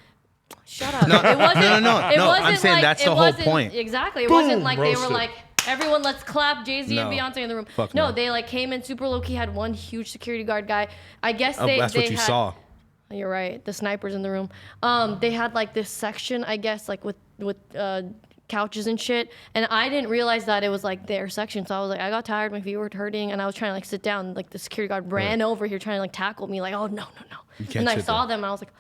Shut up. It wasn't, no. It No, I'm wasn't saying that's it the whole wasn't- point. Exactly. It Boom, wasn't like they were roasted. everyone let's clap Jay-Z and No. Beyonce in the room. Fuck no, no. they came in super low key, had one huge security guard guy. I guess Oh, they that's they what you had, saw. You're right. The snipers in the room. They had this section, I guess, with couches and shit. And I didn't realize that it was their section. So I was I got tired, my feet were hurting, and I was trying to sit down. The security guard ran over here trying to tackle me, oh no. can't And I sit saw there. them and I was like,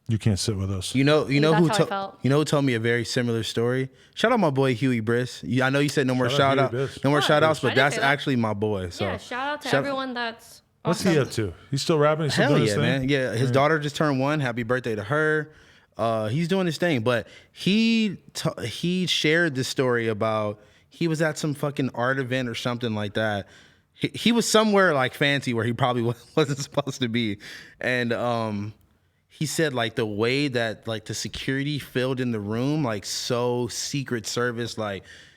You can't sit with us. You know That's who how I felt. who told me a very similar story. Shout out my boy Huey Briss. I know you said no more Shout out shout Huey out, Briss. no more Oh, shout outs, I but didn't that's say that. actually my boy. So yeah, shout out to shout- everyone that's What's he up to? He's still rapping? He's still Hell doing yeah, his thing? man. Yeah, his daughter just turned 1. Happy birthday to her. He's doing his thing, but he shared this story about he was at some fucking art event or something like that. He was somewhere fancy where he probably wasn't supposed to be, and he said the way that the security filled in the room so Secret Service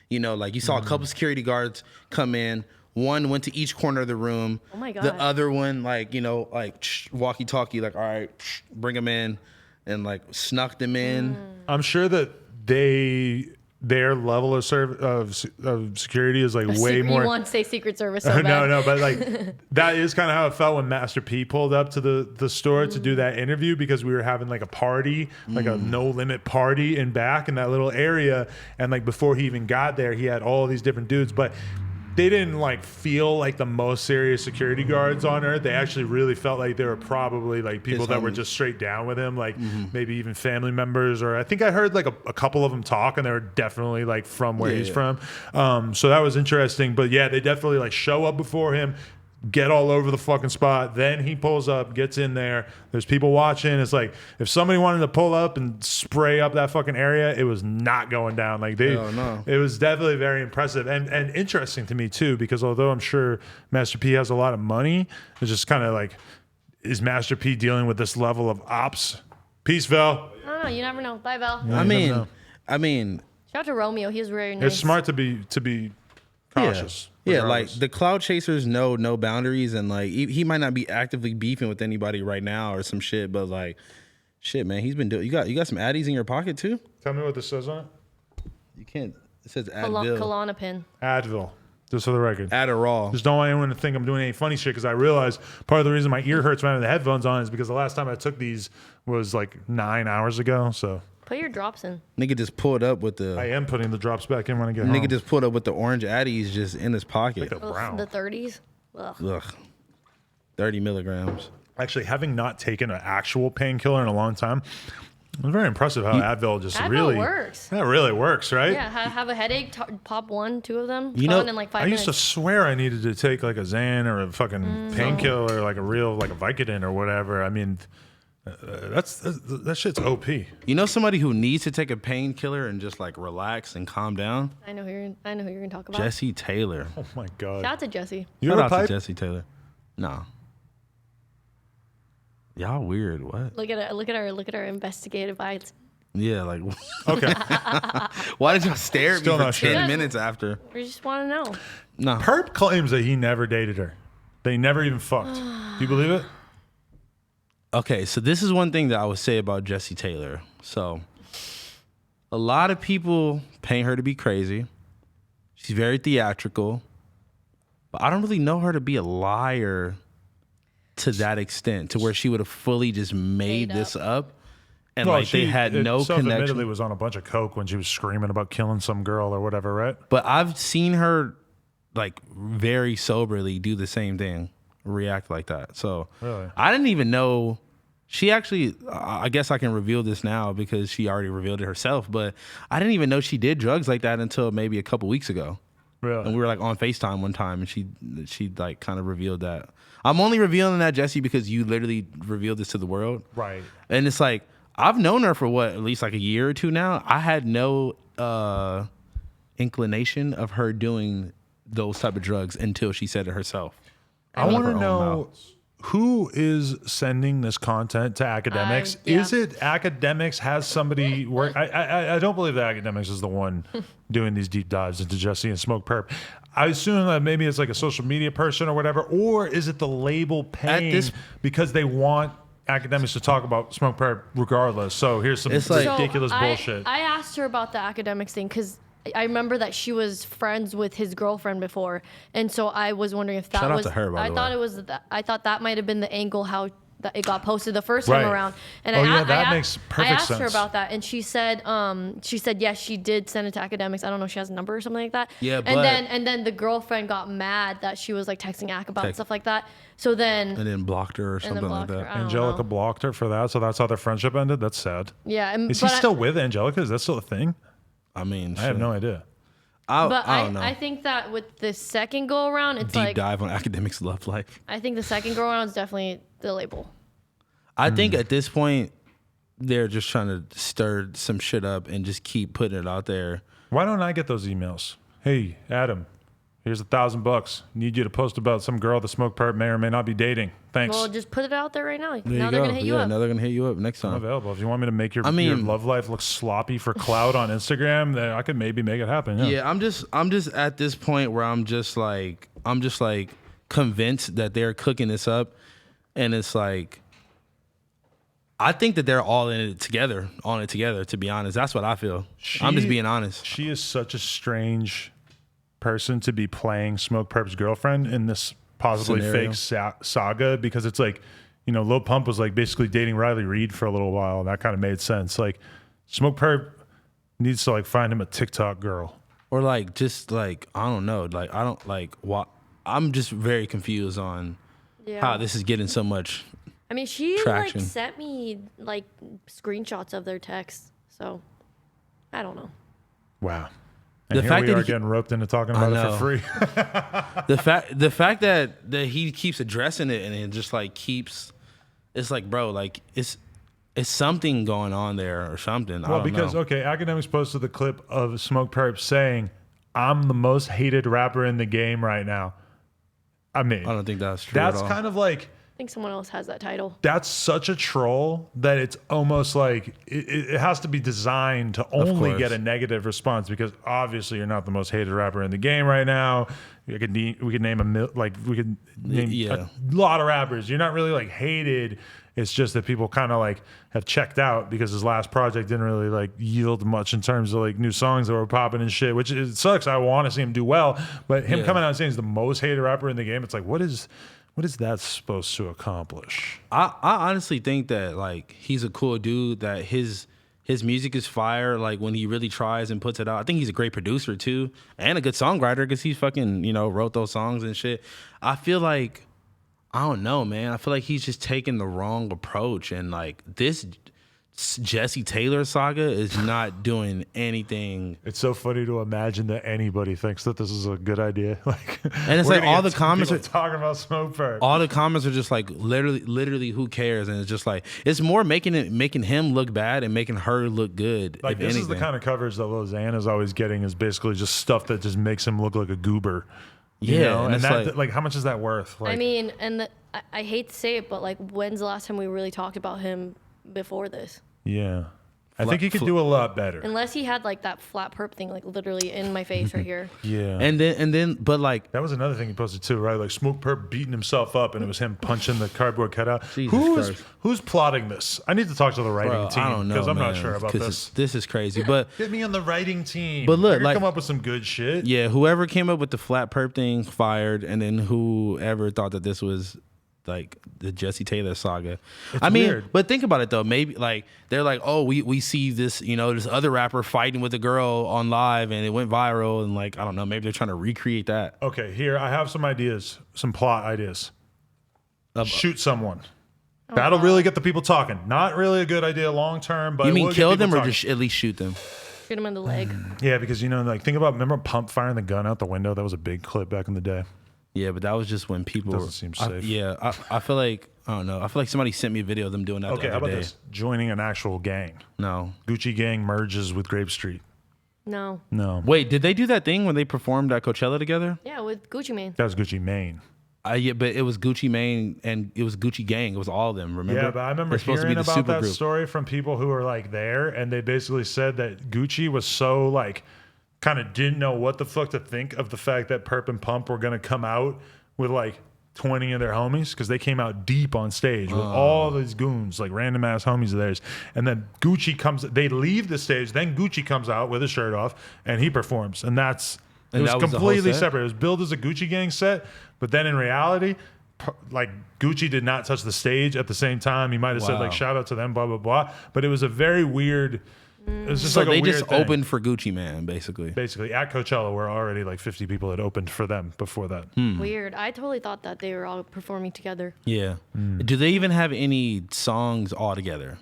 you saw a couple security guards come in. One went to each corner of the room. Oh my God. The other one walkie talkie all right, bring them in, and snuck them in. I'm sure that their level of security is way secret, more. You want to say Secret Service so bad. No, but that is kind of how it felt when Master P pulled up to the store to do that interview, because we were having a party, a no limit party in back in that little area, and before he even got there, he had all these different dudes, but they didn't feel like the most serious security guards on earth. They actually really felt like they were probably people that were homies. just straight down with him, maybe even family members, or I think I heard a couple of them talk, and they were definitely from where he's from. So that was interesting. But yeah, they definitely show up before him, get all over the fucking spot. Then he pulls up, gets in there. There's people watching. It's if somebody wanted to pull up and spray up that fucking area, it was not going down. Hell no. It was definitely very impressive and interesting to me too, because although I'm sure Master P has a lot of money, it's just kind of is Master P dealing with this level of ops? Peace, Vel. I don't know. You never know. Bye, Val. Yeah, I you never know. mean, Shout out to Romeo. He's very nice. It's smart to be cautious. Yeah, like regardless. the cloud chasers know no boundaries, and like he might not be actively beefing with anybody right now or some shit, but like, shit, man, he's been doing. You got some Addies in your pocket too? Tell me what this says on it. You can't. It says Advil, Klonopin. Advil. Just for the record. Adderall. Just don't want anyone to think I'm doing any funny shit because I realize part of the reason my ear hurts when I have the headphones on is because the last time I took these was like 9 hours ago. So Put your drops in. Nigga just pulled up with the. I am putting the drops back in when I get Nigga home. just pulled up with the orange Addies just in his pocket. Like a brown. The 30s. Ugh. Ugh. 30 milligrams. Actually, having not taken an actual painkiller in a long time, it was very impressive how Advil just Advil really works. That really works, right? Yeah, have a headache, pop 1, 2 of them. You know, done in like 5 I minutes. used to swear I needed to take like a Xan or a fucking painkiller, like a real like a Vicodin or whatever. I mean, that shit's OP. You know somebody who needs to take a painkiller and just like relax and calm down? I know who you're gonna talk about. Jesse Taylor. Oh my god! Shout out to Jesse. You Shout ever out to pipe? Jesse Taylor. No. Y'all weird. What? Look at our investigative eyes. Yeah, like Okay. why did y'all stare at Still me for not sure. 10 minutes after? We just want to know. No. Perp claims that he never dated her. They never even fucked. Do you believe it? Okay, so this is one thing that I would say about Jesse Taylor. So, a lot of people paint her to be crazy. She's very theatrical, but I don't really know her to be a liar to that extent, to where she would have fully just made Made this up, and Well, like they had no Admittedly, connection. was on a bunch of coke when she was screaming about killing some girl or whatever, right? But I've seen her like very soberly do the same thing, react like that. So Really? I didn't even know. She actually, I guess I can reveal this now because she already revealed it herself, but I didn't even know she did drugs like that until maybe a couple weeks ago. Really? And we were like on FaceTime one time and she like kind of revealed that. I'm only revealing that, Jesse, because you literally revealed this to the world. Right. And it's like, I've known her for what, at least like a year or two now. I had no inclination of her doing those type of drugs until she said it herself. I want to her own know mouth. who is sending this content to academics. Yeah. Is it academics has somebody work? I don't believe that academics is the one doing these deep dives into Jesse and Smoke Perp. I assume that maybe it's like a social media person or whatever, or is it the label paying this- because they want academics to talk about Smoke Perp regardless? So here's some It's like- ridiculous So bullshit. I asked her about the academics thing because I remember that she was friends with his girlfriend before, and so I was wondering if that Shout out was. to her, by I the thought way. it was. I thought that might have been the angle how that it got posted the first time Right. around. And Oh, I, yeah, I- that I, makes I perfect asked her sense. about that, and she said yes, she did send it to academics. I don't know if she has a number or something like that. Yeah, and but- then the girlfriend got mad that she was like texting Ak about Text- stuff like that. So then. And then blocked her or and then something like blocked her. that. I don't Angelica know. blocked her for that, so that's how their friendship ended. That's sad. Yeah, Is he but still with Angelica? Is that still a thing? I mean, I have no idea. But I don't know. I think that with the second go around, it's Deep like dive on academics' love life. I think the second go around is definitely the label. I Hmm. think at this point, they're just trying to stir some shit up and just keep putting it out there. Why don't I get those emails? Hey, Adam, here's $1,000. Need you to post about some girl the Smoke Perp may or may not be dating. Thanks. Well, just put it out there right now. There Now you they're go. gonna hit you Yeah, up. now they're gonna hit you up next I'm time. available. If you want me to make your, I mean- your love life look sloppy for clout on Instagram, then I could maybe make it happen. Yeah. Yeah, I'm just at this point where I'm just like convinced that they're cooking this up, and it's like I think that they're all in it together, on it together. To be honest, that's what I feel. I'm just being honest. She is such a strange person to be playing Smoke Perp's girlfriend in this possibly Scenario. fake saga, because it's like, you know, Lil Pump was like basically dating Riley Reid for a little while, and that kind of made sense. Like, Smoke Perp needs to like find him a TikTok girl. Or like just like I don't know, like I don't like what. I'm just very confused on Yeah. how this is getting so much. I mean, she traction. like sent me like screenshots of their texts, so I don't know. Wow. And The here fact we that are he- getting roped into talking about it know. for free. The fact that he keeps addressing it and it just like keeps, it's like, bro, like it's something going on there or something. I Well, don't because know. okay, Academics posted the clip of Smoke Perp saying, "I'm the most hated rapper in the game right now." I mean, I don't think that's true. that's at all. kind of like I think someone else has that title. That's such a troll that it's almost like it has to be designed to only course. get a negative response, because obviously you're not the most hated rapper in the game right now. We could name Yeah. a lot of rappers. You're not really like hated. It's just that people kind of like have checked out because his last project didn't really like yield much in terms of like new songs that were popping and shit, which it sucks. I want to see him do well, but him Yeah. coming out and saying he's the most hated rapper in the game, it's like, what is that supposed to accomplish? I honestly think that like he's a cool dude, that his music is fire, like when he really tries and puts it out. I think he's a great producer too, and a good songwriter, because he fucking, wrote those songs and shit. I feel like, I don't know, man. I feel like he's just taking the wrong approach, and like this Jesse Taylor saga is not doing anything. It's so funny to imagine that anybody thinks that this is a good idea. Like, And it's we're like gonna all get the comments people talking about Smoke Perp. All the comments are just like literally who cares, and it's just like it's more making him look bad and making her look good. Like, if this is the anything. kind of coverage that Lozan is always getting, is basically just stuff that just makes him look like a goober. You Yeah, know? and And it's that, like- like, how much is that worth? Like, I mean, and I hate to say it, but like, when's the last time we really talked about him before this? yeah. I think he could do a lot better. Unless he had like that flat perp thing, like literally in my face right here. Yeah. and then, but like that was another thing he posted too, right? Like Smoke Perp beating himself up, and it was him punching the cardboard cutout. Jesus Christ. Who's plotting this? I need to talk to the writing bro, team, I don't know, because I'm not man, sure about 'cause this. This is crazy, but Get me on the writing team. But look, They're gonna like- come up with some good shit. yeah, whoever came up with the flat perp thing fired, and then whoever thought that this was like the Jesse Taylor saga. I mean, weird. but think about it though. Maybe like they're like, oh, we see this, this other rapper fighting with a girl on live, and it went viral, and like I don't know, maybe they're trying to recreate that. Okay, here I have some ideas, some plot ideas. Shoot someone. That'll really get the people talking. Not really a good idea long term, but You it mean will get kill people them or talking. just at least shoot them? Shoot him in the leg. Yeah, because like think about, remember Pump firing the gun out the window? That was a big clip back in the day. Yeah, but that was just when people Doesn't were. seem I- safe. yeah, I feel like I don't know. I feel like somebody sent me a video of them doing that. Okay, the how other about day. this? Joining an actual gang. No, Gucci Gang merges with Grape Street. No. No. wait, did they do that thing when they performed at Coachella together? Yeah, with Gucci Mane. That was Gucci Mane. Yeah, but it was Gucci Mane and it was Gucci Gang. It was all of them. Remember? Yeah, but I remember They're supposed to be hearing the about that supergroup. story from people who were like there, and they basically said that Gucci was so like kind of didn't know what the fuck to think of the fact that Perp and Pump were gonna come out with like 20 of their homies, because they came out deep on stage with all these goons, like random ass homies of theirs. And then Gucci comes, they leave the stage, then Gucci comes out with his shirt off and he performs. And it And was that was the whole completely set? separate. It was billed as a Gucci Gang set, but then in reality, like Gucci did not touch the stage at the same time. He might have said Wow. like shout out to them, blah blah blah. But it was a very weird. It was just So like a they weird just thing. opened for Gucci Man, basically. Basically at Coachella, where already like 50 people had opened for them before that. Weird. I totally thought that they were all performing together. Yeah. Do they even have any songs all together?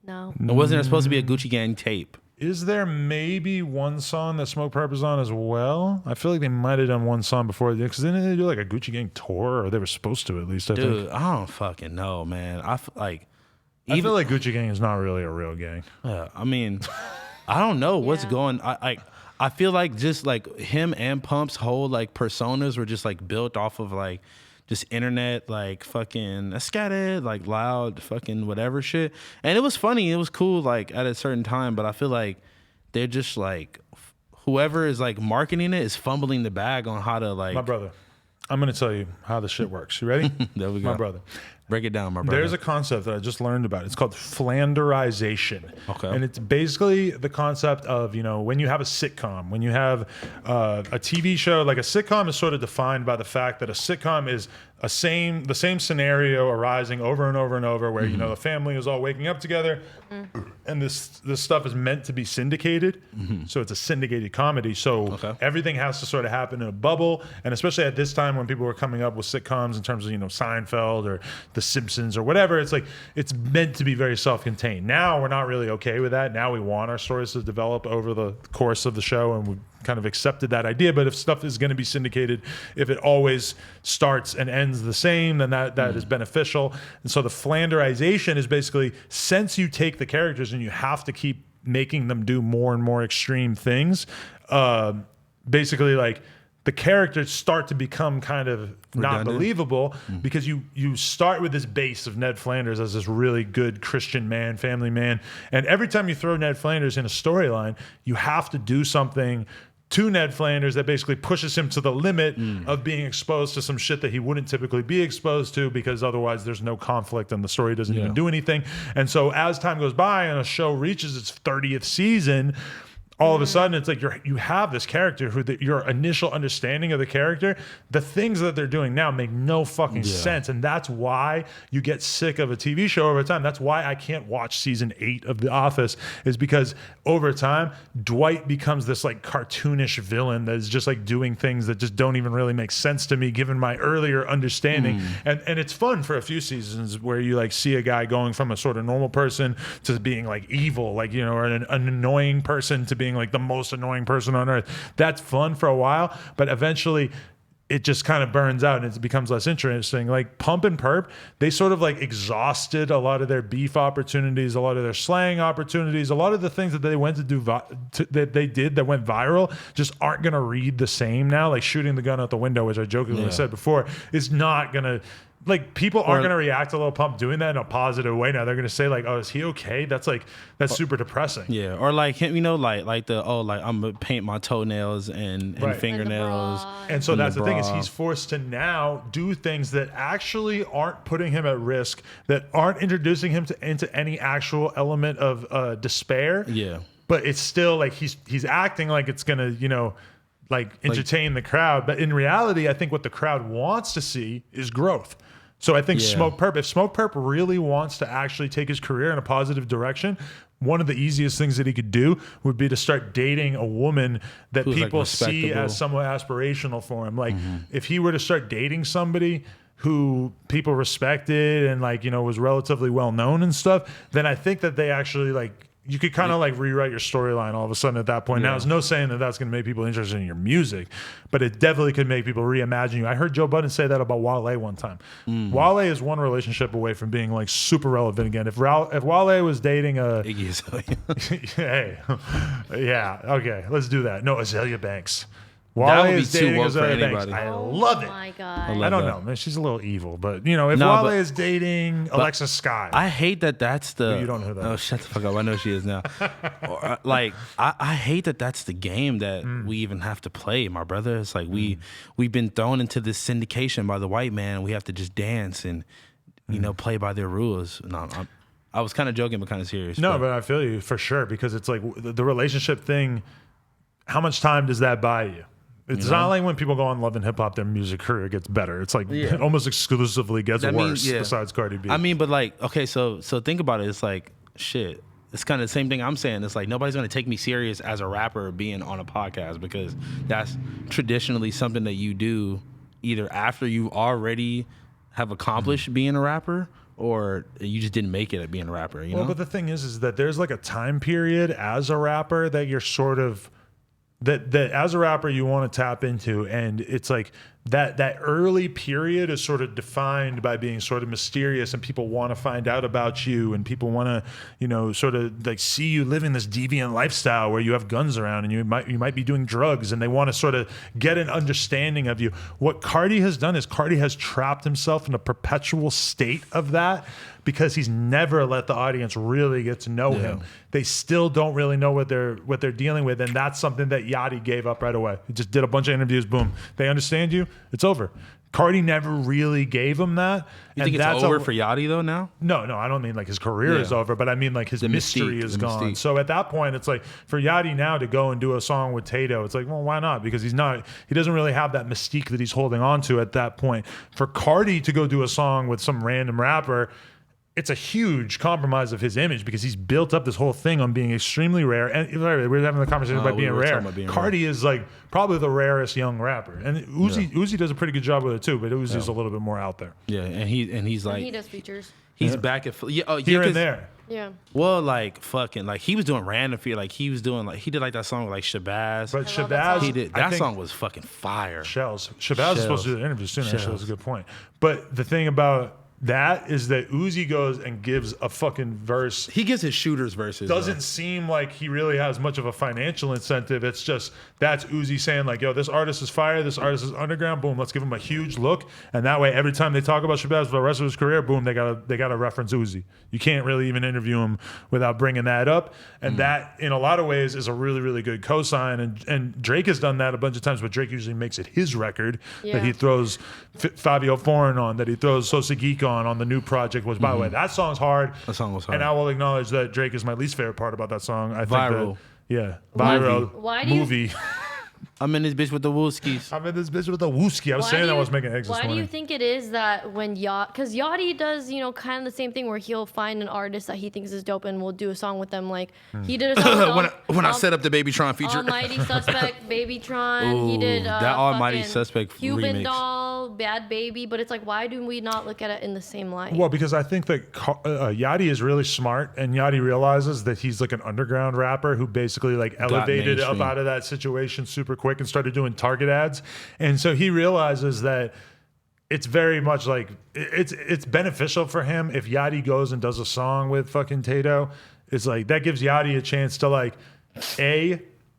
No. Wasn't there supposed to be a Gucci Gang tape? Is there maybe one song that Smoke Perp is on as well? I feel like they might have done one song before, because didn't they do like a Gucci Gang tour, or they were supposed to at least? I think. Dude, I don't fucking know, man. I feel like Gucci Gang is not really a real gang. I mean, I don't know what's Yeah. going. I feel like just like him and Pump's whole like personas were just like built off of like just internet like fucking scattered like loud fucking whatever shit. And it was funny. It was cool like at a certain time. But I feel like they're just like whoever is like marketing it is fumbling the bag on how to like. My brother, I'm going to tell you how the shit works. You ready? There we go. My brother. Break it down, my brother. There's a concept that I just learned about. It's called Flanderization. Okay. And it's basically the concept of, when you have a sitcom, when you have a TV show, like a sitcom is sort of defined by the fact that a sitcom is the same scenario arising over and over and over, where, the family is all waking up together and this stuff is meant to be syndicated. So it's a syndicated comedy. So everything has to sort of happen in a bubble. And especially at this time when people were coming up with sitcoms in terms of, Seinfeld or The Simpsons or whatever, it's like it's meant to be very self-contained. Now we're not really okay with that. Now we want our stories to develop over the course of the show, and we kind of accepted that idea. But if stuff is going to be syndicated, if it always starts and ends the same, then that is beneficial. And so the Flanderization is basically, since you take the characters and you have to keep making them do more and more extreme things, basically like the characters start to become kind of not Redundant. believable because you start with this base of Ned Flanders as this really good Christian man, family man, and every time you throw Ned Flanders in a storyline, you have to do something to Ned Flanders that basically pushes him to the limit of being exposed to some shit that he wouldn't typically be exposed to, because otherwise there's no conflict and the story doesn't even do anything. And so as time goes by and a show reaches its 30th season, all of a sudden it's like you have this character who your initial understanding of the character, the things that they're doing now make no fucking sense. And that's why you get sick of a TV show over time. That's why I can't watch season 8 of The Office, is because over time Dwight becomes this like cartoonish villain that is just like doing things that just don't even really make sense to me given my earlier understanding. And it's fun for a few seasons where you like see a guy going from a sort of normal person to being like evil, like, you know, or an annoying person to being like the most annoying person on earth. That's fun for a while, but eventually it just kind of burns out and it becomes less interesting. Like Pump and Perp, they sort of like exhausted a lot of their beef opportunities, a lot of their slang opportunities, a lot of the things that they went to do that they did that went viral just aren't going to read the same now. Like shooting the gun out the window, which I jokingly said before, is not going to, like, people aren't going to react to Lil Pump doing that in a positive way now. They're going to say like, oh, is he okay? That's super depressing. Yeah, or like him, you know, like I'm gonna paint my toenails and Right. fingernails. And so And that's the the thing, is bra. he's forced to now do things that actually aren't putting him at risk, that aren't introducing him into any actual element of despair. Yeah. But it's still like he's acting like it's gonna, you know, like entertain the crowd. But in reality, I think what the crowd wants to see is growth. So I think Yeah. if Smoke Perp really wants to actually take his career in a positive direction, one of the easiest things that he could do would be to start dating a woman that Who's, like, people see respectable. as somewhat aspirational for him. Like if he were to start dating somebody who people respected and like, you know, was relatively well known and stuff, then I think that they actually like, you could kind of like rewrite your storyline all of a sudden at that point. Now, it's no saying that that's going to make people interested in your music, but it definitely could make people reimagine you. I heard Joe Budden say that about Wale one time. Wale is one relationship away from being like super relevant again. If Wale was dating a, Iggy Azalea. hey, yeah, okay, let's do that. No, Azalea Banks. Wale That would be is too dating woke for Azalea Banks. anybody. I love it. Oh my I god. love I don't that. know, man. She's a little evil, but you know, if No, Wale but- is dating Alexa Sky, I hate that that's the. You don't know who that Oh, is. shut the fuck up. I know she is now. Like, I hate that that's the game that we even have to play, my brother. It's like we've been thrown into this syndication by the white man, and we have to just dance and, you know, play by their rules. No, I was kind of joking, but kind of serious. no, but I feel you for sure, because it's like the relationship thing. How much time does that buy you? It's not like when people go on Love and Hip Hop, their music career gets better. It's like it almost exclusively gets That worse. means- yeah. Besides Cardi B, I mean, but like, okay, so think about it. It's like, shit. It's kind of the same thing I'm saying. It's like nobody's going to take me serious as a rapper being on a podcast, because that's traditionally something that you do either after you already have accomplished being a rapper, or you just didn't make it at being a rapper. You well, know? but the thing is that there's like a time period as a rapper that you're sort of that as a rapper you want to tap into, and it's like that early period is sort of defined by being sort of mysterious, and people want to find out about you, and people want to, you know, sort of like see you living this deviant lifestyle where you have guns around and you might be doing drugs, and they want to sort of get an understanding of you. What Cardi has done is Cardi has trapped himself in a perpetual state of that, because he's never let the audience really get to know him. They still don't really know what they're dealing with, and that's something that Yachty gave up right away. He just did a bunch of interviews, boom. They understand you, it's over. Cardi never really gave him that. you think it's over for Yachty though now? No, I don't mean like his career is Yeah. over, but I mean like his The mystery mystique, is the gone. mystique. So at that point, it's like for Yachty now to go and do a song with Tato, it's like, well, why not? Because he doesn't really have that mystique that he's holding on to at that point. For Cardi to go do a song with some random rapper, it's a huge compromise of his image, because he's built up this whole thing on being extremely rare. And we're having the conversation about we being were rare. talking about being Cardi is like probably the rarest young rapper, and Uzi does a pretty good job with it too. But Uzi's a little bit more out there Yeah, and he's like He does features. he's back at yeah, here 'cause- and there. Yeah. Well, like fucking like he was doing random fear, like he was doing like he did like that song with like Shabazz. But I love that Shabazz, song. he did I that think- song was fucking fire. Shells. Shabazz is supposed to do the interviews soon. Actually, Shells. that's a good point. But the thing about that is that Uzi goes and gives a fucking verse. He gives his shooters verses. Doesn't seem like he really has much of a financial incentive. It's just that's Uzi saying like, yo, this artist is fire, this artist is underground, boom, let's give him a huge look. And that way every time they talk about Shabazz for the rest of his career, boom, they gotta reference Uzi. You can't really even interview him without bringing that up. And that in a lot of ways is a really, really good cosign. And Drake has done that a bunch of times, but Drake usually makes it his record that he throws Fabio Foreign on, that he throws Sosa Geek on the new project, which by the way, that song's hard. That song was hard. And I will acknowledge that Drake is my least favorite part about that song. I Viral. think that, viral Why do you- movie. I'm in this bitch with the Wooskies. I'm in this bitch with a wooski. I was saying I was making eggs this Why do morning. you think it is that when because Yachty does, kind of the same thing where he'll find an artist that he thinks is dope and will do a song with them. Like he did a song with when I set up the Babytron feature. Almighty Suspect, Babytron. He did that Almighty fucking Suspect Cuban remix. Doll, Bad Baby. But it's like, why do we not look at it in the same light? Well, because I think that Yachty is really smart, and Yachty realizes that he's like an underground rapper who basically like elevated up mainstream. out of that situation super quick and started doing Target ads. And so he realizes that it's very much like it's beneficial for him if Yachty goes and does a song with fucking Tato. It's like that gives Yachty a chance to like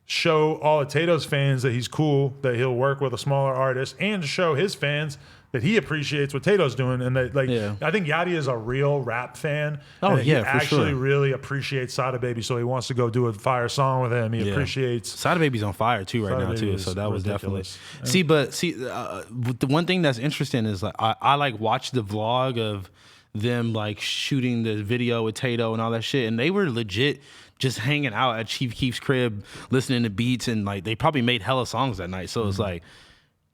show all of Tato's fans that he's cool, that he'll work with a smaller artist, and to show his fans that he appreciates what Tato's doing. And that, like, I think Yachty is a real rap fan. Oh, and yeah, he for actually sure. really apprecites Sada Baby, so he wants to go do a fire song with him. He appreciates. Sada Baby's on fire too right Sada now Baby too. is So that was ridiculous. definitely the one thing that's interesting is like I like watched the vlog of them like shooting the video with Tato and all that shit, and they were legit just hanging out at Chief Keef's crib listening to beats, and like they probably made hella songs that night. So it's like,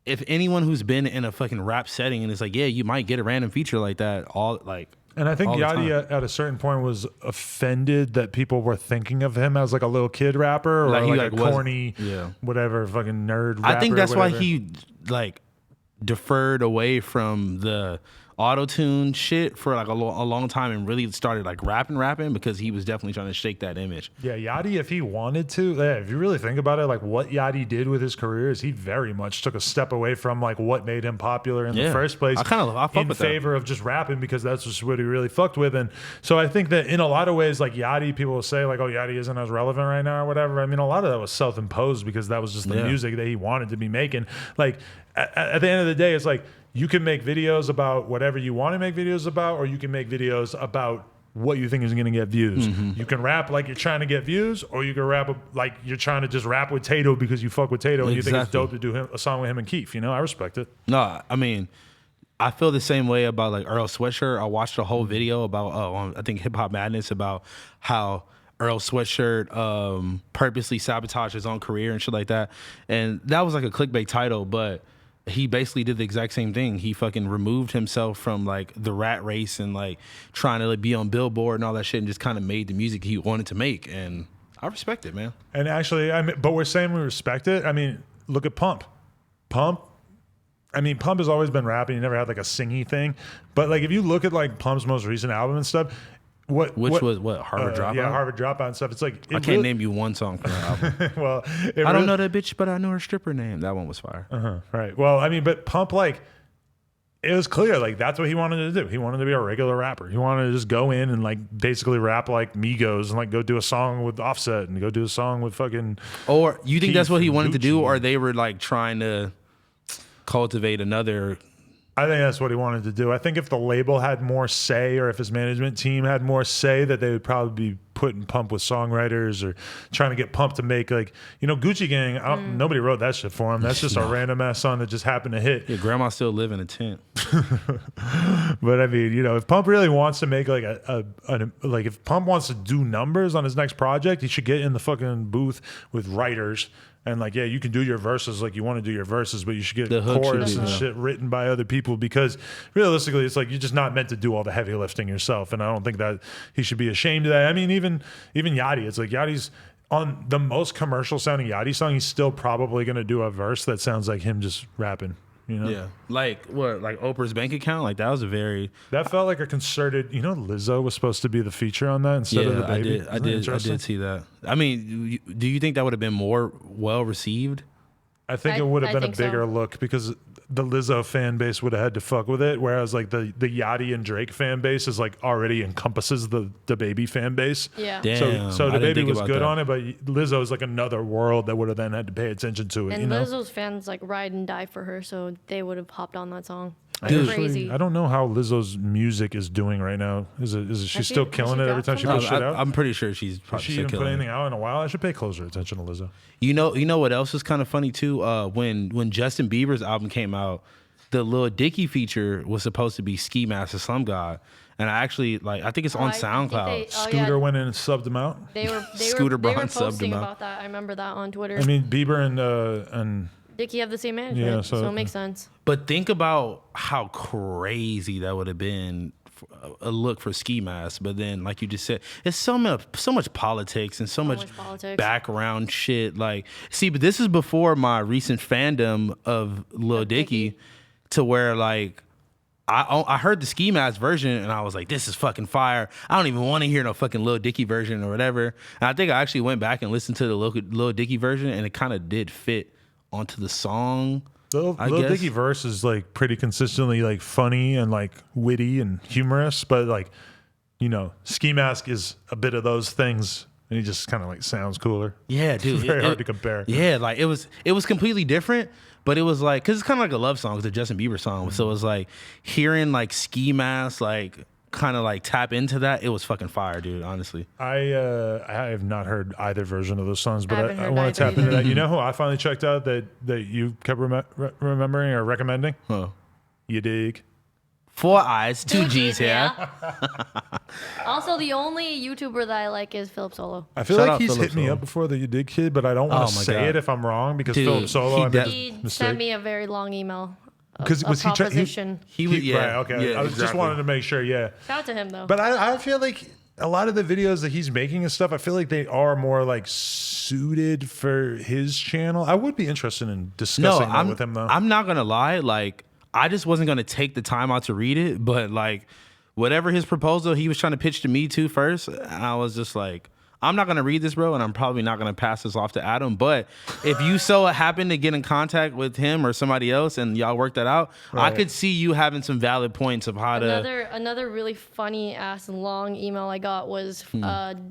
if anyone who's been in a fucking rap setting and it's like, yeah, you might get a random feature like that all like. And I think all the Yachty time. at a certain point was offended that people were thinking of him as like a little kid rapper or Like he, like a like, was- corny, yeah. whatever, fucking nerd rapper. I think that's or why whatever. he like deferred away from the auto-tune shit for like a long time and really started like rapping because he was definitely trying to shake that image. Yeah, Yachty, if he wanted to, if you really think about it, like what Yachty did with his career is he very much took a step away from like what made him popular in the Yeah. first place. I fuck in with that. favor of just rapping because that's just what he really fucked with. And so I think that in a lot of ways, like Yachty, people will say like, oh, Yachty isn't as relevant right now or whatever. I mean, a lot of that was self-imposed because that was just the Yeah. music that he wanted to be making. Like at the end of the day, it's like you can make videos about whatever you want to make videos about, or you can make videos about what you think is going to get views. Mm-hmm. You can rap like you're trying to get views, or you can rap like you're trying to just rap with Tato because you fuck with Tato and you think it's Exactly. dope to do a song with him and Keith. You know, I respect it. No, I mean, I feel the same way about like Earl Sweatshirt. I watched a whole video about I think Hip Hop Madness about how Earl Sweatshirt purposely sabotaged his own career and shit like that. And that was like a clickbait title, but he basically did the exact same thing. He fucking removed himself from like the rat race and like trying to like be on Billboard and all that shit and just kind of made the music he wanted to make. And I respect it, man. And actually, I mean, but we're saying we respect it. I mean, look at Pump. Pump has always been rapping. He never had like a singy thing. But like if you look at like Pump's most recent album and stuff, Which was what, Harvard Dropout? Yeah, Harvard Dropout and stuff. It's like I can't name you one song from that album. Well, I don't know that bitch, but I know her stripper name. That one was fire. Right. Well, I mean, but Pump, like, it was clear, like, that's what he wanted to do. He wanted to be a regular rapper. He wanted to just go in and, like, basically rap like Migos and, like, go do a song with Offset and go do a song with fucking. Or you think that's Keith what he and wanted to do, Gucci. or they were like trying to cultivate another? I think that's what he wanted to do. I think if the label had more say or if his management team had more say, that they would probably be putting Pump with songwriters or trying to get Pump to make, like, Gucci Gang. Nobody wrote that shit for him. That's just a random ass song that just happened to hit. Your grandma still live in a tent. But I mean, if Pump really wants to make like like if Pump wants to do numbers on his next project, he should get in the fucking booth with writers and like, yeah, you can do your verses like you want to do your verses, but you should get The hook should chorus be, and yeah. shit written by other people because realistically, it's like you're just not meant to do all the heavy lifting yourself, and I don't think that he should be ashamed of that. I mean, even Yachty, it's like Yachty's on the most commercial sounding Yachty song, he's still probably going to do a verse that sounds like him just rapping. Yeah, like what? Like Oprah's bank account? Like that was a very That felt like a concerted. Lizzo was supposed to be the feature on that instead of the baby. I did see that. I mean, do you think that would have been more well received? I think it would have I been a think so. bigger look because the Lizzo fan base would have had to fuck with it, whereas like the Yachty and Drake fan base is like already encompasses the Baby fan base. Yeah. Damn. So I the didn't Baby think was about good that. on it, but Lizzo is like another world that would have then had to pay attention to it. And you know, Lizzo's fans like ride and die for her, so they would have hopped on that song. Dude. Crazy. I don't know how Lizzo's music is doing right now. Is she Has still she killing it every dropped time she something? puts shit out? I'm pretty sure she's Has probably she still even put killing it. anything out in a while? I should pay closer attention to Lizzo. You know what else is kind of funny too? When Justin Bieber's album came out, the Lil Dicky feature was supposed to be Ski Mask the Slum God, and I actually I think it's on I think SoundCloud. Scooter went in and subbed him out. They were Scooter they were Braun subbed posting him out. about that. I remember that on Twitter. I mean, Bieber and Dickie have the same management, Yeah, so so- it makes sense. But think about how crazy that would have been a look for Ski Mask. But then, like you just said, it's so much politics and so much much politics. background shit. Like, see, but this is before my recent fandom of Lil Dicky, to where like I heard the Ski Mask version and I was like, this is fucking fire. I don't even want to hear no fucking Lil Dicky version or whatever. And I think I actually went back and listened to the Lil Dicky version, and it kind of did fit onto the song. Lil guess. Dicky verse is like pretty consistently like funny and like witty and humorous, but like, you know, Ski Mask is a bit of those things, and he just kind of like sounds cooler. Yeah, dude. Very hard to compare. Yeah, like it was completely different, but it was like, cause it's kind of like a love song, it's a Justin Bieber song. So it was like hearing like Ski Mask like kind of like tap into that. It was fucking fire, dude. Honestly. I have not heard either version of those songs, but haven't I heard want to either tap into either. that. You know who I finally checked out that you kept remembering or recommending? Huh. You dig? 4 eyes, 2 G's here. Yeah. Also, the only YouTuber that I like is Philip Solo. I feel Shout like out he's Philip hit me Solo. up before the You Dig kid, but I don't want Oh to my say God. it if I'm wrong because Dude, Philip Solo, he I made def- a He mistake. sent me a very long email. Because was he proposition. He was right, okay. Yeah, I was just exactly. wanted to make sure, yeah. Shout out to him though. But I feel like a lot of the videos that he's making and stuff, I feel like they are more like suited for his channel. I would be interested in discussing that with him though. I'm not gonna lie, like I just wasn't gonna take the time out to read it, but like whatever his proposal he was trying to pitch to me too first, I was just like, I'm not gonna read this, bro, and I'm probably not gonna pass this off to Adam. But if you so happen to get in contact with him or somebody else and y'all work that out, I could see you having some valid points of how to. Another really funny ass and long email I got was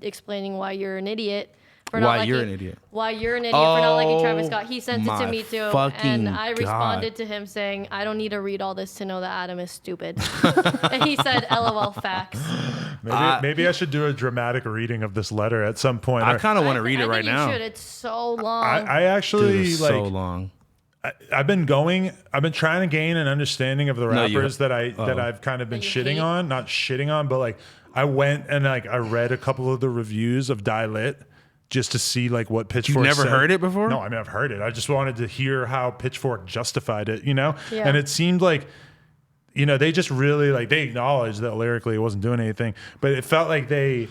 explaining why you're an idiot. For Why not you're liking- an idiot. Why you're an idiot for not liking Travis Oh Scott. He sent it to my me too, fucking and I God. responded to him saying, "I don't need to read all this to know that Adam is stupid." And he said, "LOL, facts." Maybe I should do a dramatic reading of this letter at some point. I kind of want to read I it right think you now. should. It's so long. I Dude, actually it's like so long. I've been trying to gain an understanding of the No, you- rappers that I've kind of been That you shitting hate? on, not shitting on, but like I went and like I read a couple of the reviews of Die Lit just to see like what Pitchfork never said. heard it before? No, I mean I've heard it. I just wanted to hear how Pitchfork justified it, you know? Yeah. And it seemed like they just really like they acknowledged that lyrically it wasn't doing anything, but it felt like they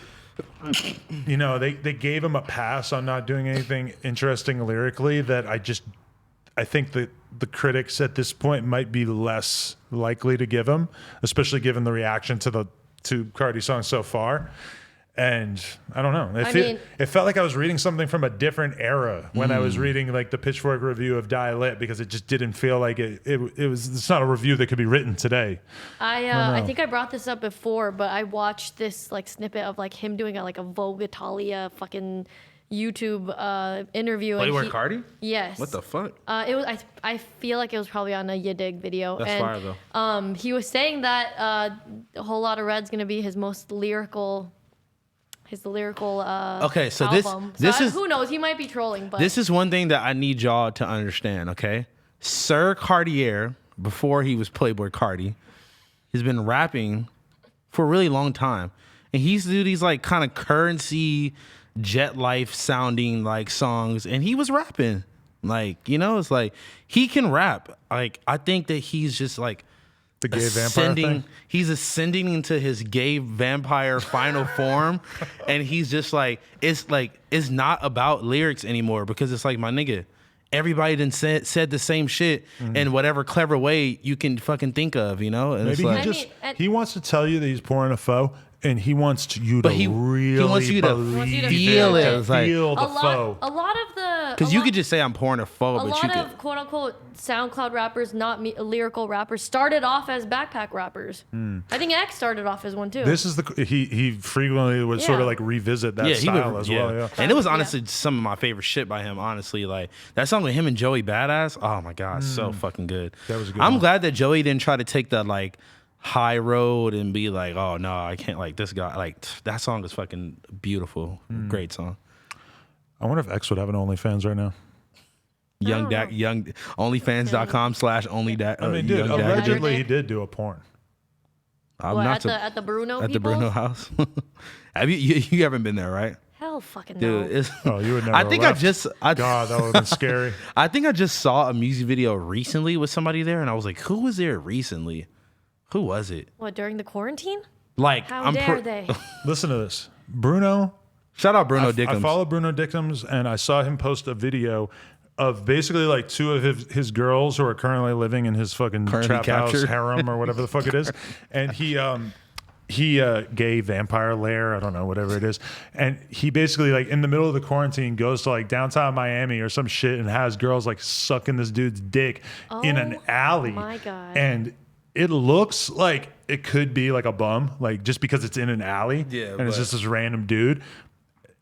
they gave him a pass on not doing anything interesting lyrically that I think that the critics at this point might be less likely to give him, especially given the reaction to Cardi's song so far. And I don't know. It felt like I was reading something from a different era when I was reading like the Pitchfork review of Die Lit, because it just didn't feel like it's not a review that could be written today. I think I brought this up before, but I watched this like snippet of like him doing a Vogue Italia fucking YouTube interview. Wait, and where Cardi? Yes. What the fuck? It was. I feel like it was probably on a You Dig video. That's and, fire though. He was saying that a whole lot of Red's gonna be his most lyrical. Okay, so album. this is who knows? He might be trolling, but this is one thing that I need y'all to understand. Okay, Sir Cartier, before he was Playboy Cardi, has been rapping for a really long time, and he used to do these like kind of Currency, Jet Life sounding like songs, and he was rapping. Like, it's like he can rap. Like, I think that he's just like The gay vampire thing? he's ascending into his gay vampire final form, and he's just like it's not about lyrics anymore, because it's like, my nigga, everybody done said the same shit in whatever clever way you can fucking think of, And it's Maybe like, he wants to tell you that he's pouring a foe, and he wants you to But he really wants you to believe feel it. It's like- feel the a foe. lot of the Because you could just say I'm pornophobe, A but you lot could. of quote unquote SoundCloud rappers, not lyrical rappers, started off as backpack rappers. I think X started off as one too. This is he frequently would sort of Yeah. like revisit that Yeah, style as well. Yeah. And it was honestly some of my favorite shit by him. Honestly, like that song with him and Joey Badass. Oh my god, so fucking good. That was a good I'm one. glad that Joey didn't try to take the like high road and be like, oh no, I can't like this guy. Like that song is fucking beautiful. Great song. I wonder if X would have an OnlyFans right now. Young don't Dak, know. young onlyfans.com/only Dak. I mean, dude, Young Dak. allegedly he did do a porn. I'm What, not at su- the Bruno at the people? Bruno house. Have you haven't been there, right? Hell fucking Dude, no. it's, Oh, you would never. I think left. I God, that would have been scary. I think I just saw a music video recently with somebody there, and I was like, "Who was there recently? Who was it?" What, during the quarantine? Like, How dare they? Listen to this, Bruno. Shout out Bruno I Dickens. follow Bruno Dickens, and I saw him post a video of basically like two of his girls who are currently living in his fucking Currently trap house captured. harem or whatever the fuck it is, and he gay vampire lair, I don't know, whatever it is, and he basically like in the middle of the quarantine goes to like downtown Miami or some shit and has girls like sucking this dude's dick in an alley. my God. And it looks like it could be like a bum, like just because it's in an alley, Yeah, and it's but- just this random dude.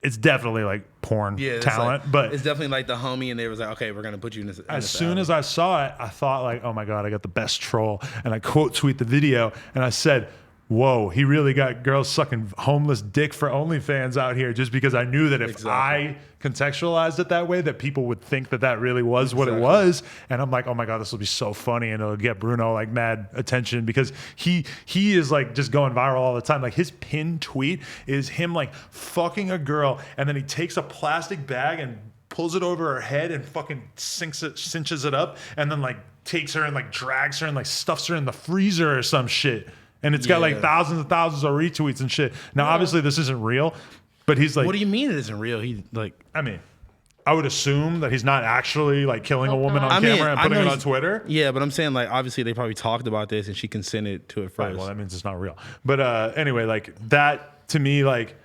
It's definitely like porn it's talent, like- but it's definitely like the homie, and they was like, "Okay, we're gonna put you in this." as soon as I saw it, I thought like, oh my God, I got the best troll. And I quote tweet the video and I said, whoa, he really got girls sucking homeless dick for OnlyFans out here, just because I knew that if Exactly. I contextualized it that way, that people would think that that really was what it Exactly. was. And I'm like, oh my God, this will be so funny. And it'll get Bruno like mad attention because he is like just going viral all the time. Like his pinned tweet is him like fucking a girl. And then he takes a plastic bag and pulls it over her head and fucking cinches it up. And then like takes her and like drags her and like stuffs her in the freezer or some shit. And it's got like Yeah. thousands and thousands of retweets and shit. Now, obviously, this isn't real, but he's like, What do you mean it isn't real? He like, I mean, I would assume that he's not actually like killing a Hope woman not. on I mean, camera and I putting know it on he's- Twitter. yeah, but I'm saying like, obviously they probably talked about this, and she consented to it first. Right, well, that means it's not real. But anyway, like that to me, like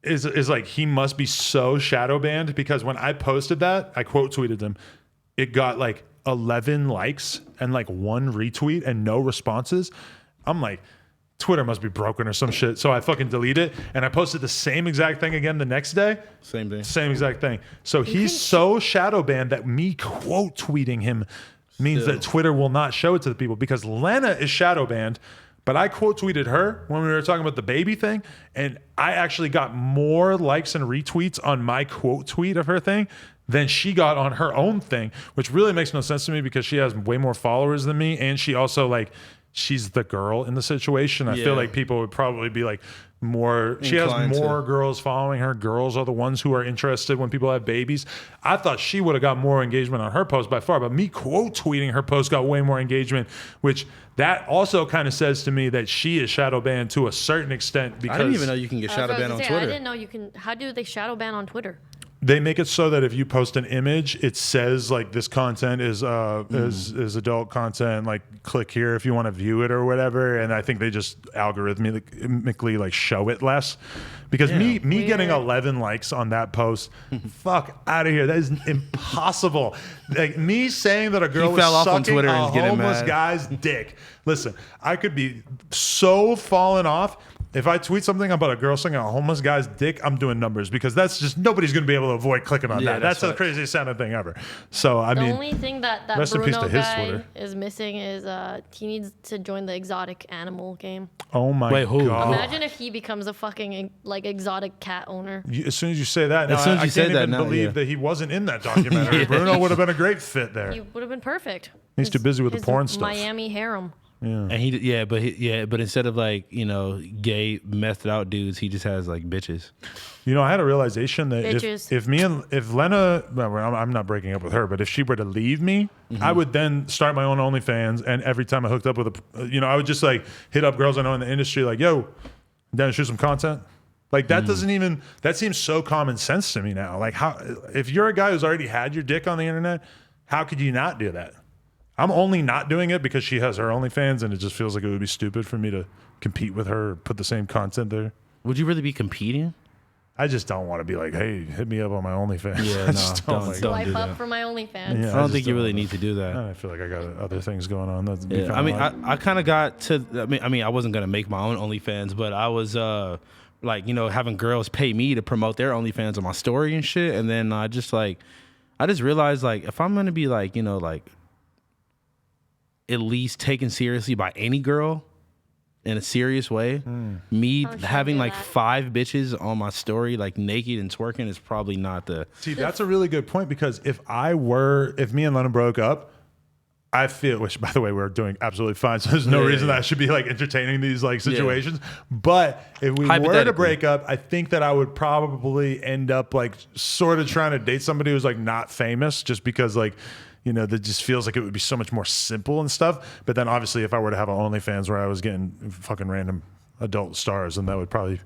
is like he must be so shadow banned because when I posted that, I quote tweeted him. It got like 11 likes and like 1 retweet and no responses. I'm like, Twitter must be broken or some shit. So I fucking delete it and I posted the same exact thing again the next day. Same thing. Same exact thing. So he's so shadow banned that me quote tweeting him means that Twitter will not show it to the people because Lena is shadow banned. But I quote tweeted her when we were talking about the baby thing, and I actually got more likes and retweets on my quote tweet of her thing than she got on her own thing, which really makes no sense to me because she has way more followers than me, and she also like she's the girl in the situation. I Yeah. feel like people would probably be like more. She has Inclined to. more girls following her. Girls are the ones who are interested when people have babies. I thought she would have got more engagement on her post by far, but me quote tweeting her post got way more engagement, which that also kind of says to me that she is shadow banned to a certain extent because I didn't even know you can get That's shadow what I was banned on gonna say. I Twitter. didn't know you can. How do they shadow ban on Twitter? they make it so that if you post an image, it says like this content is adult content. Like click here if you want to view it or whatever. And I think they just algorithmically like show it less. Because me getting Weird. 11 likes on that post, fuck out of here. That is impossible. Like me saying that a girl He was fell off on sucking Twitter a and is getting homeless mad. guy's dick. Listen, I could be so fallen off. If I tweet something about a girl sucking a homeless guy's dick, I'm doing numbers because that's just nobody's going to be able to avoid clicking on Yeah, that. That's the that's craziest sounding thing ever. So I The mean, only thing that rest in peace Bruno to his guy Twitter. is missing is he needs to join the exotic animal game. oh my Wait, who? god! Imagine if he becomes a fucking like exotic cat owner. As soon as you say that, As now, soon as I you can't said that even now, believe yeah. that he wasn't in that documentary. Bruno would have been a great fit there. He would have been perfect. He's too busy with the His porn stuff. Miami harem. And but instead of like gay methed out dudes, he just has like bitches. You know, I had a realization that Bitches. if Lena, well, I'm not breaking up with her, but if she were to leave me, I would then start my own OnlyFans, and every time I hooked up with I would just like hit up girls I know in the industry, like, yo, down to shoot some content. Like that doesn't even that seems so common sense to me now. Like how if you're a guy who's already had your dick on the internet, how could you not do that? I'm only not doing it because she has her OnlyFans, and it just feels like it would be stupid for me to compete with her or put the same content there. Would you really be competing? I just don't want to be like, hey, hit me up on my OnlyFans. Yeah, I just don't like- do Swipe that. up for my OnlyFans. Yeah, I don't just think you really wanna- need to do that. I feel like I got other things going on. That's Yeah, I mean, I kind of got to. I mean, I wasn't gonna make my own OnlyFans, but I was like, having girls pay me to promote their OnlyFans on my story and shit. And then I just realized like, if I'm gonna be like, like at least taken seriously by any girl in a serious way, me should I having do like that? 5 bitches on my story like naked and twerking is probably not the. See, that's a really good point because if me and Lena broke up, I feel, which by the way, we're doing absolutely fine. So there's no Yeah, reason yeah. that I should be like entertaining these like situations. But if we were to Hypothetically. break up, I think that I would probably end up like sort of trying to date somebody who's like not famous just because like, that just feels like it would be so much more simple and stuff. But then obviously if I were to have an OnlyFans where I was getting fucking random adult stars, and that would probably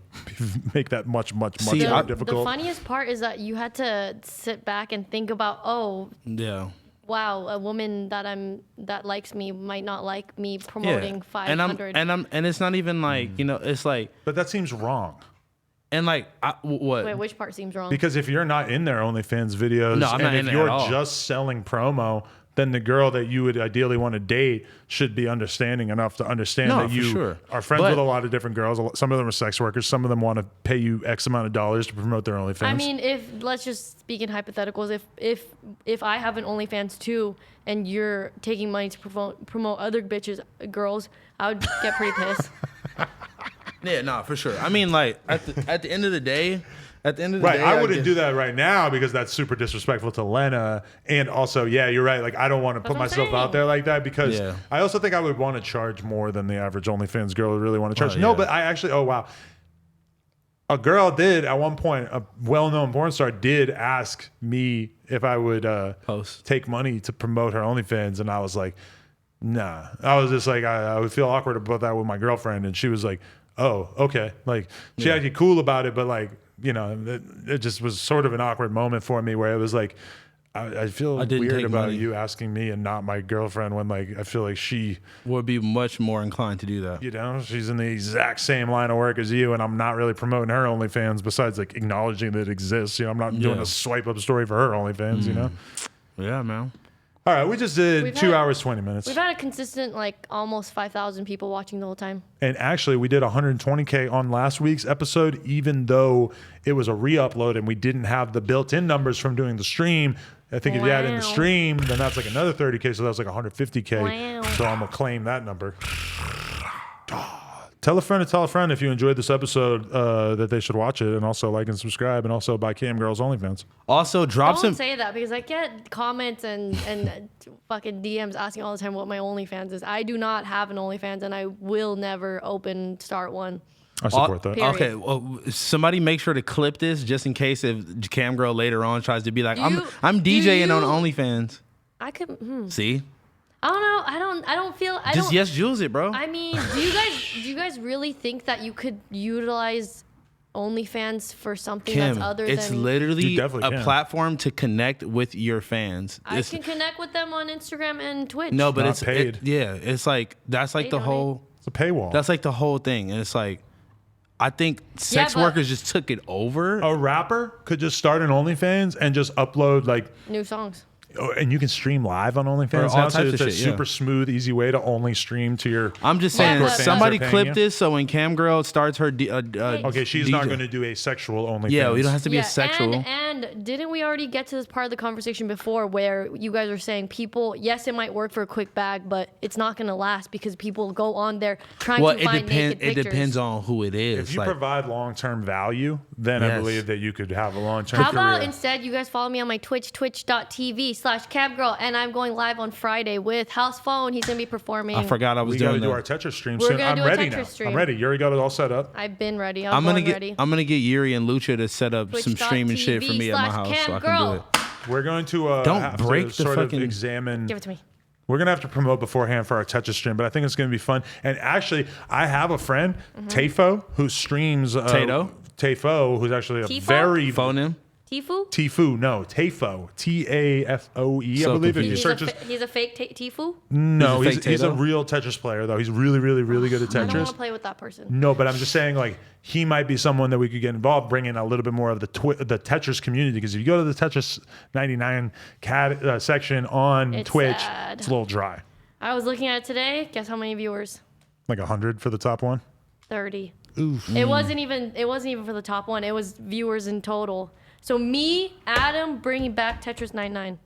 make that much more See, The difficult. funniest part is that you had to sit back and think about, Yeah. wow, a woman that likes me might not like me promoting 500. And it's not even like, it's like, But that seems wrong. and like, what? Wait, which part seems wrong? Because if you're not in their OnlyFans videos, No, I'm and not if in there you're at all. just selling promo, then the girl that you would ideally want to date should be understanding enough to understand No, that for you sure. are friends But- with a lot of different girls. Some of them are sex workers. Some of them want to pay you X amount of dollars to promote their OnlyFans. I mean, let's just speak in hypotheticals. If I have an OnlyFans too, and you're taking money to promote other bitches, girls, I would get pretty pissed. Yeah, no, for sure. I mean, like at the end of the day, right, I wouldn't do that right now because that's super disrespectful to Lena. And also, yeah, you're right. Like, I don't want to put what I'm myself out saying. there like that because Yeah. I also think I would want to charge more than the average OnlyFans girl would really want to charge. Oh, No, yeah. but I actually, oh, wow. A girl did at one point, a well-known porn star did ask me if I would Post. take money to promote her OnlyFans. And I was like, nah. I was just like, I would feel awkward about that with my girlfriend. And she was like, oh, okay. Like, she acted cool about it, but like, it just was sort of an awkward moment for me where it was like, I feel I didn't weird take about money. you asking me and not my girlfriend when like I feel like she, would be much more inclined to do that. she's in the exact same line of work as you, and I'm not really promoting her OnlyFans besides like acknowledging that it exists. I'm not doing Yeah. a swipe up story for her OnlyFans. Yeah, man. All right, we just did We've 2 had- hours 20 minutes, We've had a consistent like almost 5,000 people watching the whole time. and actually we did 120K on last week's episode, even though it was a re-upload and we didn't have the built-in numbers from doing the stream. I think if you add in the Wow. stream, then that's like another 30K, so that's like 150K. Wow. So I'm gonna claim that number. Tell a friend to tell a friend if you enjoyed this episode that they should watch it, and also like and subscribe, and also buy Cam Girls OnlyFans. Also, drop Don't some. say that because I get comments and fucking DMs asking all the time what my OnlyFans is. I do not have an OnlyFans, and I will never start one. I support that. Period. Okay, well, somebody make sure to clip this just in case if Cam Girl later on tries to be like, I'm do DJing on you- OnlyFans. I could. See, I don't know. I don't feel. I just don't. yes, Jules it, bro. I mean, do you guys really think that you could utilize OnlyFans for something Kim, that's other it's than? literally You definitely a can. platform to connect with your fans. I can connect with them on Instagram and Twitch. No, but Not it's paid. yeah, it's like that's like They the donate. whole. It's a paywall. That's like the whole thing, and it's like, I think sex but- workers just took it over. a rapper could just start an OnlyFans and just upload like. New songs. Oh, and you can stream live on OnlyFans all now, so types it's of a shit, yeah. super smooth, easy way to only stream to your. I'm just Yeah, saying, but- somebody Fans are clip paying this so when Cam Girl starts her. Okay, she's not DJ. going to do a sexual OnlyFans. Yeah, we don't have to be a Yeah, sexual. And didn't we already get to this part of the conversation before where you guys are saying people, yes, it might work for a quick bag, but it's not going to last because people go on there trying Well, to it find depends. naked It pictures. depends on who it is. If you like, provide long-term value, then I Yes. believe that you could have a long-term How career. about instead you guys follow me on my Twitch, twitch.tv/cabgirl, and I'm going live on Friday with House Phone. He's going to be performing. I forgot I was we got to doing do that. our Tetris stream We're soon. gonna I'm do a ready Tetris now. stream. I'm ready. You already got it all set up. I've been ready. I'm gonna get. ready. I'm gonna get Yuri and Lucha to set up some streaming shit for me at my house so I can do it. We're going to Don't have break to the sort fucking- of examine. Give it to me. We're gonna have to promote beforehand for our Tetris stream, but I think it's gonna be fun. And actually, I have a friend, Mm-hmm. Tafo, who streams. Tato? Tafo, who's actually a Tifo? very Phone him. Tifu? Tifu, no, Tafo, Tafoe. So I believe if you He's search a, his. he's a fake Tifu? No, He's a fake he's a Tato? real Tetris player though. He's really, really, really good at I don't want Tetris. to play with that person. No, but I'm just saying, like, he might be someone that we could get involved, bring in a little bit more of the Tetris community. Because if you go to the Tetris 99 section on It's Twitch, sad. it's a little dry. I was looking at it today. Guess how many viewers? Like 100 for the top one. 30. It wasn't even for the top one. It was viewers in total. So me, Adam, bringing back Tetris 99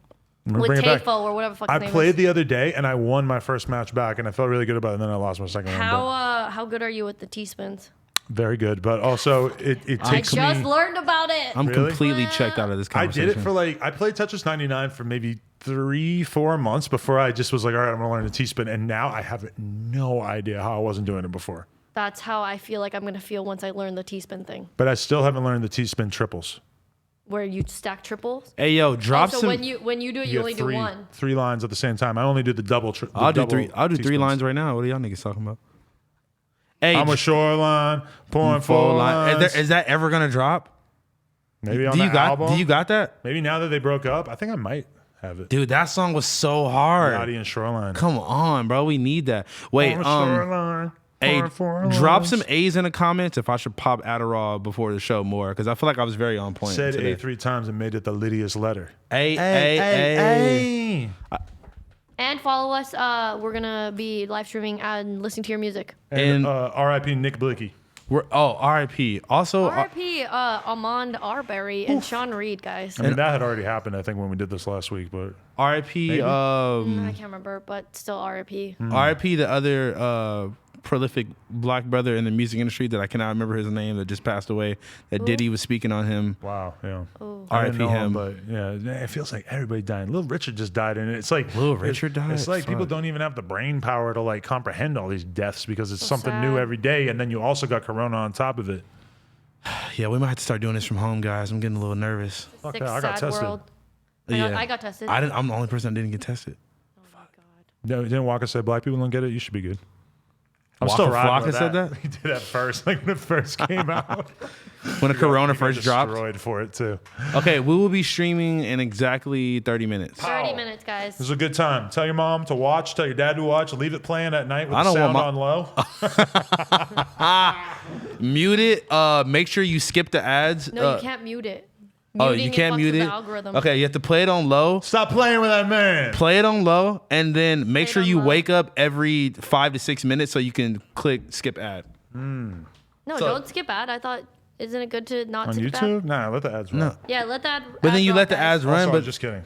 with bring it back. Tafo or whatever the fuck I his name played is. the other day and I won my first match back, and I felt really good about it. And then I lost my second one. But How good are you with the T-spins? very good, but also it I takes just me. learned about it. I'm Really? completely checked out of this I conversation. did it for I played Tetris 99 for maybe 3-4 months before I just was like, all right, I'm gonna learn the T-spin, and now I have no idea how I wasn't doing it before. That's how I feel like I'm gonna feel once I learn the T-spin thing, But I still haven't learned the T-spin triples. where you stack triples. Hey yo, drop So some. when you do it, you get only do one. three lines at the same time. I only do the double. I'll do three. I'll do three T-spins. lines right now. What are y'all niggas talking about? Hey, I'm a shoreline, pouring four lines. Is that ever gonna drop? Maybe on Do you the got? album. Do you got that? Maybe now that they broke up, I think I might have it. Dude, that song was so hard. Yachty and Shoreline. Come on, bro. We need that. Wait, Shoreline, hey, pouring four drop lines. some A's in the comments if I should pop Adderall before the show more, because I feel like I was very on point. Said today. A 3 times and made it the Lydia's letter. A. And follow us. We're gonna be live streaming and listening to your music. And And- R.I.P. Nick Blicky. R.I.P. Also, R.I.P. Amand Arbery and Sean Reed, guys. I mean, that had already happened, I think, when we did this last week, but R.I.P. I can't remember, but still R.I.P. R.I.P. the other prolific black brother in the music industry that I cannot remember his name, that just passed away. That Diddy was speaking on him. wow, yeah. Oh. I didn't R.I.P. know him. But yeah, it feels like everybody dying. Little Richard just died, and it's like Little Richard died? It's like people Fuck. don't even have the brain power to like comprehend all these deaths because it's So something new sad. every day, and then you also got Corona on top of it. Yeah, we might have to start doing this from home, guys. I'm getting a little nervous. Fuck Sick, yeah, I got sad tested. world. Yeah. I got tested. I'm the only person that didn't get tested. Oh my god. No, didn't Walker say black people don't get it? You should be good. I'm Waka still riding Flocka with said that? He did that first, like when it first came out. When the Corona He got first dropped. destroyed for it too. Okay, we will be streaming in exactly 30 minutes. 30 minutes, guys. This is a good time. Tell your mom to watch. Tell your dad to watch. Leave it playing at night with I the don't sound want on low. Mute it. Make sure you skip the ads. No, you can't mute it. Oh, Muting you can't fucks mute with it. the algorithm. Okay, you have to play it on low. Stop playing with that man. Play it on low, and then make Play it sure on you low. wake up every 5 to 6 minutes so you can click skip ad. No, So- don't skip ad. I thought, isn't it good to not On skip YouTube? ad? Nah, let the ads run. No. Yeah, let that. But then ad you drop, let the guys. ads run. Also, But just kidding.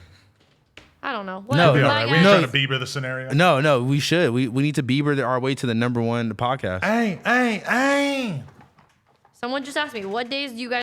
I don't know. No, Whatever. Be no, all Bye, right. guys. We No. trying to Bieber the scenario. no, we should. We need to Bieber our way to the #1 podcast. Hey. Someone just asked me, what days do you guys